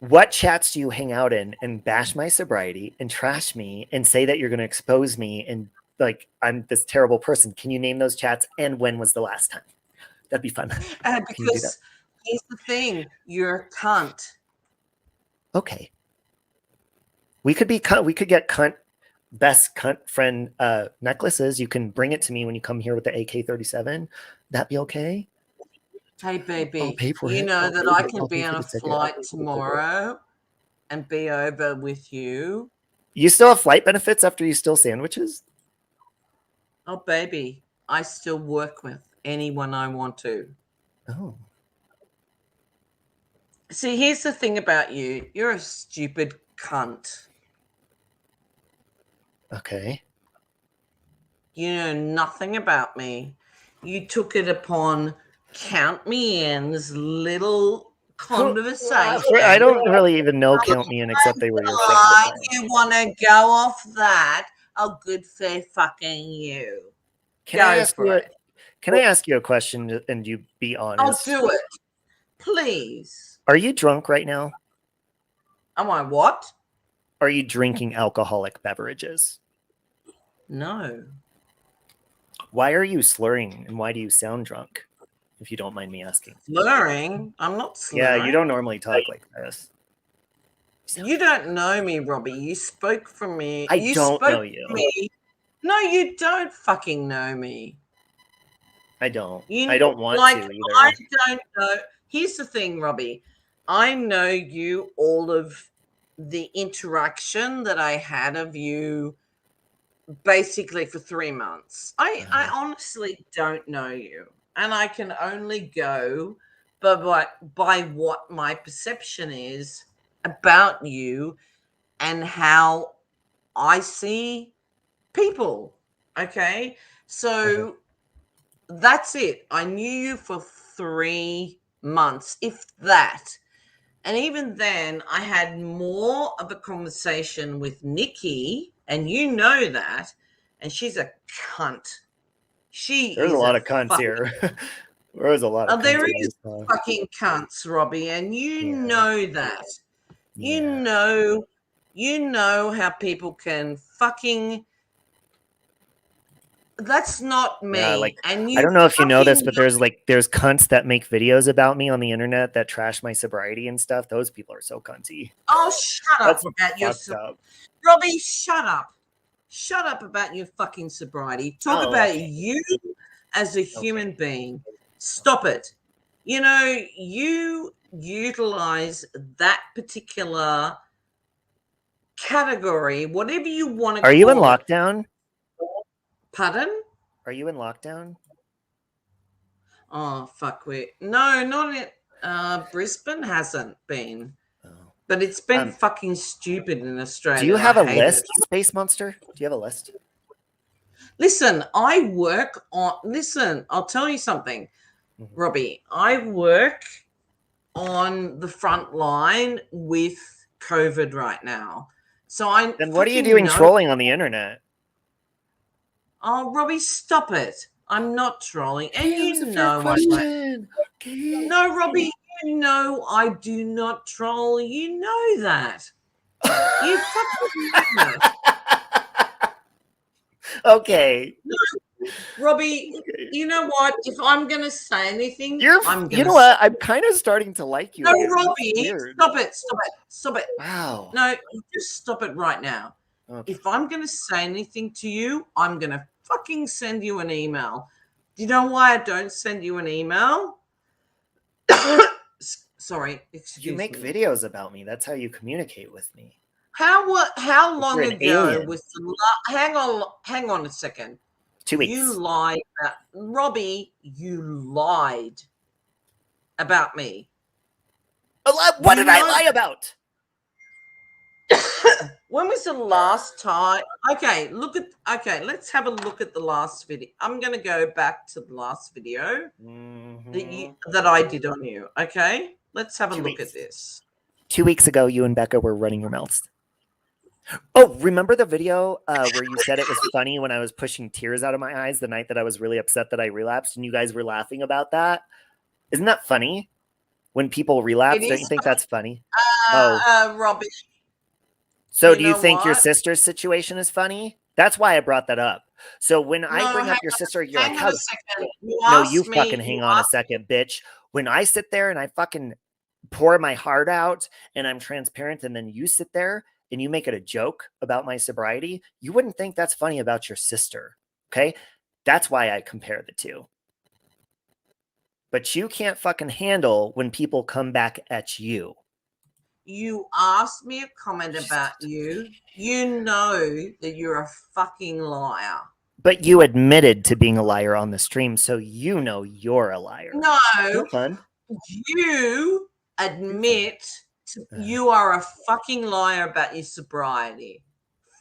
what chats do you hang out in and bash my sobriety and trash me and say that you're going to expose me and like I'm this terrible person? Can you name those chats? And when was the last time? That'd be fun. Can you do that? Because here's the thing, you're a cunt. Okay. We could be cunt. We could get cunt best cunt friend necklaces. You can bring it to me when you come here with the AK-37. That'd be okay. Hey, baby, I'll pay for you it. know that I'll I pay can for be on the a ticket. flight tomorrow and be over with you. You still have flight benefits after you steal sandwiches? Oh, baby, I still work with anyone I want to. Oh. See, here's the thing about you. You're a stupid cunt. Okay. You know nothing about me. You took it upon Count Me In's little conversation. I don't really even know Count Me In except they were your friends. You want to go off that? Oh, good for fucking you. Can I ask you a question and you be honest? I'll do it. Please. Are you drunk right now? Am I what? Are you drinking alcoholic beverages? No. Why are you slurring and why do you sound drunk? If you don't mind me asking. Slurring? I'm not slurring. Yeah, you don't normally talk like this. You don't know me, Robbie. You spoke for me. I don't know you. No, you don't fucking know me. I don't. I don't want to either. I don't know. Here's the thing, Robbie. I know you all of the interaction that I had of you basically for 3 months. I honestly don't know you. And I can only go by what my perception is about you and how I see people. Okay. So that's it. I knew you for 3 months, if that. And even then, I had more of a conversation with Nikki, and you know that. And she's a cunt. There's a lot of cunts here. There's a lot of cunts. There is fucking cunts, Robbie, and you know that. You know how people can fucking. That's not me. Yeah, like, and I don't know if you know this, but there's cunts that make videos about me on the internet that trash my sobriety and stuff. Those people are so cunty. Oh, shut up about your Robbie, shut up. Shut up about your fucking sobriety. Talk about you as a human being. Stop it. You know, you utilize that particular category, whatever you want to call it. Are you in lockdown? Pardon? Are you in lockdown? Oh, fuck. No, not in Brisbane hasn't been. But it's been fucking stupid in Australia. Do you have a list, Space Monster? Do you have a list? Listen, I'll tell you something, Robbie. I work on the front line with COVID right now. So Then what are you doing trolling on the internet? Oh, Robbie, stop it. I'm not trolling. And you know No, Robbie, you know I do not troll. You know that. You fucking know. Okay. Robbie, you know what? If I'm going to say anything, I'm going to you know what? I'm kind of starting to like you. No, again. Robbie, Weird. stop it. Wow. No, just stop it right now. Okay. If I'm going to say anything to you, I'm going to fucking send you an email. Do you know why I don't send you an email? Sorry, excuse me. You make videos about me. That's how you communicate with me. How long an ago alien. was the hang on a second. 2 weeks. You lied Robbie, you lied about me. What did I lie about? When was the last time? Okay, let's have a look at the last video. I'm going to go back to the last video that I did on you. Okay, let's have a look at this. 2 weeks ago, you and Becca were running your mouths. Oh, remember the video where you said it was funny when I was pushing tears out of my eyes the night that I was really upset that I relapsed, and you guys were laughing about that? Isn't that funny? When people relapse, don't you think that's funny? Robbie. So do you think your sister's situation is funny? That's why I brought that up. So when I bring up your sister, you're like, how? No, you fucking hang on a second, bitch. When I sit there and I fucking pour my heart out and I'm transparent, and then you sit there and you make it a joke about my sobriety, you wouldn't think that's funny about your sister. Okay? That's why I compare the two. But you can't fucking handle when people come back at you. You asked me a comment about you. You know that you're a fucking liar. But you admitted to being a liar on the stream, so you know you're a liar. No. No fun. You admit you are a fucking liar about your sobriety.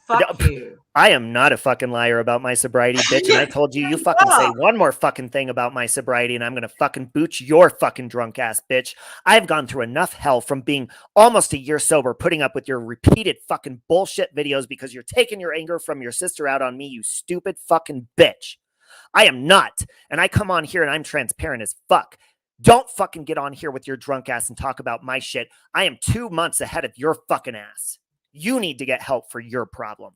Fuck you. I am not a fucking liar about my sobriety, bitch. And I told you, you fucking say one more fucking thing about my sobriety and I'm going to fucking boot your fucking drunk ass, bitch. I've gone through enough hell from being almost a year sober, putting up with your repeated fucking bullshit videos because you're taking your anger from your sister out on me, you stupid fucking bitch. I am not. And I come on here and I'm transparent as fuck. Don't fucking get on here with your drunk ass and talk about my shit. I am 2 months ahead of your fucking ass. You need to get help for your problem.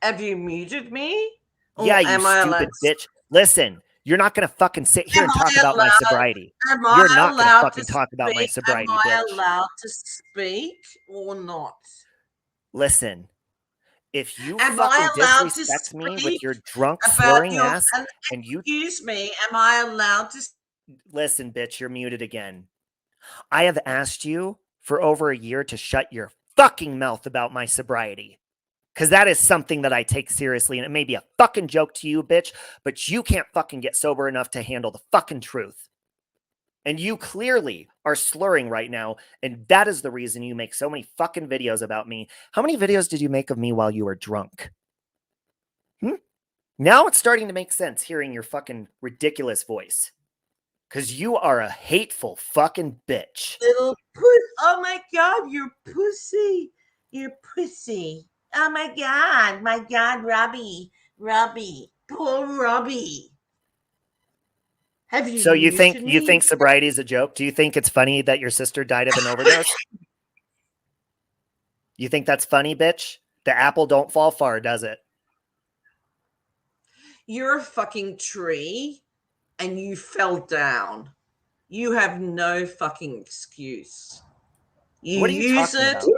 Have you muted me? Yeah, you stupid bitch. Listen, you're not going to fucking sit here and talk about my sobriety. You're not going to fucking talk about my sobriety, bitch. Am I allowed to speak or not? Listen, if you fucking disrespect me with your drunk slurring ass and you... Excuse me, am I allowed to... Listen, bitch, you're muted again. I have asked you for over a year to shut your fucking mouth about my sobriety. Because that is something that I take seriously, and it may be a fucking joke to you, bitch, but you can't fucking get sober enough to handle the fucking truth. And you clearly are slurring right now, and that is the reason you make so many fucking videos about me. How many videos did you make of me while you were drunk? Now it's starting to make sense hearing your fucking ridiculous voice. Because you are a hateful fucking bitch. Little puss. Oh my God, you're pussy. You're pussy. Oh my God, Robbie. Poor Robbie. Have you? So you think sobriety is a joke? Do you think it's funny that your sister died of an overdose? You think that's funny, bitch? The apple don't fall far, does it? You're a fucking tree and you fell down. You have no fucking excuse. You use it. About?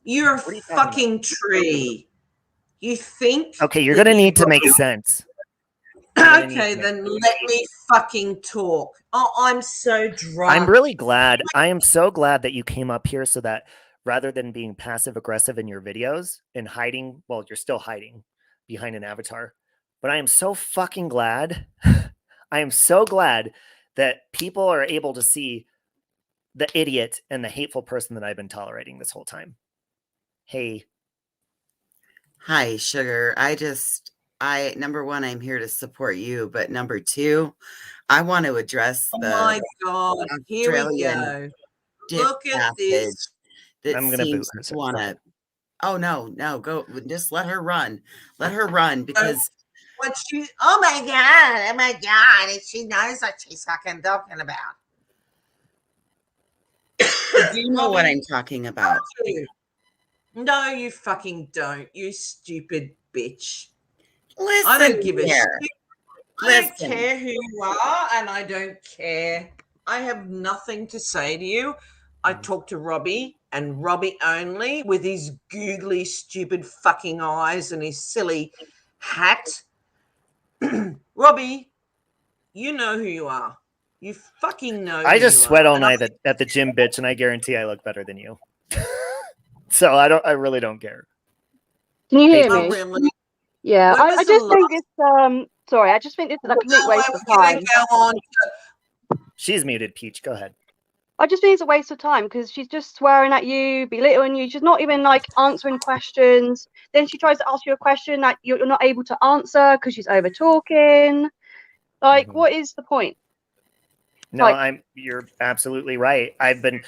You're a fucking tree. You think... Okay, you're going to need to make sense. Okay, then let me fucking talk. Oh, I'm so drunk. I'm really glad. I am so glad that you came up here so that rather than being passive aggressive in your videos and hiding, well, you're still hiding behind an avatar. But I am so fucking glad. I am so glad that people are able to see the idiot and the hateful person that I've been tolerating this whole time. Hey. Hi, sugar. Number one, I'm here to support you. But number two, I want to address the... Oh my God. Here we go. Look at this. I'm going to boot her. Oh, no, go. Just let her run. Let her run because... Oh my God. And she knows what she's fucking talking about. Do you know what I'm talking about? No, you fucking don't. You stupid bitch. Listen I don't give a shit. here. I don't Listen. care who you are, and I don't care. I have nothing to say to you. I talk to Robbie and Robbie only with his googly, stupid fucking eyes and his silly hat. Robbie, you know who you are. You fucking know I who just you sweat are. all And I- night at the gym, bitch, and I guarantee I look better than you. So I really don't care. Can you hear Hateful. Oh, me? really? Yeah, When was I the just think last- it's sorry, I just think this is a complete No, waste we're of gonna time. go on. She's muted, Peach. Go ahead. I just think it's a waste of time because she's just swearing at you, belittling you. She's not even like answering questions. Then she tries to ask you a question that you're not able to answer because she's over talking. Like, Mhm. what is the point? No, Like- you're absolutely right. I've been,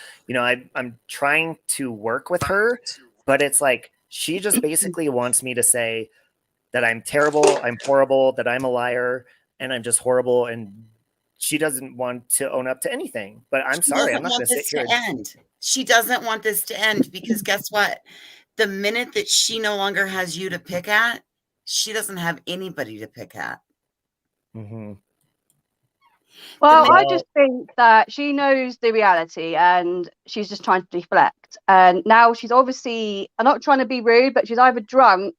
I'm trying to work with her, but it's like she just basically wants me to say that I'm terrible, I'm horrible, that I'm a liar, and I'm just horrible, and she doesn't want to own up to anything. But I'm sorry, I'm not going to sit here. End. She doesn't want this to end because guess what? The minute that she no longer has you to pick at, she doesn't have anybody to pick at. Mm-hmm. Well, I Well- just think that she knows the reality and she's just trying to deflect. And now she's obviously, I'm not trying to be rude, but she's either drunk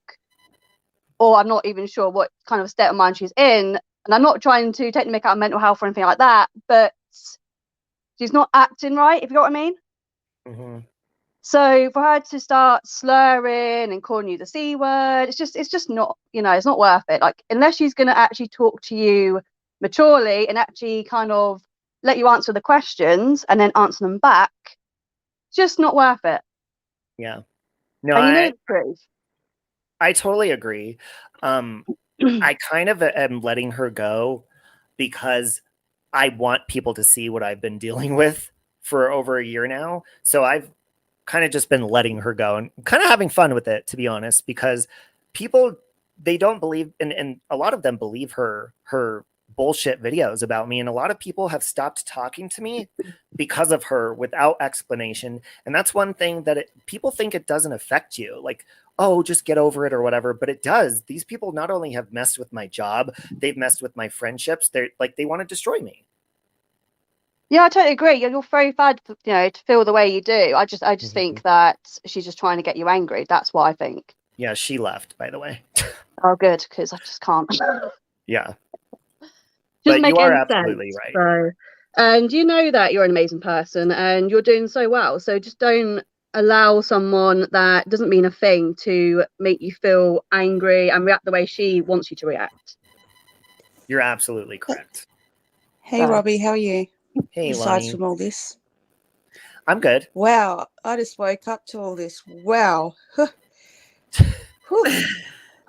or I'm not even sure what kind of state of mind she's in. And I'm not trying to take the mick out of mental health or anything like that, but she's not acting right, if you know what I mean. Mm-hmm. So for her to start slurring and calling you the C word, it's just not, it's not worth it. Like, unless she's going to actually talk to you maturely and actually kind of let you answer the questions and then answer them back, just not worth it. Yeah. No, And you know the truth. I totally agree. I kind of am letting her go because I want people to see what I've been dealing with for over a year now. So I've kind of just been letting her go and kind of having fun with it, to be honest, because people, they don't believe, and a lot of them believe her bullshit videos about me. And a lot of people have stopped talking to me because of her without explanation. And that's one thing that people think it doesn't affect you. Like, oh, just get over it or whatever. But it does. These people not only have messed with my job, they've messed with my friendships. They're like, they want to destroy me. Yeah, I totally agree. You're very bad, to feel the way you do. I just think that she's just trying to get you angry. That's what I think. Yeah, she left, by the way. Oh, good, because I just can't. Yeah. Doesn't But make you are any absolutely sense. right. So, and you know that you're an amazing person and you're doing so well. So just don't allow someone that doesn't mean a thing to make you feel angry and react the way she wants you to react. You're absolutely correct. Hey, Robbie, how are you? Hey, Besides Lonnie. from all this. I'm good. Wow, I just woke up to all this. Wow. Whew.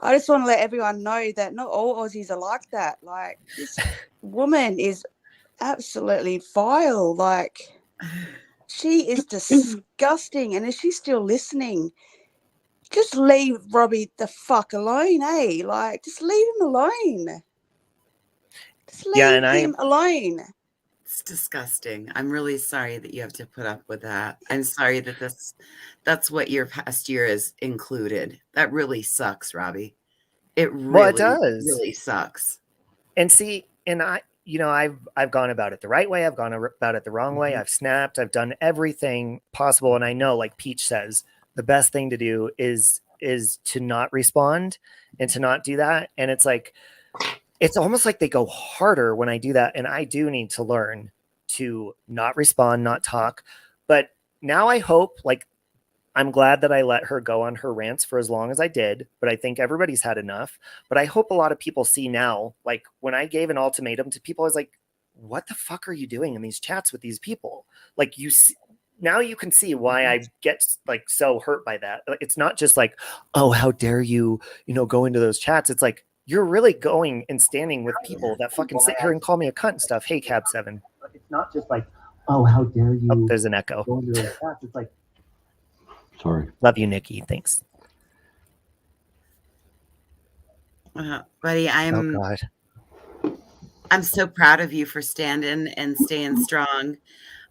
I just want to let everyone know that not all Aussies are like that. Like, this woman is absolutely vile. Like, she is disgusting. And is she still listening? Just leave Robbie the fuck alone, eh? Like, just leave him alone. Just leave him alone. It's disgusting. I'm really sorry that you have to put up with that. I'm sorry that that's what your past year has included. That really sucks, Robbie. It really sucks. And see, and I've gone about it the right way. I've gone about it the wrong way. I've snapped. I've done everything possible. And I know, like Peach says, the best thing to do is to not respond and to not do that. And it's like, it's almost like they go harder when I do that. And I do need to learn to not respond, not talk. But now I hope, like, I'm glad that I let her go on her rants for as long as I did, but I think everybody's had enough. But I hope a lot of people see now, like when I gave an ultimatum to people, I was like, what the fuck are you doing in these chats with these people? Like, now you can see why I get like so hurt by that. It's not just like, oh, how dare you, go into those chats. It's like, you're really going and standing with people that fucking sit here and call me a cunt and stuff. Hey, Cab 7. It's not just like, oh, how dare you. Oh, there's an echo. Go into those chats. It's like, sorry. Love you, Nikki. Thanks. Buddy, Oh, God. I'm so proud of you for standing and staying strong.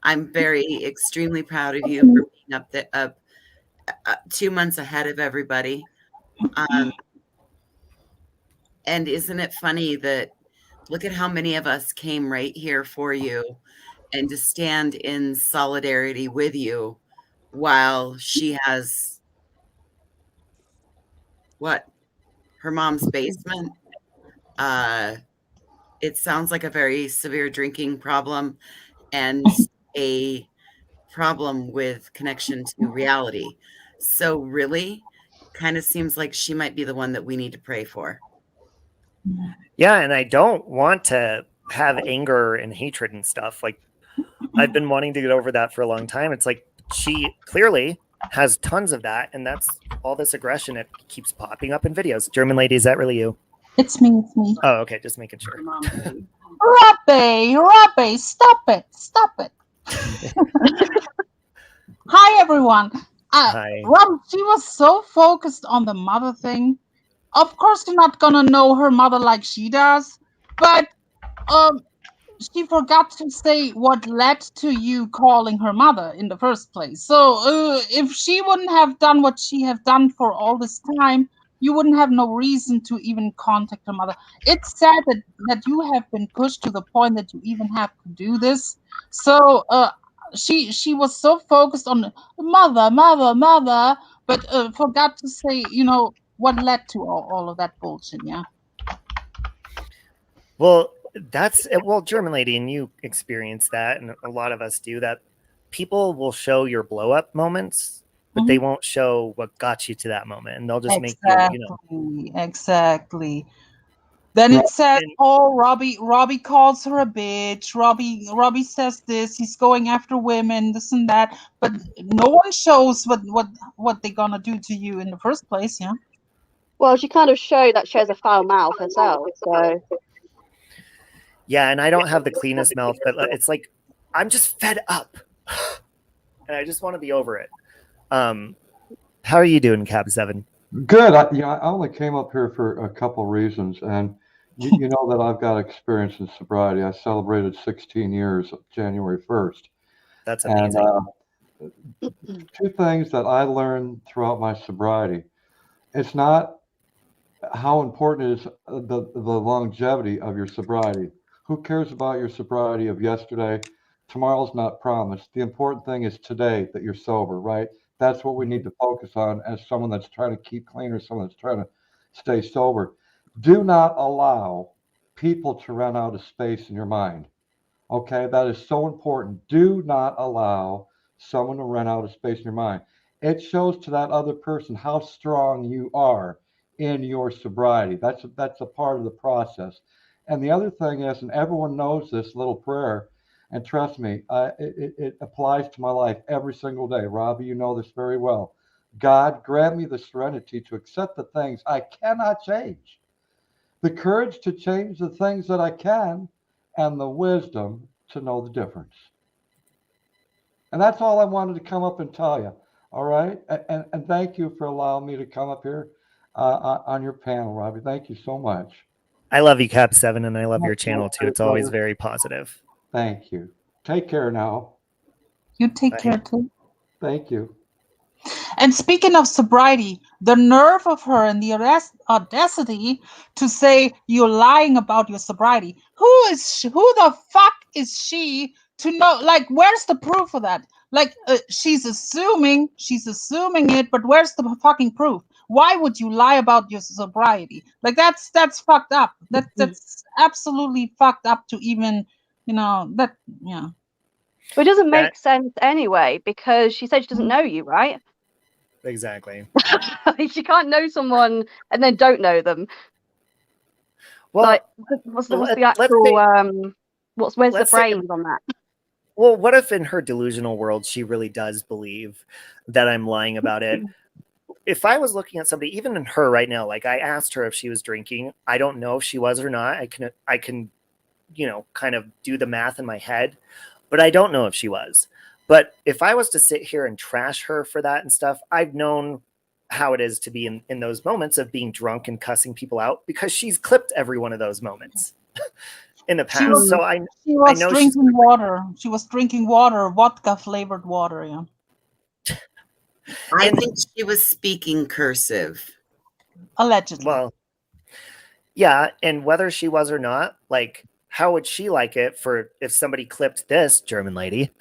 I'm extremely proud of you for being 2 months ahead of everybody. And isn't it funny that look at how many of us came right here for you and to stand in solidarity with you while she has what? Her mom's basement. It sounds like a very severe drinking problem and a problem with connection to reality. So really, kind of seems like she might be the one that we need to pray for. Yeah, and I don't want to have anger and hatred and stuff. Like, I've been wanting to get over that for a long time. It's like she clearly has tons of that, and that's all this aggression. It keeps popping up in videos. German lady, is that really you? It's me. It's me. Oh, okay, just making sure. Robbie, stop it. Stop it. Hi, everyone. Hi. Rob, she was so focused on the mother thing. Of course, you're not gonna know her mother like she does, but she forgot to say what led to you calling her mother in the first place. So if she wouldn't have done what she have done for all this time, you wouldn't have no reason to even contact her mother. It's sad that you have been pushed to the point that you even have to do this. So she was so focused on mother, but forgot to say, you know, what led to all of that bullshit. Yeah. Well, German lady, and you experience that, and a lot of us do that. People will show your blow up moments, but they won't show what got you to that moment, and they'll just make you, Exactly. Then it says, "Oh, Robbie calls her a bitch. Robbie says this. He's going after women, this and that." But no one shows what they're gonna do to you in the first place. Yeah. Well, she kind of showed that she has a foul mouth herself. So yeah, and I don't have the cleanest mouth, but it's like I'm just fed up, and I just want to be over it. How are you doing, Cab 7? Good. I only came up here for a couple reasons, and you know that I've got experience in sobriety. I celebrated 16 years January 1st. That's amazing. And two things that I learned throughout my sobriety. It's not how important is the longevity of your sobriety. Who cares about your sobriety of yesterday? Tomorrow's not promised. The important thing is today that you're sober, right? That's what we need to focus on as someone that's trying to keep clean or someone that's trying to stay sober. Do not allow people to run out of space in your mind. Okay, that is so important. Do not allow someone to run out of space in your mind. It shows to that other person how strong you are in your sobriety. That's a part of the process. And the other thing is, and everyone knows this little prayer, and trust me, it applies to my life every single day. Robbie, you know this very well. God, grant me the serenity to accept the things I cannot change, the courage to change the things that I can, and the wisdom to know the difference. And that's all I wanted to come up and tell you. All right. And thank you for allowing me to come up here on your panel, Robbie. Thank you so much. I love you, Cab 7, and I love your channel too. It's always very positive. Thank you. Take care now. You take care too. Thank you. And speaking of sobriety, the nerve of her and the audacity to say you're lying about your sobriety. Who the fuck is she to know? Like, where's the proof of that? Like, she's assuming it, but where's the fucking proof? Why would you lie about your sobriety? Like, that's fucked up. That's absolutely fucked up to even, that, yeah. But it doesn't make sense anyway, because she said she doesn't know you, right? Exactly. She can't know someone and then don't know them. Well, like, what's the actual where's the brains on that? Well, what if in her delusional world she really does believe that I'm lying about it? If I was looking at somebody, even in her right now, like I asked her if she was drinking. I don't know if she was or not. I can, kind of do the math in my head, but I don't know if she was. But if I was to sit here and trash her for that and stuff, I've known how it is to be in those moments of being drunk and cussing people out, because she's clipped every one of those moments in the past. She was drinking water. She was drinking water, vodka flavored water. Yeah. I think she was speaking cursive. Allegedly. Well, yeah, and whether she was or not, like, how would she like it for if somebody clipped this German lady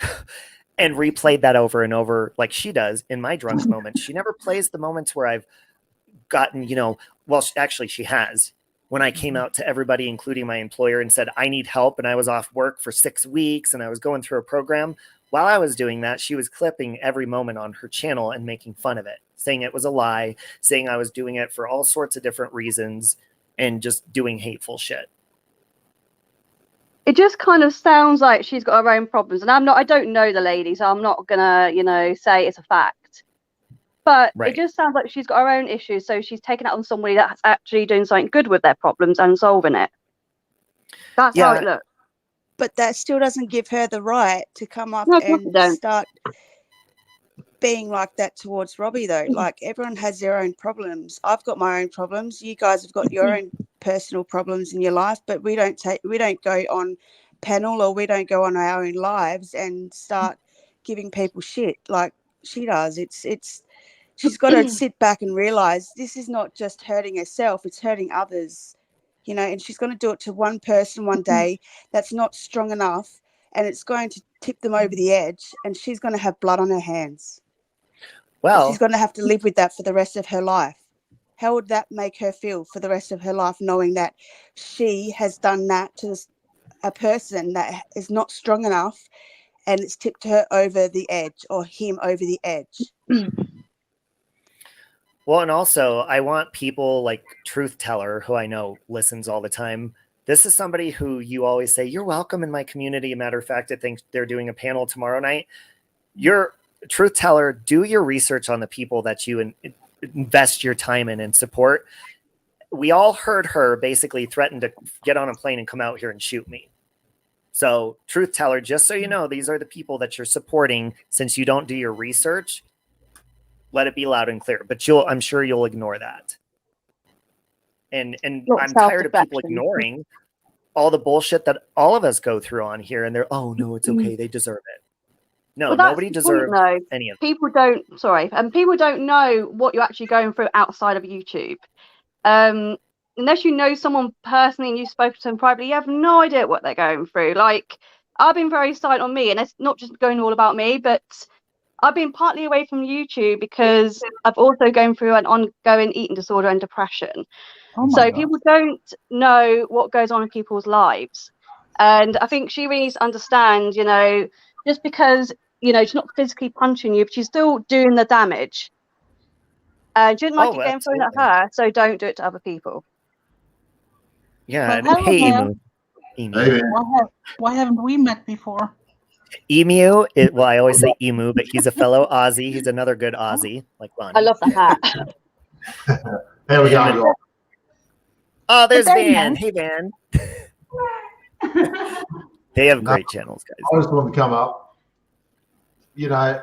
and replayed that over and over like she does in my drunk moments? She never plays the moments where I've gotten, you know, well, actually she has. When I came out to everybody, including my employer, and said, I need help, and I was off work for 6 weeks and I was going through a program. While I was doing that, she was clipping every moment on her channel and making fun of it, saying it was a lie, saying I was doing it for all sorts of different reasons and just doing hateful shit. It just kind of sounds like she's got her own problems. And I don't know the lady, so I'm not gonna, you know, say it's a fact. But Right. it just sounds like she's got her own issues, so she's taken it on somebody that's actually doing something good with their problems and solving it. That's how Yeah. it looks. But that still doesn't give her the right to come up No, of course it and don't. start being like that towards Robbie, though. Like, everyone has their own problems. I've got my own problems. You guys have got your own personal problems in your life, but we don't go on panel, or we don't go on our own lives and start giving people shit like she does. She's got to sit back and realize this is not just hurting herself, it's hurting others, you know, and she's going to do it to one person one day that's not strong enough, and it's going to tip them over the edge, and she's going to have blood on her hands. Well, She's going to have to live with that for the rest of her life. How would that make her feel for the rest of her life, knowing that she has done that to a person that is not strong enough, and it's tipped her over the edge, or him over the edge? well, and also I want people like Truth Teller, who I know listens all the time. This is somebody who you always say, you're welcome in my community. Matter of fact, I think they're doing a panel tomorrow night. You're Truth Teller, do your research on the people that you invest your time in and support. We all heard her basically threaten to get on a plane and come out here and shoot me. So Truth Teller, just so you know, these are the people that you're supporting. Since you don't do your research, let it be loud and clear. But I'm sure you'll ignore that. And Not I'm tired of people self-reflection. ignoring all the bullshit that all of us go through on here. And they're, oh no, it's okay, they deserve it. No, Well, that's nobody the point, deserves though. any of it. People don't know what you're actually going through outside of YouTube. Unless you know someone personally and you've spoken to them privately, you have no idea what they're going through. Like, I've been very silent on me, and it's not just going all about me, but I've been partly away from YouTube because I've also going through an ongoing eating disorder and depression. Oh my So God. people don't know what goes on in people's lives. And I think she really needs to understand, you know, just because, you know, she's not physically punching you, but she's still doing the damage. She didn't like Oh, it getting thrown at absolutely. her, so don't do it to other people. Yeah, Well, and hello hey, there. Emu. Why haven't we met before? Emu, well, I always say Emu, but he's a fellow Aussie. He's another good Aussie, like Bonnie. I love the hat. There we go. Oh, there's Hey, Van. man. Hey, Van. They have great channels, guys. I just wanted to come up. You know,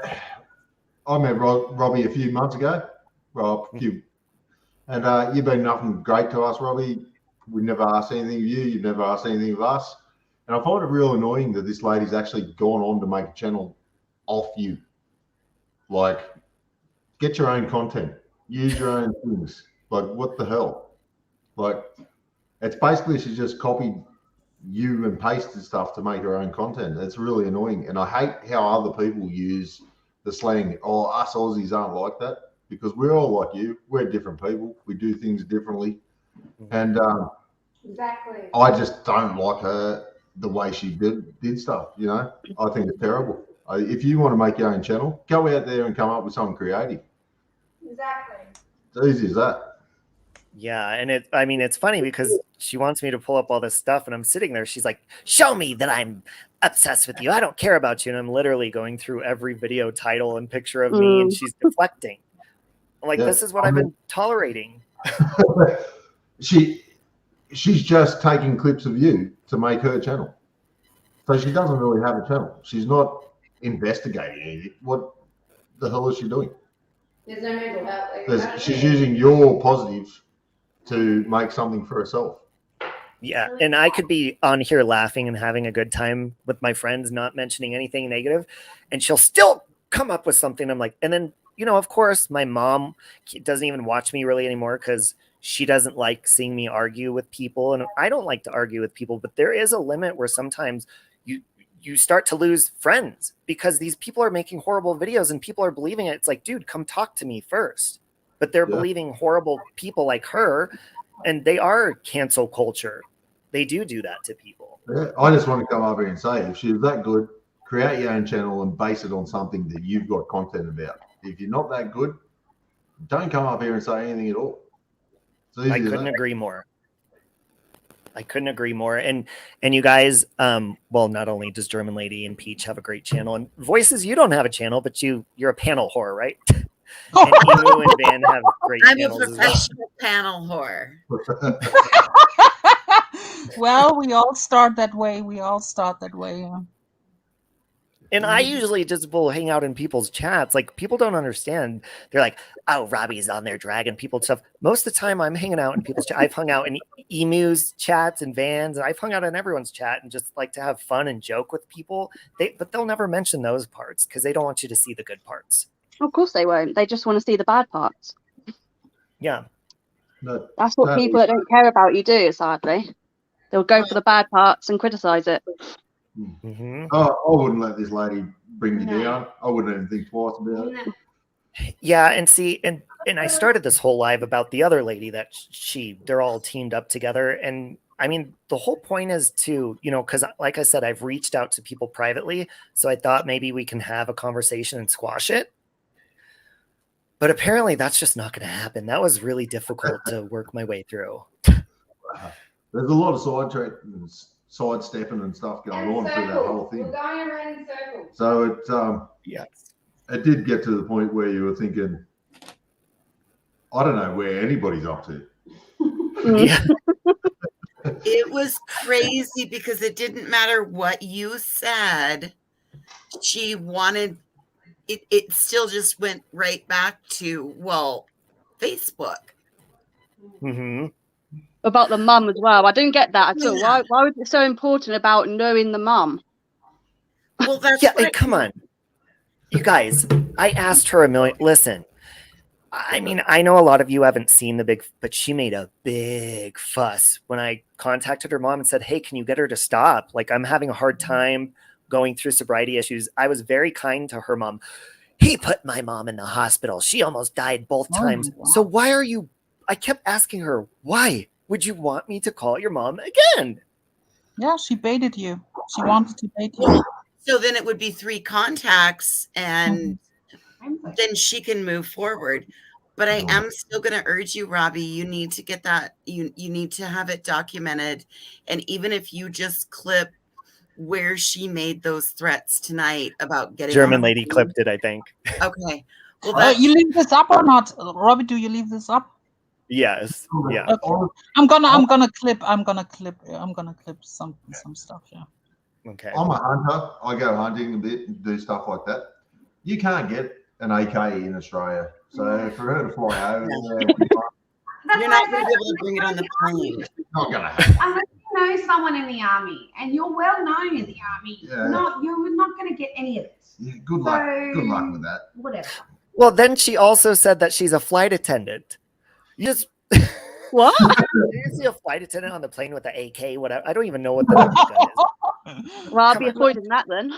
I met Robbie a few months ago. Well, and you've been nothing great to us, Robbie. We never asked anything of you. You've never asked anything of us. And I find it real annoying that this lady's actually gone on to make a channel off you. Like, get your own content. Use your own things. Like, what the hell? Like, it's basically she's just copied you and pasted stuff to make her own content. It's really annoying. And I hate how other people use the slang, oh, us Aussies aren't like that, because we're all like you. We're different people. We do things differently. And Exactly. I just don't like her, the way she did stuff, you know. I think it's terrible. If you want to make your own channel, go out there and come up with something creative. Exactly. It's easy as that. Yeah, and it's funny because she wants me to pull up all this stuff, and I'm sitting there. She's like, show me that I'm obsessed with you. I don't care about you. And I'm literally going through every video title and picture of me, and she's deflecting. I'm like, this is what I've been tolerating. She's just taking clips of you to make her channel. So she doesn't really have a channel. She's not investigating anything. What the hell is she doing? There's no mental health. She's using your positive to make something for herself. Yeah, and I could be on here laughing and having a good time with my friends, not mentioning anything negative, and she'll still come up with something. I'm like, and then you know, of course, my mom doesn't even watch me really anymore because she doesn't like seeing me argue with people. And I don't like to argue with people, but there is a limit where sometimes you start to lose friends because these people are making horrible videos and people are believing it. It's like, dude, come talk to me first. But they're believing horrible people like her, and they are cancel culture. They do that to people. Yeah, I just want to come over here and say, if she's that good, create your own channel and base it on something that you've got content about. If you're not that good, don't come up here and say anything at all. I couldn't agree more. And you guys, well, not only does German Lady and Peach have a great channel, and Voices, you don't have a channel, but you're a panel whore, right? And Emu and Van have great channels as well. I'm a professional panel whore. Well, we all start that way. Yeah. And I usually just will hang out in people's chats. Like, people don't understand. They're like, oh, Robbie's on there dragging people and stuff. Most of the time I'm hanging out in people's chat. I've hung out in Emu's chats and Van's, and I've hung out in everyone's chat and just like to have fun and joke with people. But they'll never mention those parts because they don't want you to see the good parts. Of course they won't. They just want to see the bad parts. Yeah. No, that's what people that don't care about you do, sadly. They'll go for the bad parts and criticize it. Mm-hmm. I wouldn't let this lady bring you down. I wouldn't even think twice about it. Yeah, and see, and I started this whole live about the other lady that they're all teamed up together. And I mean, the whole point is to, you know, because like I said, I've reached out to people privately. So I thought maybe we can have a conversation and squash it. But apparently that's just not going to happen. That was really difficult to work my way through. There's a lot of sidestepping and stuff going on through that whole thing. We're going around in circles. So it did get to the point where you were thinking, I don't know where anybody's up to. Yeah. It was crazy because it didn't matter what you said. She wanted it. It still just went right back to, well, Facebook. Mm-hmm. About the mum as well. I didn't get that at all. Why was it so important about knowing the mum? Well, that's come on. You guys, I asked her a million. Listen, I mean, I know a lot of you haven't seen but she made a big fuss when I contacted her mom and said, hey, can you get her to stop? Like, I'm having a hard time going through sobriety issues. I was very kind to her mom. He put my mom in the hospital. She almost died both times. Wow. So why are you, I kept asking her, why would you want me to call your mom again? Yeah, she baited you. She wanted to bait you. So then it would be 3 contacts and then she can move forward. But I am still going to urge you, Robbie, you need to get that. You need to have it documented. And even if you just clip where she made those threats tonight about getting German Lady clipped it, I think. Okay. Well, you leave this up or not, Robbie? Do you leave this up? Yes. Yeah. Okay. I'm gonna clip some stuff. Yeah. Okay. I'm a hunter. I go hunting a bit and do stuff like that. You can't get an AK in Australia, so for her to fly over there, you're not going to be able to bring it on the plane. It's not going to happen. Unless you know someone in the army, and you're well known in the army, you're not going to get any of this. Yeah, good luck. Good luck with that. Whatever. Well, then she also said that she's a flight attendant. You just what? You see a flight attendant on the plane with the AK, whatever. I don't even know what the gun is. Well, I'll be avoiding that then.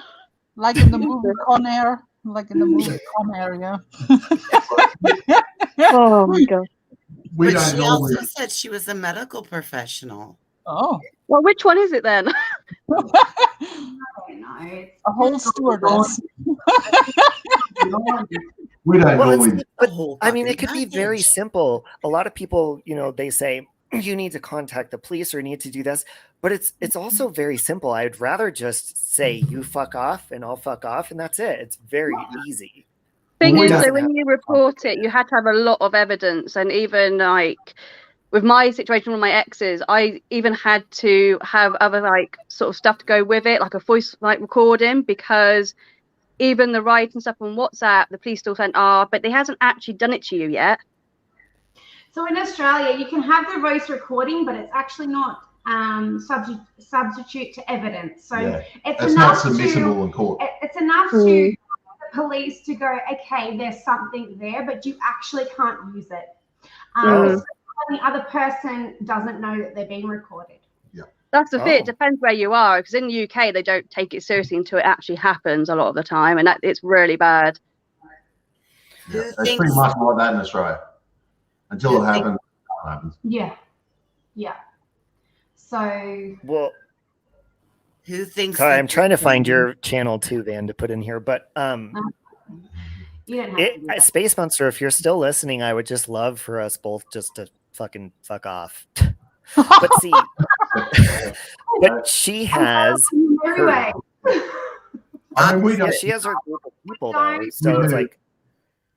Like in the movie Con Air. Yeah. Oh my god. But she also said she was a medical professional. Oh. Well, which one is it then? A whole stewardess. We don't normally. But I mean, it could be very simple. A lot of people, you know, they say you need to contact the police or you need to do this, but it's also very simple. I'd rather just say you fuck off and I'll fuck off, and that's it. It's very easy. Thing is, so when you report it, you had to have a lot of evidence, and even like with my situation with my exes, I even had to have other like sort of stuff to go with it, like a voice like recording, because even the writing and stuff on WhatsApp, the police still sent, but they hasn't actually done it to you yet. So in Australia, you can have the voice recording, but it's actually not substitute to evidence. So it's enough not submissible in court. It's enough to the police to go, okay, there's something there, but you actually can't use it. Mm. The other person doesn't know that they're being recorded. That's the thing. It depends where you are, because in the UK they don't take it seriously until it actually happens a lot of the time, and it's really bad. Yeah, it's pretty much like that in Australia. Until it happens, it happens. Yeah. So. Well, who thinks? Sorry, I'm trying to find your channel too, Van, to put in here, but You don't have to do that. Space Monster, if you're still listening, I would just love for us both just to fucking fuck off. But see, but she has her, I mean, we don't. she has her group of people though, so it's like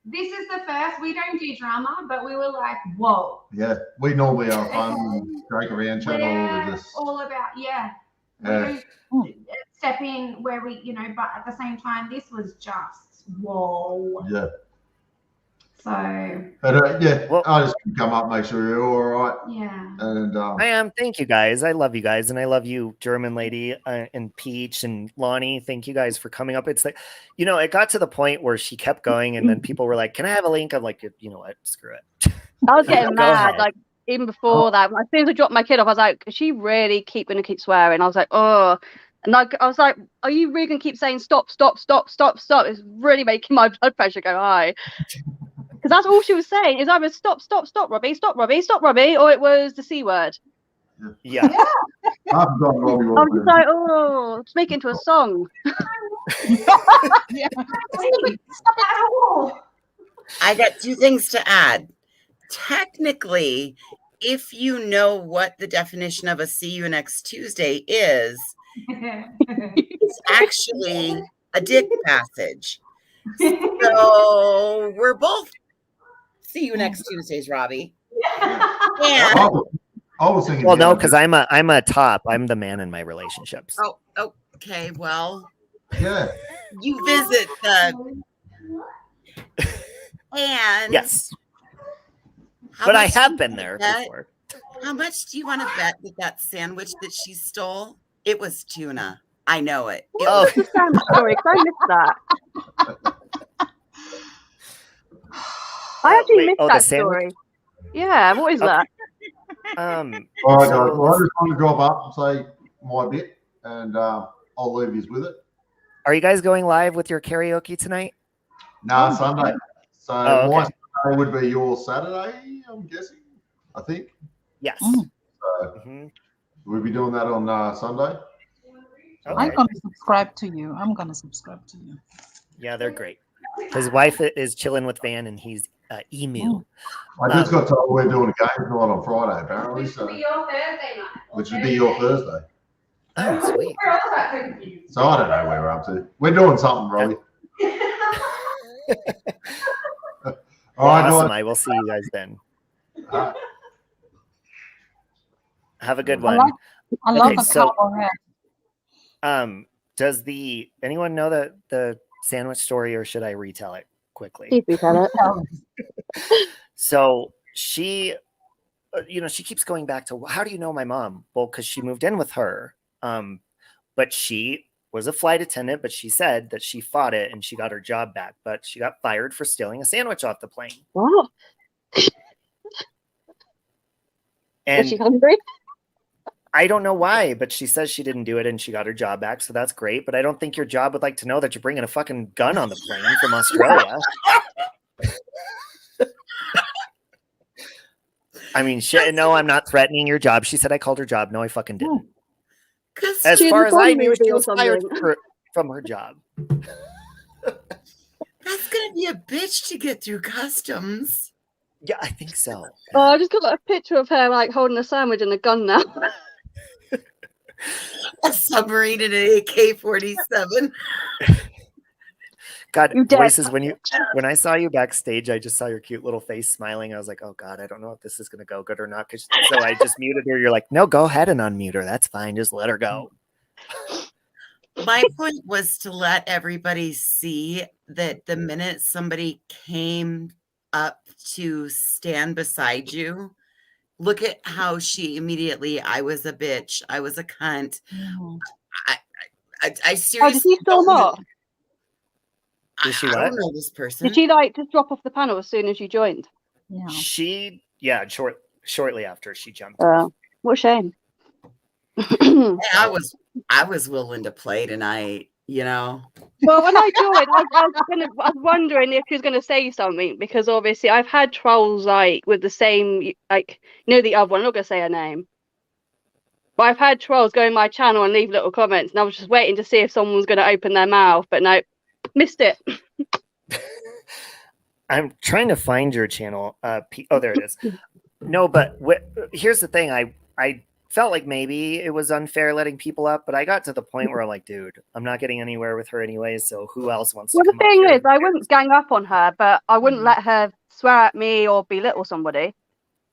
this is the first. We don't do drama, but we were like, whoa. Yeah, we normally are fun, break around channel. We're Just all about we don't step in where we, but at the same time, this was just whoa. Yeah. So. But well, I just come up, make sure you're all right. Yeah. And I am. Thank you guys. I love you guys, and I love you, German lady, and Peach and Lonnie. Thank you guys for coming up. It's like, it got to the point where she kept going, and then people were like, "Can I have a link?" I'm like, "You know what? Screw it." I was getting mad, like even before that. As soon as I dropped my kid off, I was like, "Is she really going to keep swearing?" I was like, "Oh." And I was like, "Are you really going to keep saying stop, stop, stop, stop, stop?" It's really making my blood pressure go high. Because that's all she was saying is either stop, stop, stop, Robbie, stop, Robbie, stop, Robbie, or it was the C word. Yeah. I was just like, oh, just make it into a song. I got two things to add. Technically, if you know what the definition of a see you next Tuesday is, it's actually a dick passage. So we're both see you next Tuesdays, Robbie. And I was thinking. Well, no, because I'm a top. I'm the man in my relationships. Oh, okay. Well, yeah. You visit the and yes, but I have been there before. How much do you want to bet that sandwich that she stole? It was tuna. I know it. What's the sandwich story? Because I missed that. I actually missed that story. Yeah, what is that? All right, guys. Well, I just want to drop up and say my bit, and I'll leave you with it. Are you guys going live with your karaoke tonight? No, Sunday. So okay. My Sunday would be your Saturday, I'm guessing. I think. Yes. So we'll be doing that on Sunday. Okay. I'm going to subscribe to you. Yeah, they're great. His wife is chilling with Van, and he's emu. I just got told we're doing a game night on Friday, apparently. Which would be your Thursday night. Which would be your Thursday. Oh, sweet. So I don't know where we're up to. We're doing something, Robbie. All right, awesome. I will see you guys then. Have a good one. I love the cowboy hat. Does anyone know the sandwich story, or should I retell it quickly? Please retell it. So she, she keeps going back to, how do you know my mom? Well, because she moved in with her. But she was a flight attendant, but she said that she fought it and she got her job back, but she got fired for stealing a sandwich off the plane. Wow. And was she hungry? I don't know why, but she says she didn't do it and she got her job back. So that's great. But I don't think your job would like to know that you're bringing a fucking gun on the plane from Australia. I mean, shit, no, I'm not threatening your job. She said I called her job. No, I fucking didn't. As far as I knew, she was fired from her job. That's going to be a bitch to get through customs. Yeah, I think so. Oh, I just got a picture of her like holding a sandwich and a gun now. A submarine and an AK-47. God, voices, when I saw you backstage, I just saw your cute little face smiling. I was like, oh God, I don't know if this is going to go good or not. So I just muted her. You're like, no, go ahead and unmute her. That's fine. Just let her go. My point was to let everybody see that the minute somebody came up to stand beside you, look at how she immediately, I was a bitch. I was a cunt. I seriously. Oh, did he storm off? Is she I what? don't know this person. Did she like just drop off the panel as soon as you joined? Yeah. She, yeah, shortly after she jumped. What a shame. Hey, I was willing to play tonight, you know. Well, when I joined, I was wondering if she was gonna say something, because obviously I've had trolls like with the same, like, you know, the other one. I'm not gonna say her name, but I've had trolls go in my channel and leave little comments, and I was just waiting to see if someone was gonna open their mouth, but no, missed it. I'm trying to find your channel. Oh, there it is. No, but here's the thing. I felt like maybe it was unfair letting people up, but I got to the point where I'm like, dude, I'm not getting anywhere with her anyways, so who else wants to Well, the come up thing here? is, I wouldn't gang up on her, but I wouldn't let her swear at me or belittle somebody.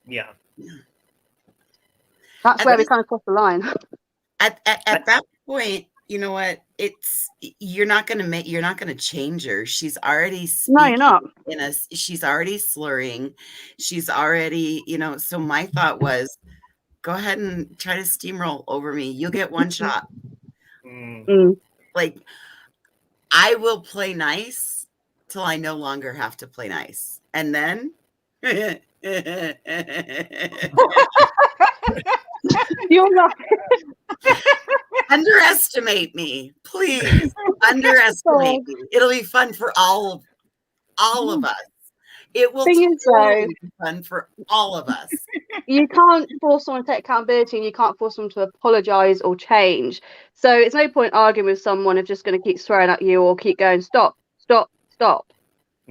Yeah. That's At where we least- kind of cross the line. At that point, you know what? You're not gonna change her. She's already speaking. No, you're not. She's already slurring. She's already, you know. So my thought was, go ahead and try to steamroll over me. You'll get one shot. Like, I will play nice till I no longer have to play nice, and then. You're not. Underestimate me, please. Underestimate me. It'll be fun for all of us. It will totally be fun for all of us. You can't force someone to take accountability, and you can't force them to apologize or change. So it's no point arguing with someone if just going to keep swearing at you or keep going, stop.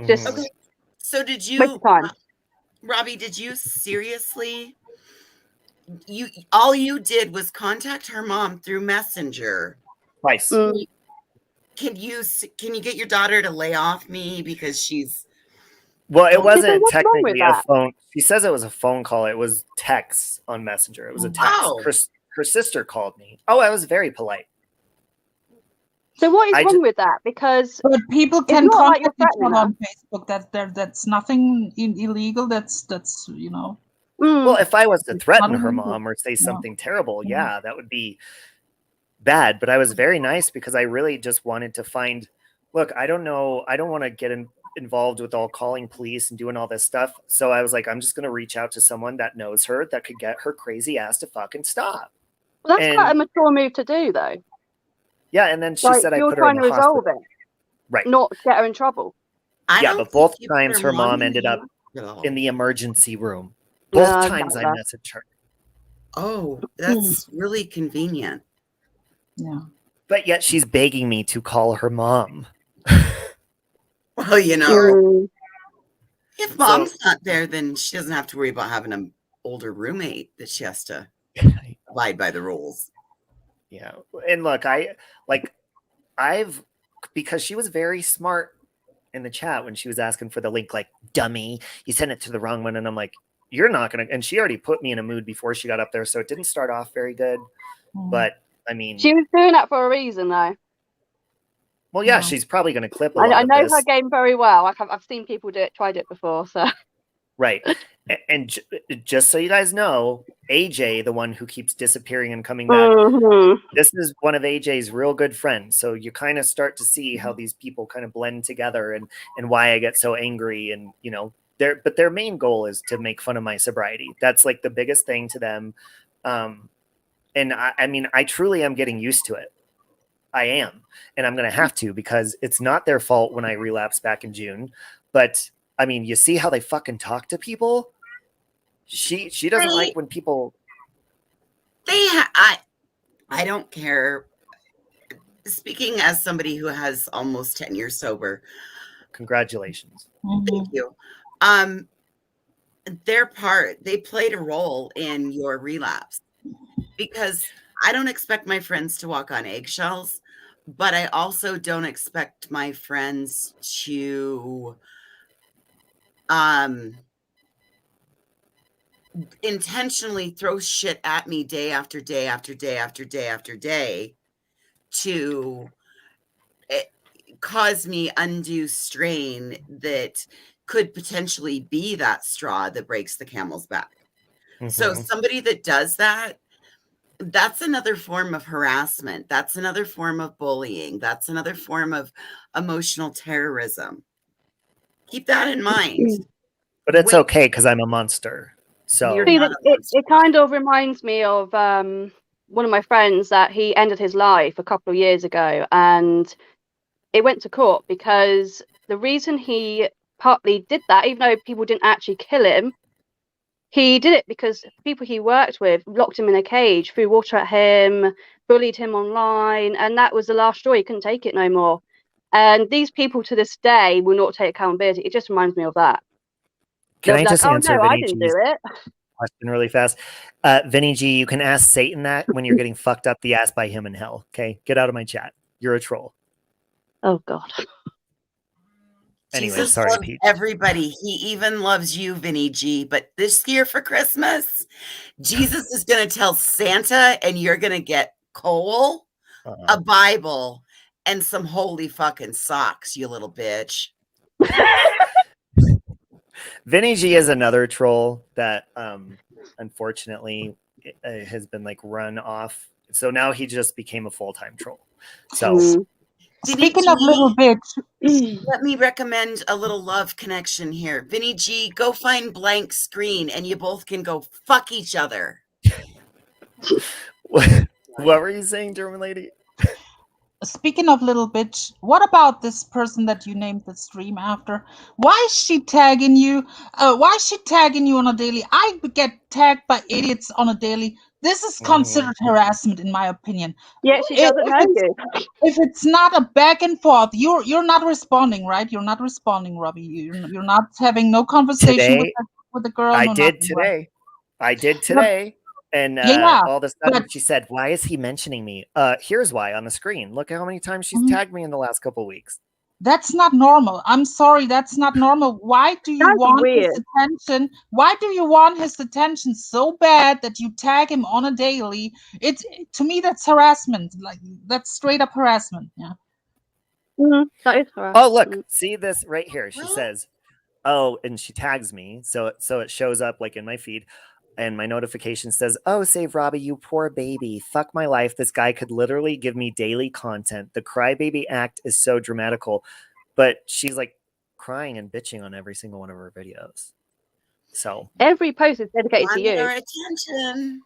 Just okay. So did waste you, time. Robbie, did you seriously, all you did was contact her mom through Messenger? Twice. Can you get your daughter to lay off me because she's... Well, it wasn't what's wrong with technically a that? phone. She says it was a phone call. It was text on Messenger. It was a text. Oh. Her sister called me. Oh, I was very polite. So what is wrong with that? Because but people it's can not like you're contact each threatening other her. on Facebook. That's nothing illegal. That's you know. Well, if I was to threaten not her illegal. mom or say something terrible, Mhm. yeah, that would be bad. But I was very nice because I really just wanted to find. Look, I don't know. I don't want to get involved with all calling police and doing all this stuff. So I was like, I'm just going to reach out to someone that knows her that could get her crazy ass to fucking stop. Well, that's quite a mature move to do, though. Yeah, and then she Like, said I you're put her in trying the to resolve hospital. it, Right. not get her in trouble. Yeah, but both times her mom ended up in the emergency room. Both times I messaged her. Oh, that's really convenient. Yeah. But yet she's begging me to call her mom. Well, you know, if mom's not there, then she doesn't have to worry about having an older roommate that she has to abide by the rules. Yeah. And look, because she was very smart in the chat when she was asking for the link, like, dummy, you sent it to the wrong one. And I'm like, you're not going to, and she already put me in a mood before she got up there. So it didn't start off very good, but I mean, she was doing that for a reason, though. Well, yeah, she's probably going to clip a lot I of know this. her game very well. I've seen people tried it before, so. Right. And just so you guys know, AJ, the one who keeps disappearing and coming back, this is one of AJ's real good friends. So you kind of start to see how these people kind of blend together and why I get so angry. And, you know, their main goal is to make fun of my sobriety. That's like the biggest thing to them. And I mean, I truly am getting used to it. I am. And I'm going to have to, because it's not their fault when I relapsed back in June. But I mean, you see how they fucking talk to people? She doesn't like when people. I don't care. Speaking as somebody who has almost 10 years sober. Congratulations. Thank you. They played a role in your relapse, because I don't expect my friends to walk on eggshells, but I also don't expect my friends to intentionally throw shit at me day after day after day after day after day to cause me undue strain that could potentially be that straw that breaks the camel's back. So somebody that does that, That's another form of harassment. That's another form of bullying. That's another form of emotional terrorism. Keep that in mind. But it's When okay because I'm a monster. So you're See, not a it monster. kind of reminds me of one of my friends that he ended his life a couple of years ago, and it went to court because the reason he partly did that, even though people didn't actually kill him, he did it because people he worked with locked him in a cage, threw water at him, bullied him online, and that was the last straw. He couldn't take it no more. And these people to this day will not take accountability. It just reminds me of that. can They'll I be like, just "Oh answer no, I Vinny didn't G's do it." question really fast? Vinny G, you can ask Satan that when you're getting fucked up the ass by him in hell. Okay, get out of my chat. You're a troll. Oh God. Anyway, Jesus sorry, loves Peach. everybody. He even loves you, Vinny G. But this year for Christmas, Jesus is going to tell Santa, and you're going to get coal, a Bible, and some holy fucking socks, you little bitch. Vinny G is another troll that unfortunately has been like run off. So now he just became a full-time troll. So Speaking of little bitch, let me recommend a little love connection here. Vinny G, go find blank screen and you both can go fuck each other. what were you saying, German lady? speaking of little bitch, what about this person that you named the stream after? Why is she tagging you? Why is she tagging you on a daily? I get tagged by idiots on a daily. This is considered harassment, in my opinion. Yeah, she doesn't know you. If it's not a back and forth, you're not responding, right? You're not responding, Robbie. You're not having no conversation Today, with the girl. I no did nothing, right? today. I did today. And Yeah, all of a sudden but she said, why is he mentioning me? Here's why on the screen. Look at how many times she's tagged me in the last couple of weeks. that's not normal. I'm sorry, that's not normal. Why do you That's want his weird. attention? Why do you want his attention so bad that you tag him on a daily? It's, to me, that's harassment. Like, that's straight up harassment. Yeah. That is Oh, look, see this right here. She says, oh, and she tags me. So it shows up like in my feed. And my notification says, oh, save Robbie, you poor baby. Fuck my life. This guy could literally give me daily content. The crybaby act is so dramatical. But she's like crying and bitching on every single one of her videos. So every post is dedicated to you. Our attention.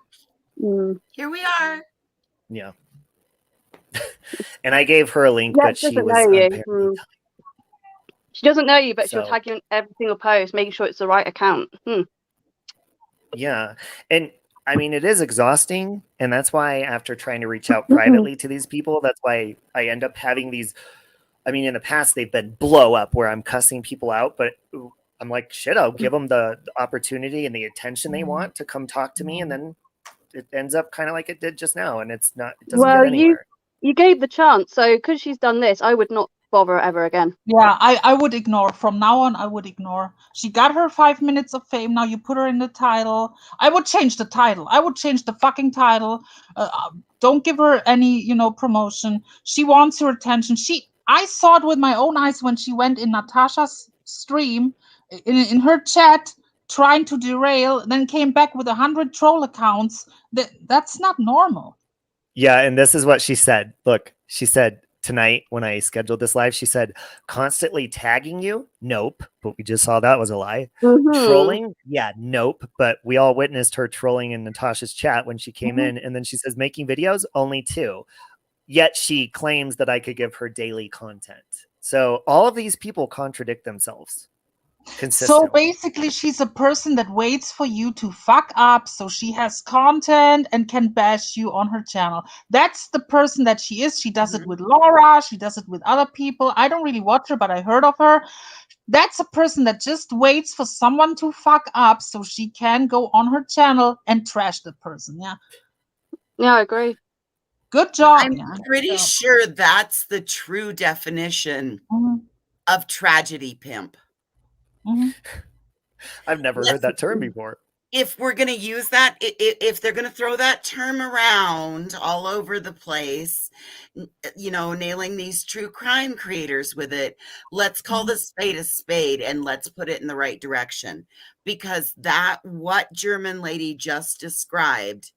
Here we are. Yeah. And I gave her a link, Yeah, but she she doesn't was know you. apparently She doesn't know you, but she'll So- tag you in every single post, making sure it's the right account. Yeah. And I mean, it is exhausting. And that's why after trying to reach out privately to these people, that's why I end up having these. I mean, in the past, they've been blow up where I'm cussing people out, but I'm like, shit, I'll give them the opportunity and the attention they want to come talk to me. And then it ends up kind of like it did just now. And it doesn't Well, get anywhere. you gave the chance. So because she's done this, I would not bother ever again. Yeah, I would ignore. From now on, I would ignore. She got her 5 minutes of fame. Now you put her in the title. I would change the title. I would change the fucking title. Don't give her any, promotion. She wants your attention. I saw it with my own eyes when she went in Natasha's stream, in her chat, trying to derail, then came back with 100 troll accounts. That's not normal. Yeah. And this is what she said. Look, she said, tonight when I scheduled this live, she said, constantly tagging you? Nope. But we just saw that was a lie. Trolling? Yeah, nope. But we all witnessed her trolling in Natasha's chat when she came in. And then she says, making videos? Only 2. Yet she claims that I could give her daily content. So all of these people contradict themselves. So basically, she's a person that waits for you to fuck up so she has content and can bash you on her channel. That's the person that she is. She does it with Laura. She does it with other people. I don't really watch her, but I heard of her. That's a person that just waits for someone to fuck up so she can go on her channel and trash the person. Yeah. Yeah, I agree. Good job. I'm pretty sure that's the true definition of tragedy pimp. I've never heard that term before. If we're going to use that, if they're going to throw that term around all over the place, nailing these true crime creators with it, let's call the spade a spade and let's put it in the right direction. Because what German lady just described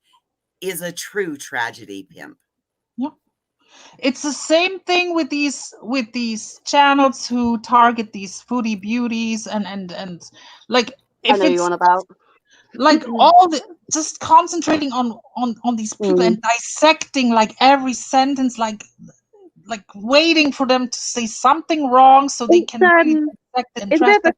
is a true tragedy pimp. It's the same thing with these channels who target these foodie beauties and like I if know you it's on about. like all the just concentrating on these people and dissecting like every sentence, like waiting for them to say something wrong so they It's, can really dissect it and it's a trust bit of it.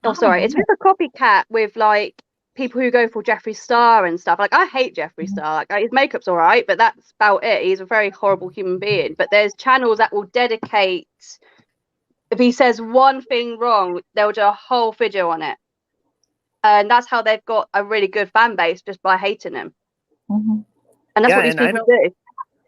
a, oh, sorry, it's a bit of a copycat with like people who go for Jeffree Star and stuff. Like I hate Jeffree Star. Like his makeup's all right, but that's about it. He's a very horrible human being. But there's channels that will dedicate. If he says one thing wrong, they'll do a whole video on it. And that's how they've got a really good fan base, just by hating him. And that's what these people do.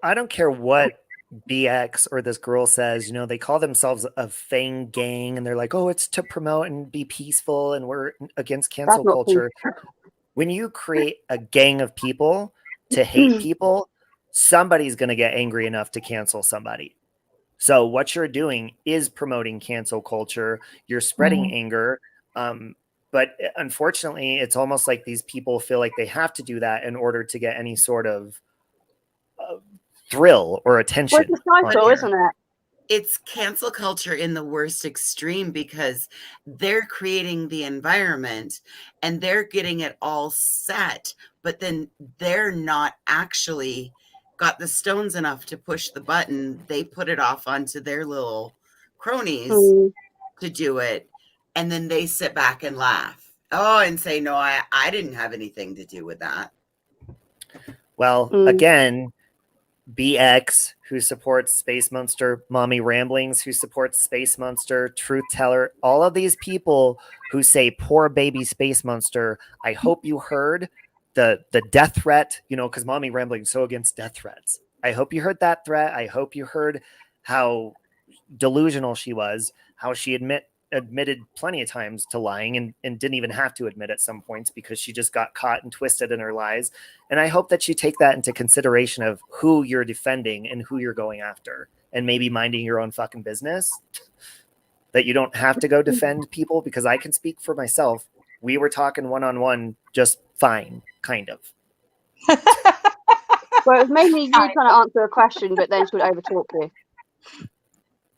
I don't care what BX or this girl says, you know, they call themselves a Fang gang and they're like, oh, it's to promote and be peaceful and we're against cancel culture. When you create a gang of people to hate people, somebody's going to get angry enough to cancel somebody. So what you're doing is promoting cancel culture. You're spreading anger. But unfortunately, it's almost like these people feel like they have to do that in order to get any sort of thrill or attention. Well, it's a cycle, isn't it? It's cancel culture in the worst extreme because they're creating the environment and they're getting it all set, but then they're not actually got the stones enough to push the button. They put it off onto their little cronies to do it. And then they sit back and laugh. Oh, and say, no, I didn't have anything to do with that. Well, again, BX, who supports Space Monster, Mommy Ramblings, who supports Space Monster, Truth Teller, all of these people who say poor baby Space Monster, I hope you heard the death threat, you know, because Mommy Ramblings so against death threats. I hope you heard that threat. I hope you heard how delusional she was, how she admitted plenty of times to lying and didn't even have to admit at some points because she just got caught and twisted in her lies. And I hope that you take that into consideration of who you're defending and who you're going after and maybe minding your own fucking business, that you don't have to go defend people, because I can speak for myself. We were talking one-on-one just fine, kind of. Well, it was mainly you trying to answer a question, but then she would overtalk you.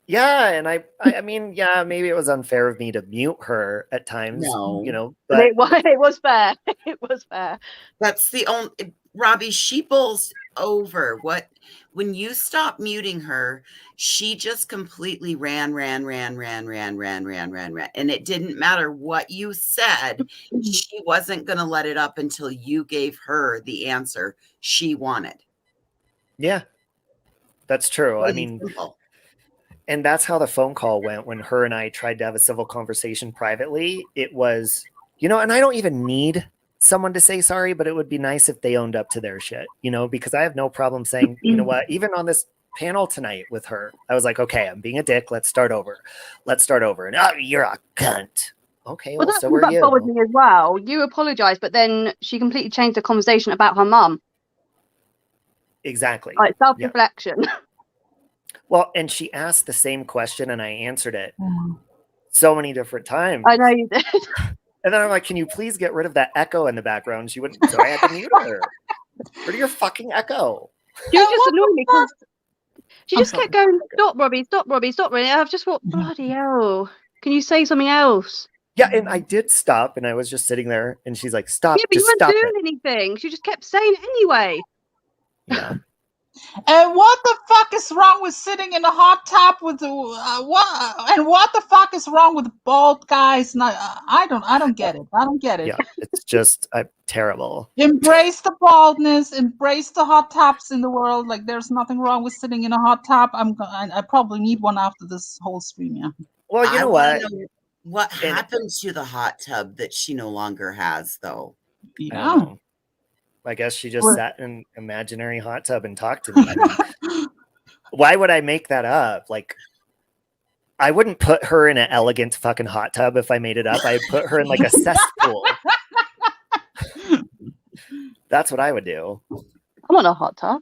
Yeah, and I mean, yeah, maybe it was unfair of me to mute her at times, you know, but it was fair. It was fair. That's the only, Robbie, she bowls over. When you stop muting her, she just completely ran. And it didn't matter what you said. She wasn't going to let it up until you gave her the answer she wanted. Yeah, that's true. I mean, and that's how the phone call went when her and I tried to have a civil conversation privately. It was, you know, and I don't even need someone to say sorry, but it would be nice if they owned up to their shit, you know, because I have no problem saying, you know what, even on this panel tonight with her, I was like, okay, I'm being a dick. Let's start over. And oh, you're a cunt. Okay, well so were you. Bothered me as well. You apologized, but then she completely changed the conversation about her mum. Like self-reflection. Yeah. Well, and she asked the same question and I answered it so many different times. I know you did. And then I'm like, can you please get rid of that echo in the background? She wouldn't, so I had to mute her. Rid of your fucking echo. She was just annoying me because she just kept going, stop, Robbie, stop, Robbie, stop, Robbie. I've just thought, bloody hell. Can you say something else? Yeah, and I did stop and I was just sitting there and she's like, stop, yeah, but just you weren't stop doing anything. She just kept saying it anyway. Yeah. And what the fuck is wrong with sitting in a hot tub with the what the fuck is wrong with bald guys? I don't get it. I don't get it. Yeah, it's just terrible. Embrace the baldness, embrace the hot tubs in the world. Like there's nothing wrong with sitting in a hot tub. I probably need one after this whole stream. Yeah. Well, you know what? What happened to the hot tub that she no longer has, though? Yeah. I guess she just sat in an imaginary hot tub and talked to me. I mean, why would I make that up? Like, I wouldn't put her in an elegant fucking hot tub if I made it up. I'd put her in like a cesspool. That's what I would do. I want a hot tub.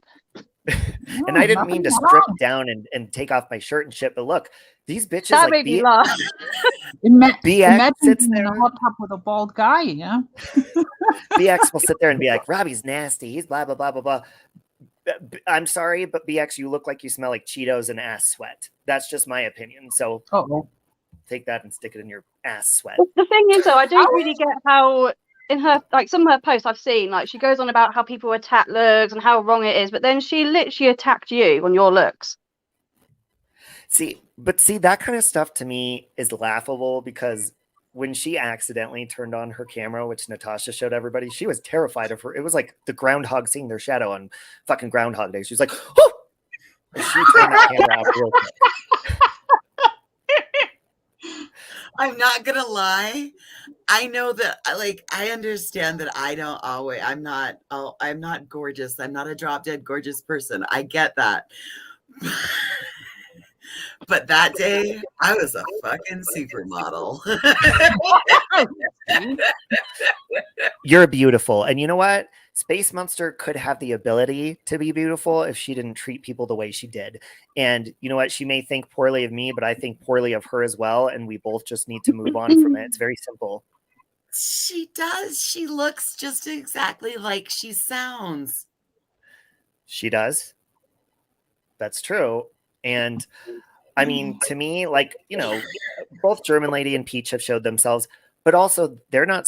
And I didn't mean to nothing strip wrong. down and take off my shirt and shit, but look, these bitches That like made me laugh. BX Imagine sits being in there. a hot tub with a bald guy, yeah? BX will sit there and be like, Robbie's nasty. He's blah, blah, blah, blah, blah. I'm sorry, but BX, you look like you smell like Cheetos and ass sweat. That's just my opinion. So take that and stick it in your ass sweat. The thing is, though, I don't really get how in her, like some of her posts I've seen, like she goes on about how people attack looks and how wrong it is, but then she literally attacked you on your looks. See, that kind of stuff to me is laughable because when she accidentally turned on her camera, which Natasha showed everybody, she was terrified of her. It was like the groundhog seeing their shadow on fucking Groundhog Day. She was like, oh! And she turned that camera off real quick. I'm not gonna lie. I know that, like, I understand that I'm not gorgeous. I'm not a drop dead gorgeous person. I get that. But that day, I was a fucking supermodel. You're beautiful. And you know what? Space Monster could have the ability to be beautiful if she didn't treat people the way she did. And you know what? She may think poorly of me, but I think poorly of her as well. And we both just need to move on from it. It's very simple. She does. She looks just exactly like she sounds. She does. That's true. And I mean, to me, like, you know, both German Lady and Peach have showed themselves, but also they don't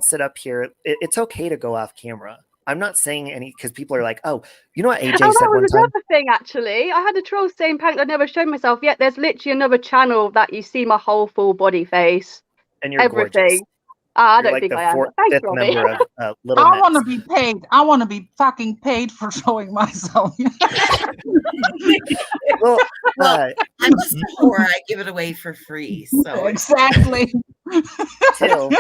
sit up here. It's okay to go off camera. I'm not saying any, because people are like, oh, you know what AJ said that one was time? another thing, actually. I had a troll saying, Pank, I'd never shown myself yet. There's literally another channel that you see my whole full body face. And you're everything. gorgeous. I You're don't like think the I am. fourth, Thanks, fifth Robbie. member of Little I Nets. want to be paid. I want to be fucking paid for showing myself. Well, I'm a whore. I give it away for free. So exactly. Too.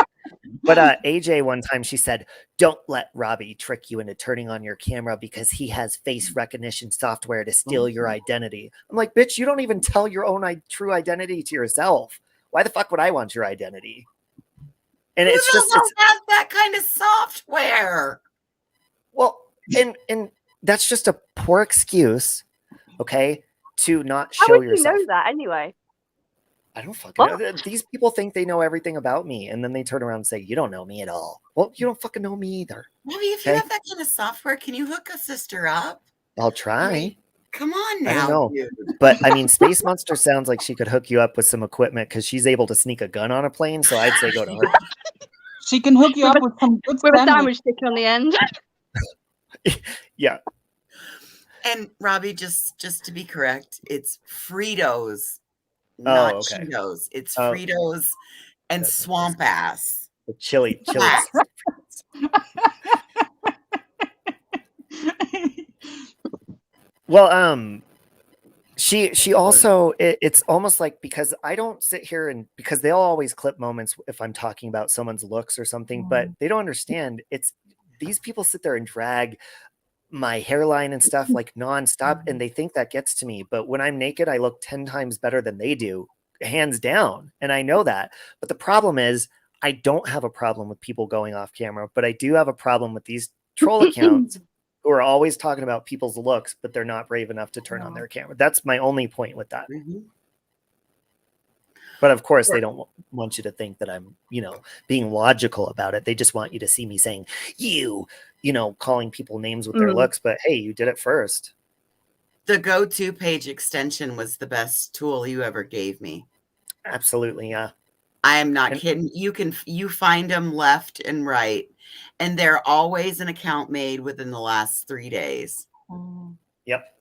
But AJ one time she said, don't let Robbie trick you into turning on your camera because he has face recognition software to steal your identity. I'm like, bitch, you don't even tell your own true identity to yourself. Why the fuck would I want your identity? And it's just has that kind of software. Well, and that's just a poor excuse, okay, to not show How would yourself. you know that anyway? I don't fucking know. These people think they know everything about me, and then they turn around and say, you don't know me at all. Well, you don't fucking know me either. Robbie, if you have that kind of software, can you hook a sister up? I'll try. Come on now. I don't know. Dude. But I mean, Space Monster sounds like she could hook you up with some equipment because she's able to sneak a gun on a plane. So I'd say go to her. She can hook you up with some good with a sandwich stick on the end. Yeah. And Robbie, just to be correct, it's Fritos, not okay. Cheetos. It's Fritos and swamp ass. The chili. Well, she also, it's almost like, because I don't sit here and, because they'll always clip moments if I'm talking about someone's looks or something, but they don't understand. It's, these people sit there and drag my hairline and stuff like nonstop, and they think that gets to me. But when I'm naked, I look 10 times better than they do, hands down. And I know that. But the problem is, I don't have a problem with people going off camera, but I do have a problem with these troll accounts who are always talking about people's looks, but they're not brave enough to turn on their camera. That's my only point with that. But of course, they don't want you to think that I'm, you know, being logical about it. They just want you to see me saying, you know, calling people names with their looks. But hey, you did it first. The go-to page extension was the best tool you ever gave me. Absolutely, yeah. I am not kidding. You find them left and right, and they're always an account made within the last 3 days. Yep.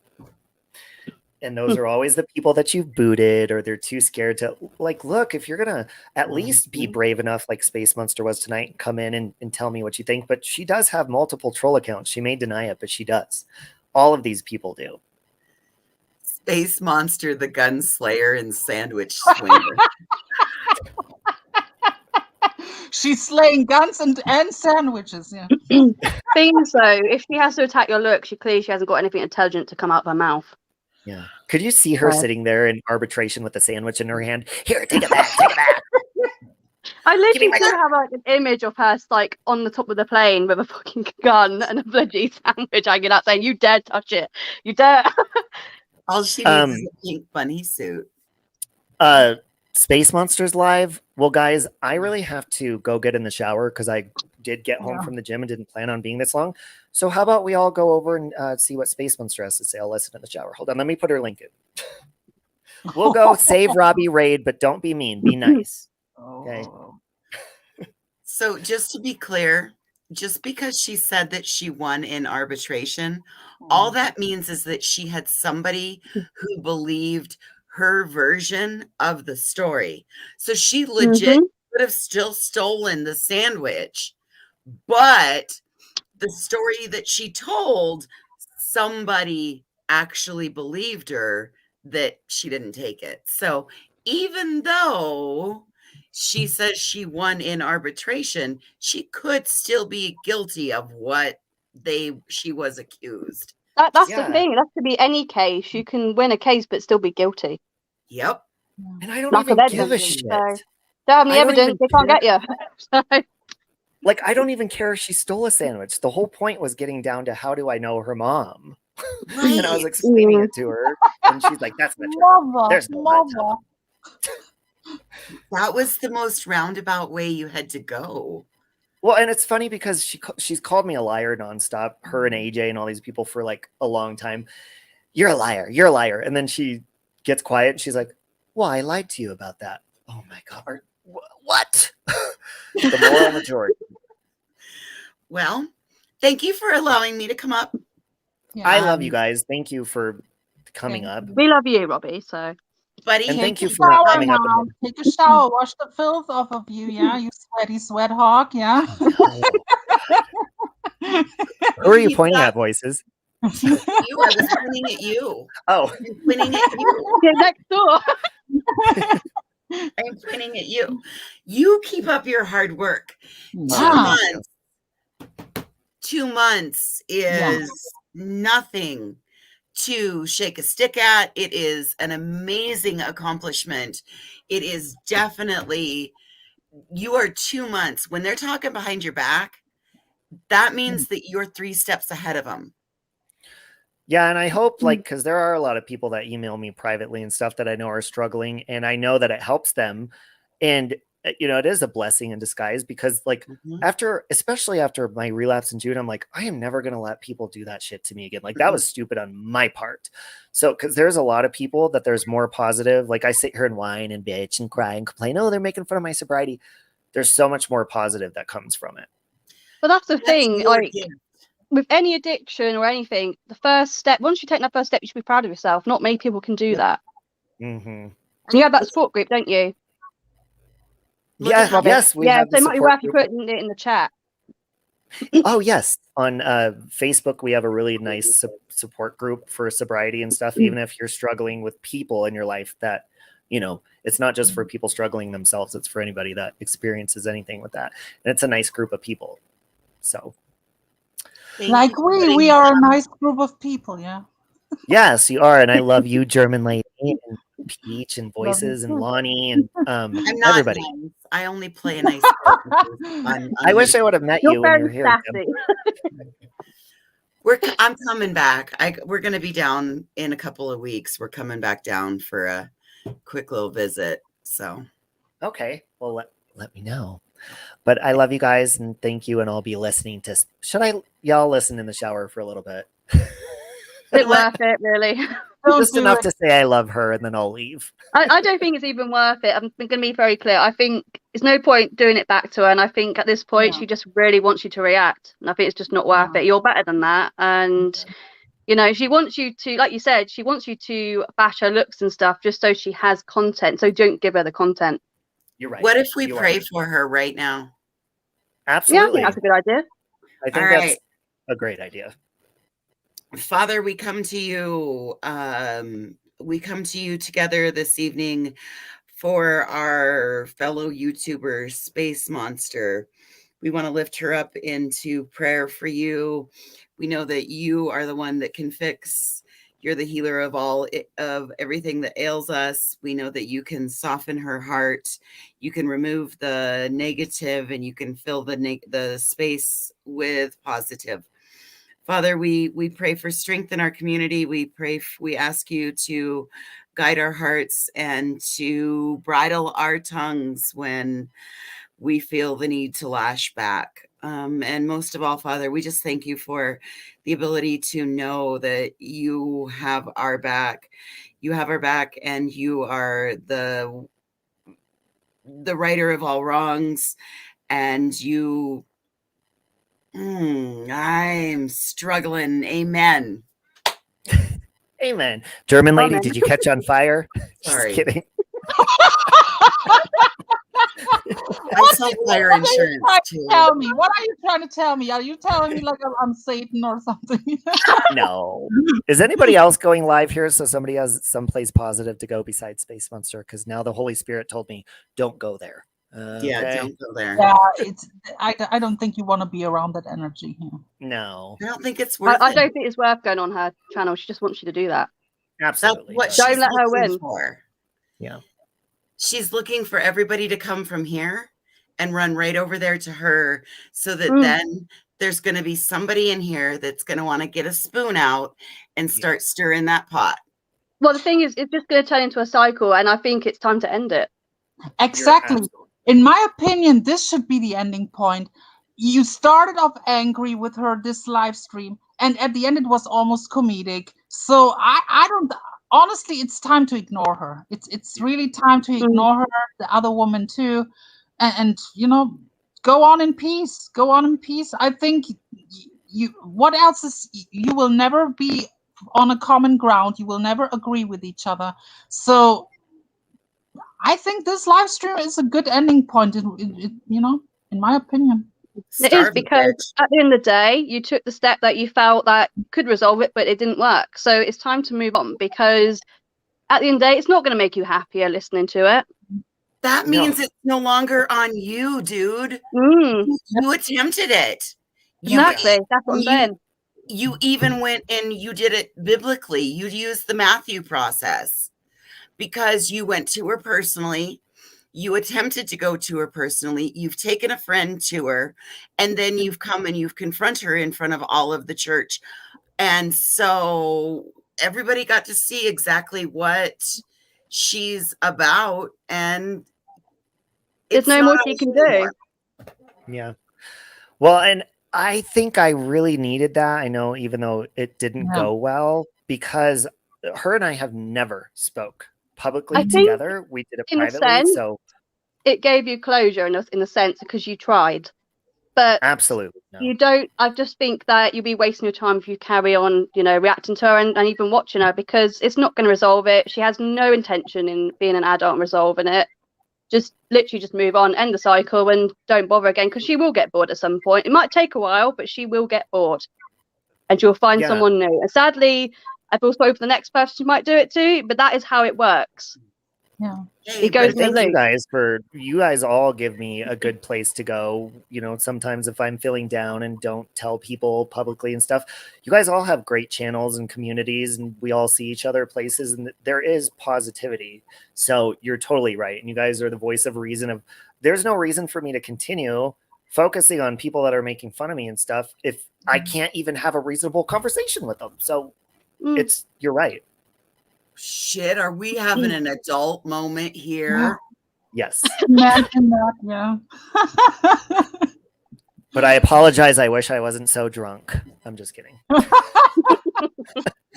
And those are always the people that you've booted, or they're too scared to, like, look, if you're going to at least be brave enough like Space Monster was tonight, and come in and tell me what you think. But she does have multiple troll accounts. She may deny it, but she does. All of these people do. Space Monster, the Gunslayer, and Sandwich Swinger. She's slaying guns and sandwiches. Yeah. Things though, if she has to attack your look, she hasn't got anything intelligent to come out of her mouth. Yeah. Could you see her sitting there in arbitration with a sandwich in her hand? Here, take it back, take it back. I Give me literally my still gun. have like an image of her like on the top of the plane with a fucking gun and a bloody sandwich hanging out saying, "You dare touch it. You dare." All she needs is a pink bunny suit. Space Monsters Live. Well, guys, I really have to go get in the shower because I did get home from the gym and didn't plan on being this long. So how about we all go over and see what Space Monster has to say? I'll listen in the shower. Hold on, let me put her link in. We'll go save Robbie raid, but don't be mean. Be nice. Okay. So just to be clear, just because she said that she won in arbitration, all that means is that she had somebody who believed her version of the story. So she legit could have still stolen the sandwich, but the story that she told, somebody actually believed her that she didn't take it. So even though she says she won in arbitration, she could still be guilty of what she was accused. That's the thing. That could be any case. You can win a case but still be guilty. Yep. And I don't Lack of even give a evidence. shit. So, don't have any I don't evidence, they even can't get you. Like, I don't even care if she stole a sandwich. The whole point was getting down to how do I know her mom? And I was explaining it to her, and she's like, "That's not true. There's no Mother. That was the most roundabout way you had to go. Well, and it's funny because she's called me a liar nonstop, her and AJ and all these people for like a long time. You're a liar. You're a liar. And then she gets quiet and she's like, well, I lied to you about that. Oh my God. What? The moral majority. Well, thank you for allowing me to come up. Yeah. I love you guys. Thank you for coming up. We love you, Robbie. So, buddy, and thank you Take for a not shower coming up. now. Take a shower. Wash the filth off of you. Yeah, you sweaty sweat hog. Yeah. Who are you pointing at, voices? You, I was pointing at you. Oh, I'm pointing at you. get next door. I'm pointing at you. You keep up your hard work. Yeah. 2 months is nothing to shake a stick at. It is an amazing accomplishment. It is definitely, you are 2 months. When they're talking behind your back, that means that you're 3 steps ahead of them. Yeah, and I hope, like, because there are a lot of people that email me privately and stuff that I know are struggling, and I know that it helps them. And, you know, it is a blessing in disguise because, like, especially after my relapse in June, I'm like, I am never going to let people do that shit to me again. Like, that was stupid on my part. So, because there's a lot of people that there's more positive. Like, I sit here and whine and bitch and cry and complain, oh, they're making fun of my sobriety. There's so much more positive that comes from it. But that's the thing, like, with any addiction or anything, the first step, once you take that first step, you should be proud of yourself. Not many people can do that. Mm-hmm. You have that support group, don't you? Yes, yes, we have so the it might be support worth you group. putting it in the chat. Oh, yes. On Facebook, we have a really nice support group for sobriety and stuff. Even if you're struggling with people in your life that, you know, it's not just for people struggling themselves. It's for anybody that experiences anything with that. And it's a nice group of people. So. Like we are a nice group of people. Yeah. Yes, you are. And I love you, German lady, and Peach, and Voices, and Lonnie, and I'm not everybody. nice. I only play a nice I wish I would have met you when you're here. I'm coming back. We're going to be down in a couple of weeks. We're coming back down for a quick little visit. So, okay. Well, let me know. But I love you guys and thank you. And I'll be listening to. Y'all listen in the shower for a little bit. It's worth it, really. Just enough to say I love her, and then I'll leave. I don't think it's even worth it. I'm going to be very clear. I think there's no point doing it back to her. And I think at this point, she just really wants you to react. And I think it's just not worth it. You're better than that. And, you know, she wants you to, like you said, she wants you to bash her looks and stuff just so she has content. So don't give her the content. You're right. What if we pray for her right now? Absolutely. Yeah, I think that's a good idea. I think that's a great idea. Father, we come to you. We come to you together this evening for our fellow YouTuber, Space Monster. We want to lift her up into prayer for you. We know that you are the one that can fix You're the healer of all of everything that ails us. We know that you can soften her heart. You can remove the negative, and you can fill the space with positive. Father, we pray for strength in our community. We ask you to guide our hearts and to bridle our tongues when we feel the need to lash back. And most of all, Father, we just thank you for the ability to know that you have our back. You have our back, and you are the righter of all wrongs. And you, I'm struggling. Amen. Amen. German lady, Amen. did you catch on fire? Sorry. Just kidding. I sell fire insurance too. Tell me, what are you trying to tell me? Are you telling me like I'm Satan or something? No. Is anybody else going live here so somebody has someplace positive to go besides Space Monster? Because now the Holy Spirit told me, don't go there. Yeah, Okay? don't go there. Yeah, I don't think you want to be around that energy here. No. I don't think it's worth I it. don't think it's worth going on her channel. She just wants you to do that. That's Absolutely. what no. Don't she's let her looking win. for. Yeah. She's looking for everybody to come from here and run right over there to her, so that then there's going to be somebody in here that's going to want to get a spoon out and start stirring that pot. Well, the thing is, it's just going to turn into a cycle, and I think it's time to end it. Exactly. In my opinion, this should be the ending point. You started off angry with her this live stream, and at the end it was almost comedic. So I don't honestly, it's time to ignore her. It's really time to ignore her, the other woman too, and you know, go on in peace. Go on in peace. I think you. What else is you will never be on a common ground. You will never agree with each other. So I think this live stream is a good ending point. You know, in my opinion. It is, because at the end of the day, you took the step that you felt that could resolve it, but it didn't work. So it's time to move on, because at the end of the day, it's not going to make you happier listening to it. That means it's no longer on you, dude. Mm. You attempted it. Exactly. That's what I'm saying. You even went and you did it biblically. You used the Matthew process, because you went to her personally. You attempted to go to her personally. You've taken a friend to her, and then you've come and you've confronted her in front of all of the church. And so everybody got to see exactly what she's about, and there's no more she can do. Yeah. Well, and I think I really needed that. I know, even though it didn't go well, because her and I have never spoke publicly together. We did it privately. So it gave you closure in a sense, because you tried. But absolutely, you don't. I just think that you'll be wasting your time if you carry on, you know, reacting to her and even watching her, because it's not going to resolve it. She has no intention in being an adult and resolving it. Just literally just move on, end the cycle, and don't bother again, because she will get bored at some point. It might take a while, but she will get bored, and she'll find someone new. And sadly, I feel sorry for the next person who might do it too, but that is how it works. Yeah. It goes in a thank loop. you guys all give me a good place to go. You know, sometimes if I'm feeling down and don't tell people publicly and stuff, you guys all have great channels and communities, and we all see each other places, and there is positivity. So you're totally right. And you guys are the voice of reason. There's no reason for me to continue focusing on people that are making fun of me and stuff if I can't even have a reasonable conversation with them. So you're right. Shit, are we having an adult moment here? Yes. Imagine that, yeah. But I apologize. I wish I wasn't so drunk. I'm just kidding. I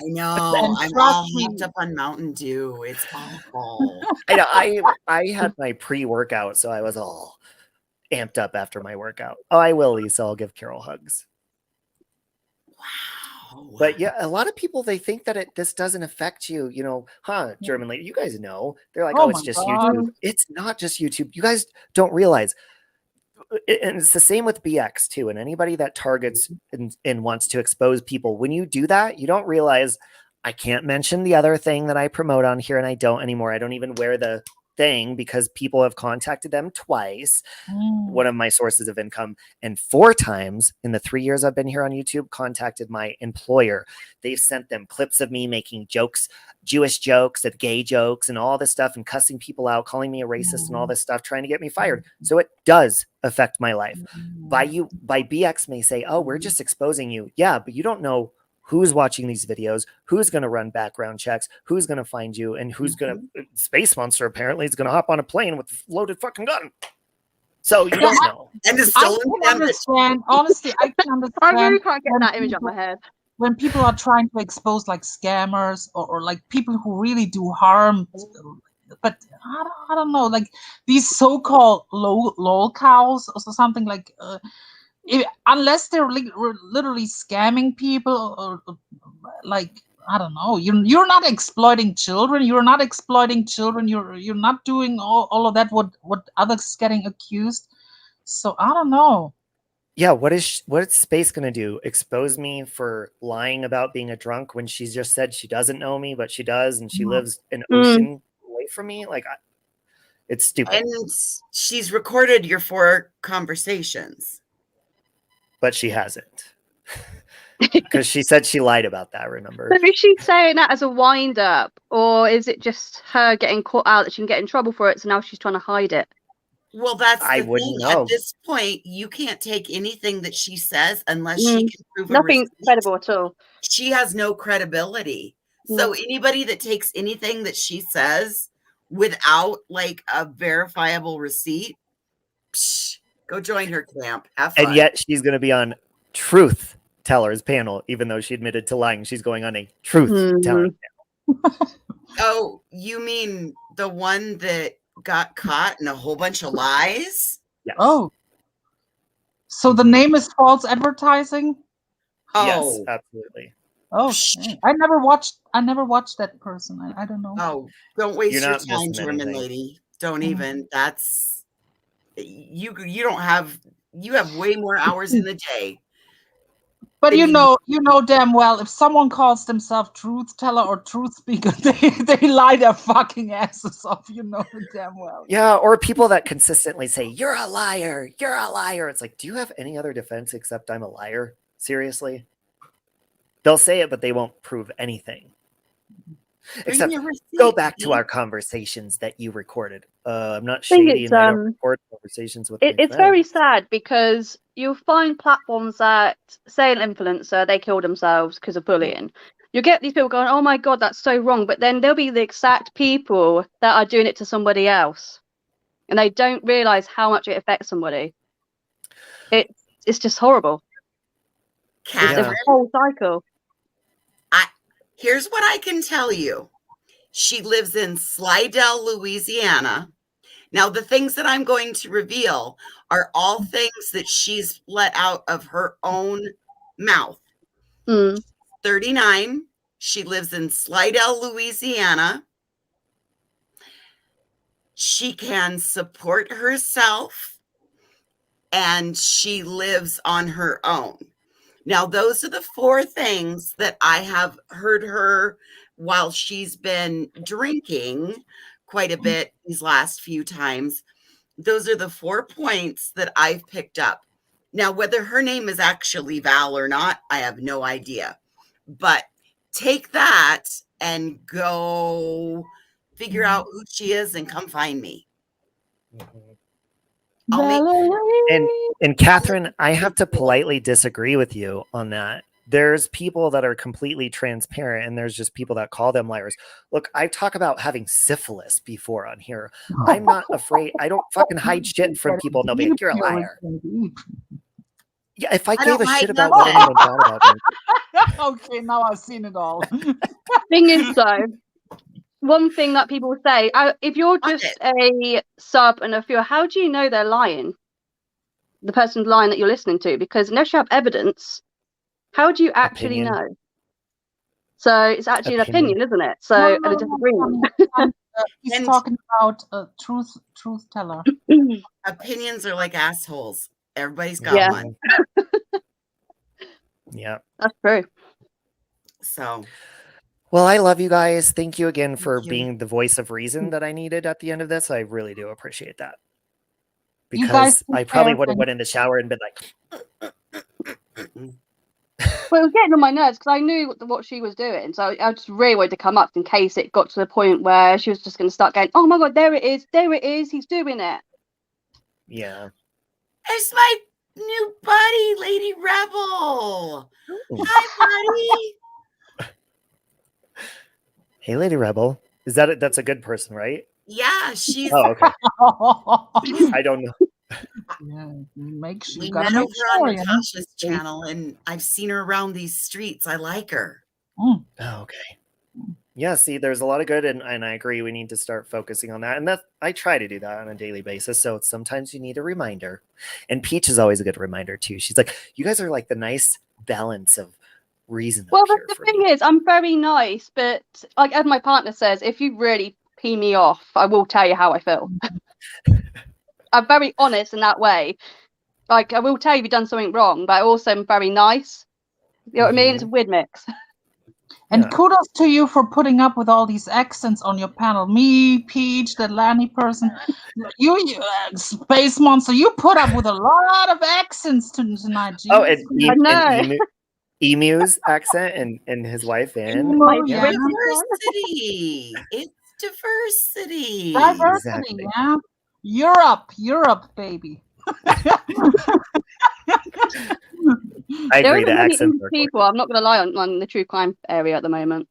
know. And I'm trust all me. hooked up on Mountain Dew. It's awful. I know. I had my pre-workout, so I was all amped up after my workout. Oh, I will, Lisa. I'll give Carol hugs. Wow. But yeah, a lot of people, they think that this doesn't affect you, you know, German lady, you guys know. They're like, oh, it's just YouTube. It's not just YouTube. You guys don't realize. And it's the same with BX too. And anybody that targets and wants to expose people, when you do that, you don't realize I can't mention the other thing that I promote on here, and I don't anymore. I don't even wear the thing because people have contacted them twice, Mm. one of my sources of income, and 4 times in the 3 years I've been here on YouTube, contacted my employer. They've sent them clips of me making jokes, Jewish jokes and gay jokes and all this stuff, and cussing people out, calling me a racist and all this stuff, trying to get me fired. So it does affect my life. By BX may say, oh, we're just exposing you. Yeah, but you don't know who's watching these videos, who's going to run background checks, who's going to find you, and who's going to... Space Monster apparently is going to hop on a plane with a loaded fucking gun. So you don't know. And a I stolen can camera. understand. Honestly, I can I understand. really can't get when that image out of people- my head. When people are trying to expose like scammers or like people who really do harm, but I don't know, like these so-called lol cows or something like, unless they're literally scamming people or like, I don't know, you're not exploiting children. You're not exploiting children. You're not doing all of that what others getting accused. So I don't know. Yeah, what's Space going to do? Expose me for lying about being a drunk when she's just said she doesn't know me, but she does, and she lives an ocean away from me? Like, it's stupid. And she's recorded your 4 conversations. But she hasn't. Because she said she lied about that, remember? So is she saying that as a wind up, or is it just her getting caught out that she can get in trouble for it, so now she's trying to hide it? Well, that's I the wouldn't thing. know. At this point, you can't take anything that she says unless she can prove a Nothing receipt. credible at all. She has no credibility. So anybody that takes anything that she says without like a verifiable receipt, go join her camp. Have fun. And yet she's going to be on Truth Teller's panel, even though she admitted to lying. She's going on a Truth Telling panel. Oh, you mean the one that got caught in a whole bunch of lies? Yes. Oh, so the name is false advertising? Yes, Oh, absolutely. Oh, I never watched that person. I don't know. oh, don't waste You're your not time, missing German anything. lady. Don't even. That's you don't have, you have way more hours in the day. But Then you know damn well if someone calls themselves truth teller or truth speaker, they lie their fucking asses off. You know it damn well. Yeah, or people that consistently say, you're a liar, you're a liar. It's like, do you have any other defense except I'm a liar? Seriously? They'll say it, but they won't prove anything. Except, go back to our conversations that you recorded. I'm not shady and I don't record conversations with my It's very sad because you'll find platforms that say an influencer, they kill themselves because of bullying. You get these people going, oh my God, that's so wrong. But then there'll be the exact people that are doing it to somebody else. And they don't realize how much it affects somebody. It's just horrible. It's a whole cycle. Here's what I can tell you. She lives in Slidell, Louisiana. Now, the things that I'm going to reveal are all things that she's let out of her own mouth. 39. She lives in Slidell, Louisiana. She can support herself and she lives on her own. Now, those are the 4 things that I have heard her while she's been drinking quite a bit these last few times. Those are the 4 points that I've picked up. Now, whether her name is actually Val or not, I have no idea. But take that and go figure out who she is and come find me. And Catherine, I have to politely disagree with you on that. There's people that are completely transparent and there's just people that call them liars. Look, I talk about having syphilis before on here. I'm not afraid. I don't fucking hide shit from people. They'll be like, you're a liar. Yeah, if I gave a shit about what anyone thought about me. Okay, now I've seen it all. Thing is, though, one thing that people say, if you're just a sub and a viewer, how do you know they're lying? The person's lying that you're listening to, because unless you have evidence, how do you actually know? So it's actually an opinion, isn't it? So and a disagreement. He's talking about a truth teller. Opinions are like assholes. Everybody's got one. Yeah, that's true. So, Well, I love you guys. Thank you again for you. being the voice of reason that I needed at the end of this. I really do appreciate that. You guys Because take I probably care, would have and went in the shower and been like, Well, it was getting on my nerves because I knew what she was doing. So I just really wanted to come up in case it got to the point where she was just going to start going, oh my God, there it is, he's doing it. yeah. There's my new buddy, Lady Rebel. Ooh. Hi, buddy. Hey, Lady Rebel. Is that's a good person, right? Yeah, she's. Oh, okay. I don't know. yeah, make sure We you met gotta over make sure. on You know? Natasha's channel, and I've seen her around these streets. I like her. Oh, okay. Yeah, see, there's a lot of good, and I agree. We need to start focusing on that, and that I try to do that on a daily basis. So sometimes you need a reminder, and Peach is always a good reminder too. She's like, "You guys are like the nice balance of reason." Well, up here the for thing me. is, I'm very nice, but like as my partner says, if you really pee me off, I will tell you how I feel. I'm very honest in that way. Like, I will tell you if you've done something wrong, but I also am very nice. You know what I mean? It's a weird mix. And Yeah. kudos to you for putting up with all these accents on your panel. Me, Peach, the Lanny person, you Space Monster. You put up with a lot of accents tonight. Oh, Jesus. I know. Emu's accent and his wife in. My Yeah. British Diversity. It's diversity. Diversity, Exactly. yeah. Europe, baby. I There agree. isn't The many accents English are people. I'm not going to lie on the true crime area at the moment.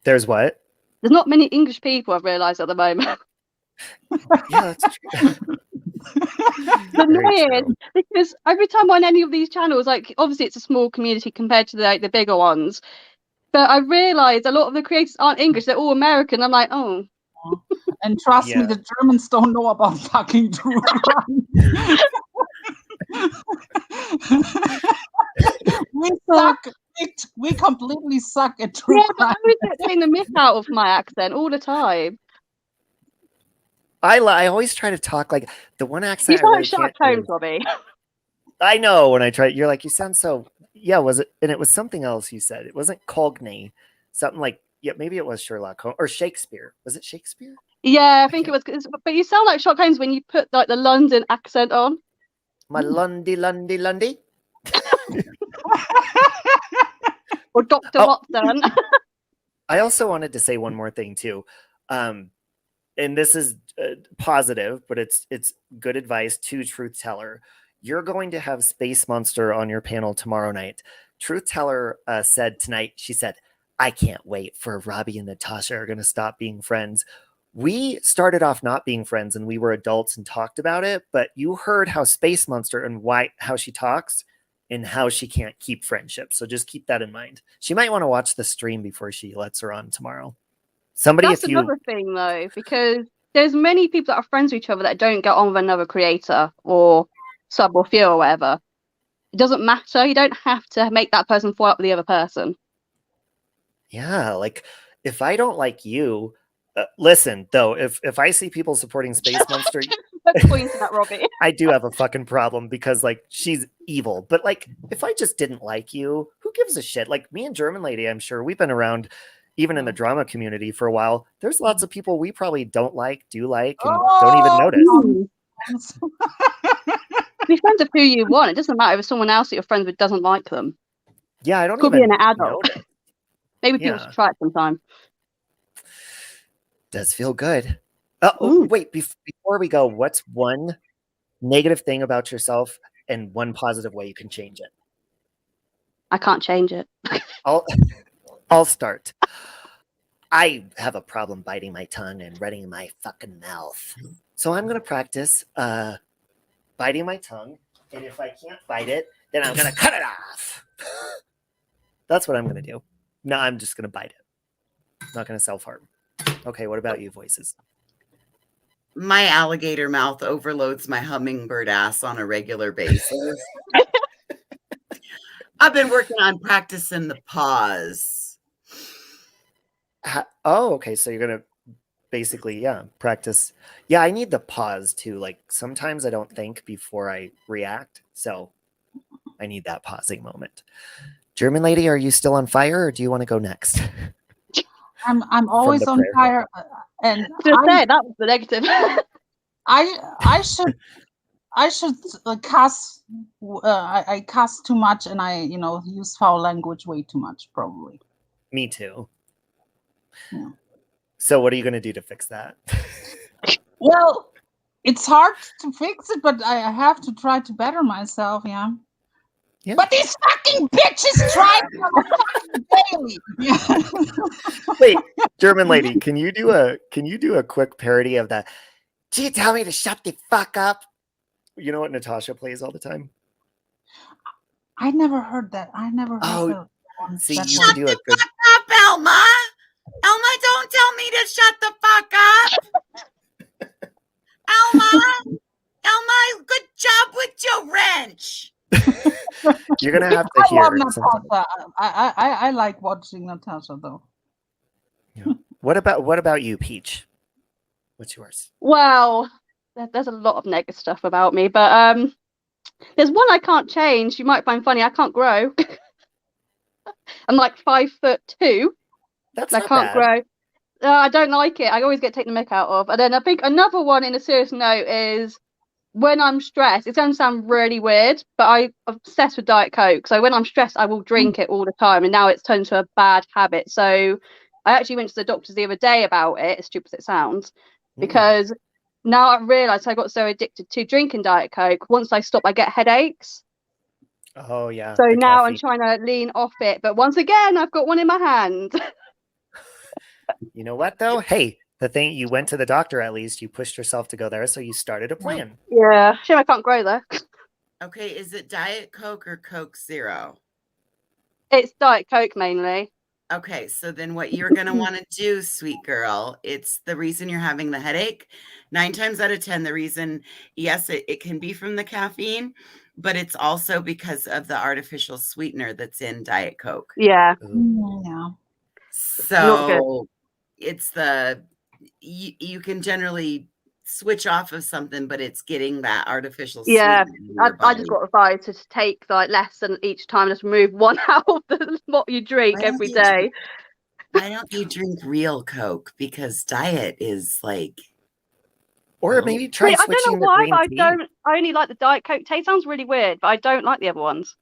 There's what? There's not many English people, I've realised at the moment. Yeah, that's true. It's Very annoying true. because every time on any of these channels, like obviously it's a small community compared to the bigger ones, but I realise a lot of the creators aren't English; they're all American. I'm like, oh, And trust me, Yeah. the Germans don't know about fucking true crime. We suck. We completely suck at true yeah, but crime. I always get taking the mick out of my accent all the time. I always try to talk like the one You accent I sound really like Sherlock can't do. Holmes, Robbie. I know when I try. You're like, you sound so. Yeah, was it? And it was something else you said. It wasn't Cogney. Something like, yeah, maybe it was Sherlock Holmes or Shakespeare. Was it Shakespeare? Yeah, I think it was. But you sound like Sherlock Holmes when you put like the London accent on. My Lundy. Or Dr. Oh. Watson. I also wanted to say one more thing too, and this is positive, but it's good advice to Truth Teller. You're going to have Space Monster on your panel tomorrow night. Truth Teller said tonight, she said, I can't wait for Robbie and Natasha are going to stop being friends. We started off not being friends and we were adults and talked about it, but you heard how Space Monster and how she talks and how she can't keep friendship. So just keep that in mind. She might want to watch the stream before she lets her on tomorrow. Somebody, That's if you another thing though, because there's many people that are friends with each other that don't get on with another creator or sub or few or whatever. It doesn't matter. You don't have to make that person fall up with the other person. Yeah, like if I don't like you, listen though, if I see people supporting Space Monster, Point to that, Robbie. I do have a fucking problem because like she's evil. But like if I just didn't like you, who gives a shit? Like me and German Lady, I'm sure we've been around even in the drama community for a while. There's lots of people we probably don't like, do like, and don't even notice. Be friends with who you want. It doesn't matter if someone else that you're friends with doesn't like them. Yeah, I don't Could even be an adult. notice. Maybe people should try it sometime. Does feel good. Oh, wait, before we go, what's one negative thing about yourself and one positive way you can change it? I can't change it. I'll start. I have a problem biting my tongue and running my fucking mouth. So I'm going to practice biting my tongue. And if I can't bite it, then I'm going to cut it off. That's what I'm going to do. No, I'm just going to bite it. Not going to self-harm. Okay, what about you, Voices? My alligator mouth overloads my hummingbird ass on a regular basis. I've been working on practicing the pause. Oh, okay. So you're going to basically, practice. Yeah, I need the pause too. Like sometimes I don't think before I react. So I need that pausing moment. German Lady, are you still on fire or do you want to go next? I'm always the on prayer. fire, and Just say that was the negative. I should cuss. I cuss too much, and I use foul language way too much, probably. Me too. Yeah. So what are you going to do to fix that? Well, it's hard to fix it, but I have to try to better myself. Yeah. Yeah. But these fucking bitches try daily. Yeah. Wait, German lady, can you do a quick parody of that? Do you tell me to shut the fuck up? You know what Natasha plays all the time? I never heard that. I never heard Oh, that. see, that you one. can do a good. Up, Elma. Elma, don't tell me to shut the fuck up. Elma, good job with your wrench. You're gonna have to I hear love it sometime. Natasha. I like watching Natasha though. Yeah. What about you, Peach? What's yours? Well, there's a lot of negative stuff about me, but there's one I can't change. You might find funny. I can't grow. I'm like 5'2". That's I not can't bad. grow. I don't like it. I always get taken the mick out of. And then I think another one in a serious note is when I'm stressed. It's going to sound really weird, but I'm obsessed with Diet Coke. So when I'm stressed, I will drink it all the time. And now it's turned into a bad habit. So I actually went to the doctors the other day about it, as stupid as it sounds, because now I've realised I got so addicted to drinking Diet Coke. Once I stop, I get headaches. Oh yeah. So the now coffee. I'm trying to lean off it. But once again, I've got one in my hand. You know what though? Hey, the thing, you went to the doctor at least. You pushed yourself to go there, so you started a plan. Yeah. Shame I can't grow though. Okay, is it Diet Coke or Coke Zero? It's Diet Coke mainly. Okay, so then what you're going to want to do, sweet girl, it's the reason you're having the headache. 9 times out of 10, the reason, yes, it can be from the caffeine, but it's also because of the artificial sweetener that's in Diet Coke. Yeah. Yeah. So it's you can generally switch off of something, but it's getting that artificial Yeah, sweetener in your I just body. got advised to take like less than each time, just remove one out of what you drink Why don't every you day. Why don't you drink real Coke? Because Diet is like... Or maybe try I don't switching know to why, green but tea. I only like the Diet Coke taste. Sounds really weird, but I don't like the other ones.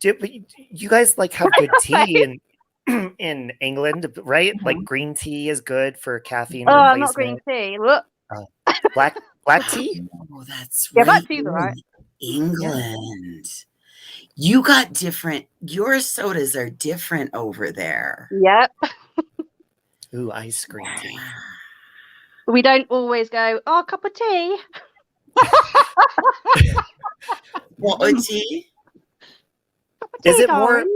But you guys like have good tea in England, right? Like green tea is good for caffeine replacement. Not green tea. Look. Black tea? Oh, that's Yeah, right. black tea's You're alright. in England. You got different... Your sodas are different over there. Yep. Ooh, ice cream tea. We don't always go, oh, a cup of tea. What a tea? Is it more darling.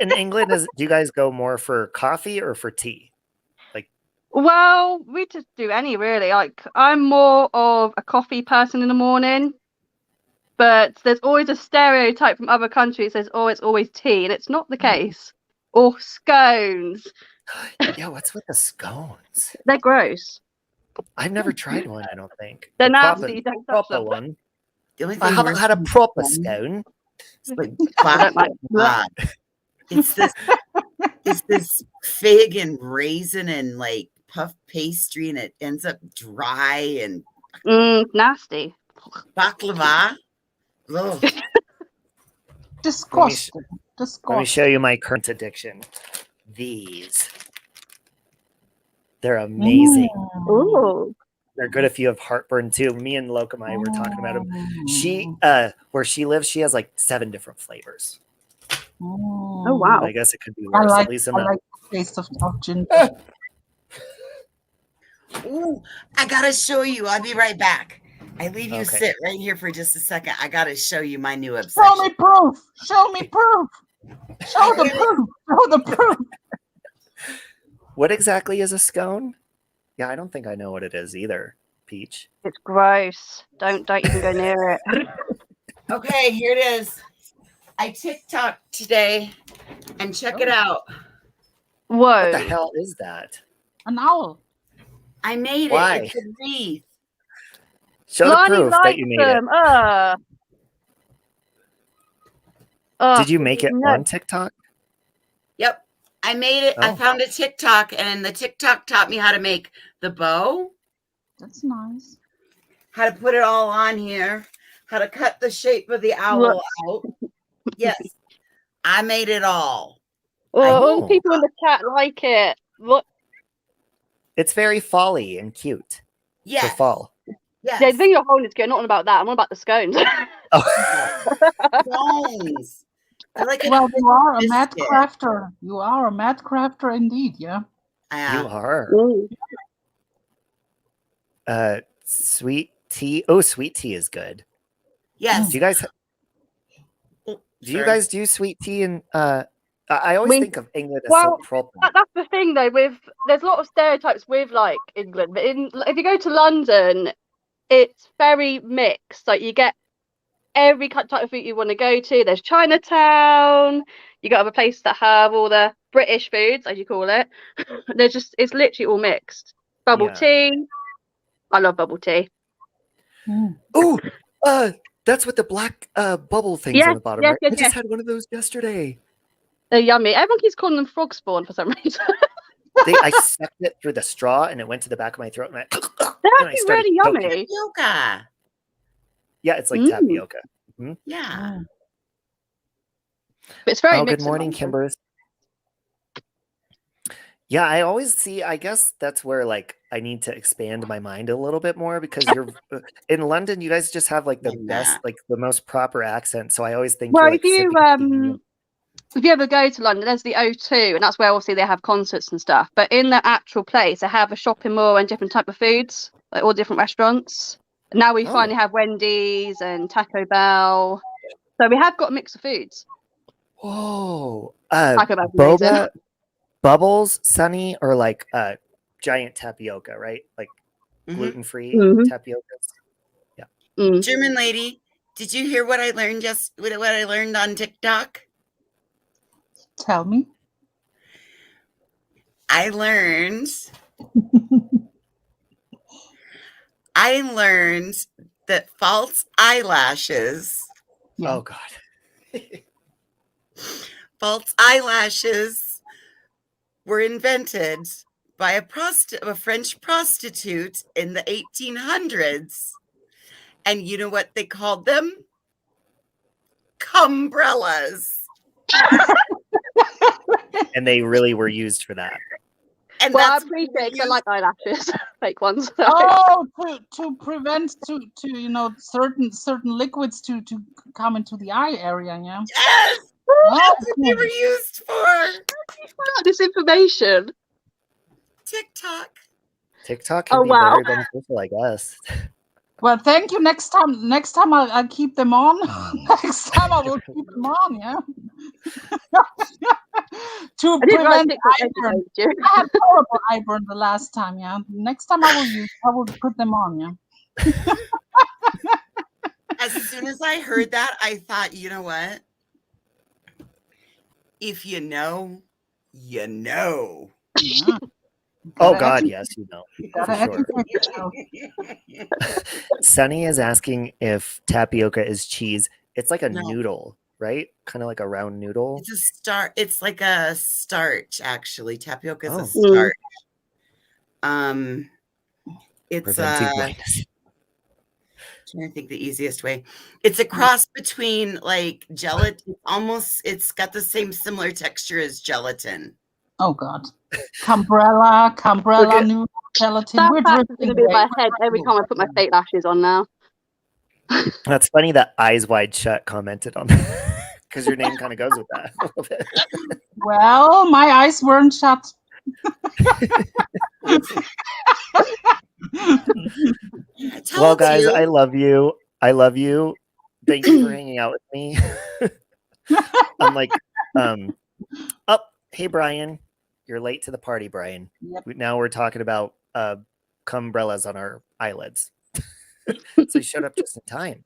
in England? Do you guys go more for coffee or for tea? Well, we just do any really. Like I'm more of a coffee person in the morning, but there's always a stereotype from other countries that says, oh, it's always tea, and it's not the case. Or scones. Yeah, what's with the scones? They're gross. I've never tried one, I don't think. They're The nasty. proper, Don't touch proper them. one. The only I thing haven't worse had a than proper scone scone. is like I don't like baklava. It's this fig and raisin and like puff pastry, and it ends up dry and nasty. baklava. Ugh. Disgusting. Let me show you my current addiction. These. They're amazing. Ooh. They're good if you have heartburn too. Me and Lokamai were talking about them. She, where she lives, she has like 7 different flavors. Oh wow! I guess it could be worse. At least I like the taste of ginger. Ooh, I gotta show you. I'll be right back. I leave you Okay. sit right here for just a second. I gotta show you my new obsession. Show me proof. Show me proof. Show the proof. Show the proof. What exactly is a scone? Yeah, I don't think I know what it is either, Peach. It's gross. Don't even go near it. Okay, here it is. I TikTok today, and check it out. Whoa! What the hell is that? An owl. I made Why? it. It's a wreath. Show Lonnie the proof that likes you made them. it. Did you make it no. on TikTok? Yep. I made it. I Oh. found a TikTok, and the TikTok taught me how to make the bow, That's nice. how to put it all on here, how to cut the shape of the owl out. Yes, I made it all. All the know. people in the chat like it. What? It's very folly and cute for Yes, fall. yes. Yeah, the thing you're holding is going on about that. I'm on about the scones. Oh. Stones. They're like Well, you are a mad biscuit. crafter. You are a mad crafter indeed, yeah. You are. Mm. Sweet tea. Oh, sweet tea is good. Yes. Do you guys Oh, do you sorry. guys do sweet tea? And I always We- think of England as well, so proper. That's the thing, though. There's a lot of stereotypes with like England, but if you go to London, it's very mixed. Like you get every type of food you want to go to. There's Chinatown. You got other places that have all the British foods, as you call it. It's literally all mixed. Bubble Yeah. tea. I love bubble tea. Oh, that's with the black bubble things Yes, on the bottom, yes, right? yes, I just yes. had one of those yesterday. They're yummy. Everyone keeps calling them frog spawn for some reason. I sucked it through the straw and it went to the back of my throat and They're I actually started really choking. yummy. Yoga. Yeah, it's like Mm. tapioca. Yeah. But it's very Oh, good mixed. in morning, London. Kimbers. Yeah, I always see. I guess that's where like I need to expand my mind a little bit more because you're in London. You guys just have like the Like best, that. like the most proper accent. So I always think Well, you're like if you sipping tea. if you ever go to London, there's the O2, and that's where obviously they have concerts and stuff. But in the actual place, they have a shopping mall and different type of foods, like all different restaurants. And now we Oh. finally have Wendy's and Taco Bell, so we have got a mix of foods. Whoa, Taco Bell's amazing. boba, bubbles, Sunny, or like giant tapioca, right? Like Mhm. gluten-free Mhm. tapiocas. Mm. German lady, did you hear what I learned what I learned on TikTok? Tell me. I learned that false eyelashes, Oh God. false eyelashes were invented by a French prostitute in the 1800s. And you know what they called them? Cumbrellas. And they really were used for that. And Well, I that's appreciate what it 'cause I like eyelashes, fake ones. Oh, to prevent to certain liquids to come into the eye area, yeah. Yes, Oh, that's what they were used for. This information. TikTok. TikTok can Oh, be wow. very beneficial, I guess. well, thank you. Next time I'll keep them on. Next time I will keep them on, yeah. To I didn't realize prevent TikTok eye burn. educated you. I had horrible eye burn the last time, yeah. Next time I will put them on, yeah. As soon as I heard that, I thought, you know what? If you know, you know. Yeah. Oh Gotta God, educate- yes, you know. gotta For sure. educate yourself. Sunny is asking if tapioca is cheese. It's like a No. noodle, right? Kind of like a round noodle. It's a start. It's like a starch, actually. Tapioca is Oh. a starch. It's Preventing blindness. trying to think the easiest way. It's a cross between like gelatin. It's got the same similar texture as gelatin. Oh God. Cambrella, Okay. noodle, gelatin. That We're fact is drifting going to be in my away. head every time I put my fake lashes on now. That's funny that Eyes Wide Shut commented on that because your name kind of goes with that a little bit. Well, my eyes weren't shut. I told Well, guys, you. I love you. I love you. Thank you for hanging out with me. I'm like, oh, hey, Brian. You're late to the party, Brian. Yep. Now we're talking about cumbrellas on our eyelids. So you showed up just in time.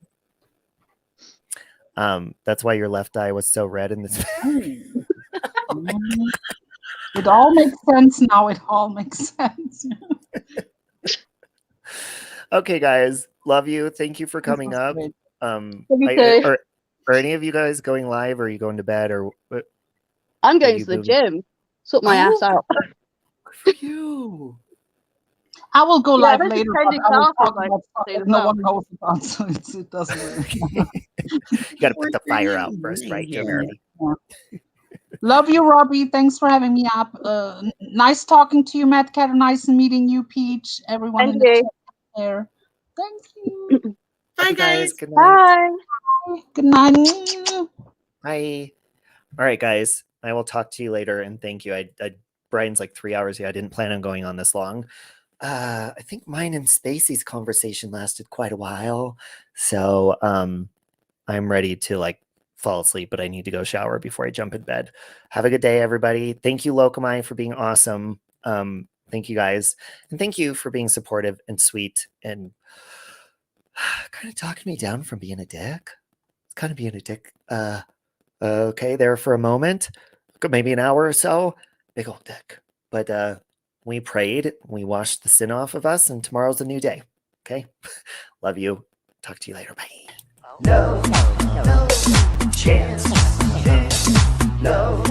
That's why your left eye was so red in this. It all makes sense now. It all makes sense. Okay, guys, love you. Thank you for coming was up. great. You too. Are any of you guys going live, or are you going to bed, or what? I'm Are going you to the moving? gym. sort my ass out. Good for you. I will go Yeah, live there's later, attending but I will classes talk I about stuff did that as no well. one knows about, so it doesn't really matter. You got to put the What are fire you out first, doing right, here? Germany? Love you, Robbie. Thanks for having me up. Nice talking to you, Matt Cat. Nice meeting you, Peach. Everyone And in the you. chat there. Thank you. Bye, Love you guys. Good night. Bye. Good night. Bye. All right, guys. I will talk to you later, and thank you. Brian's like 3 hours. Yeah, I didn't plan on going on this long. I think mine and Spacey's conversation lasted quite a while, so I'm ready to like fall asleep, but I need to go shower before I jump in bed. Have a good day, everybody. Thank you, Locomai, for being awesome. Thank you guys, and thank you for being supportive and sweet and kind of talking me down from being a dick. It's kind of being a dick. Okay, there for a moment, maybe an hour or so. Big old dick. But we prayed, we washed the sin off of us, and tomorrow's a new day. Okay? Love you. Talk to you later. Bye. No chance. No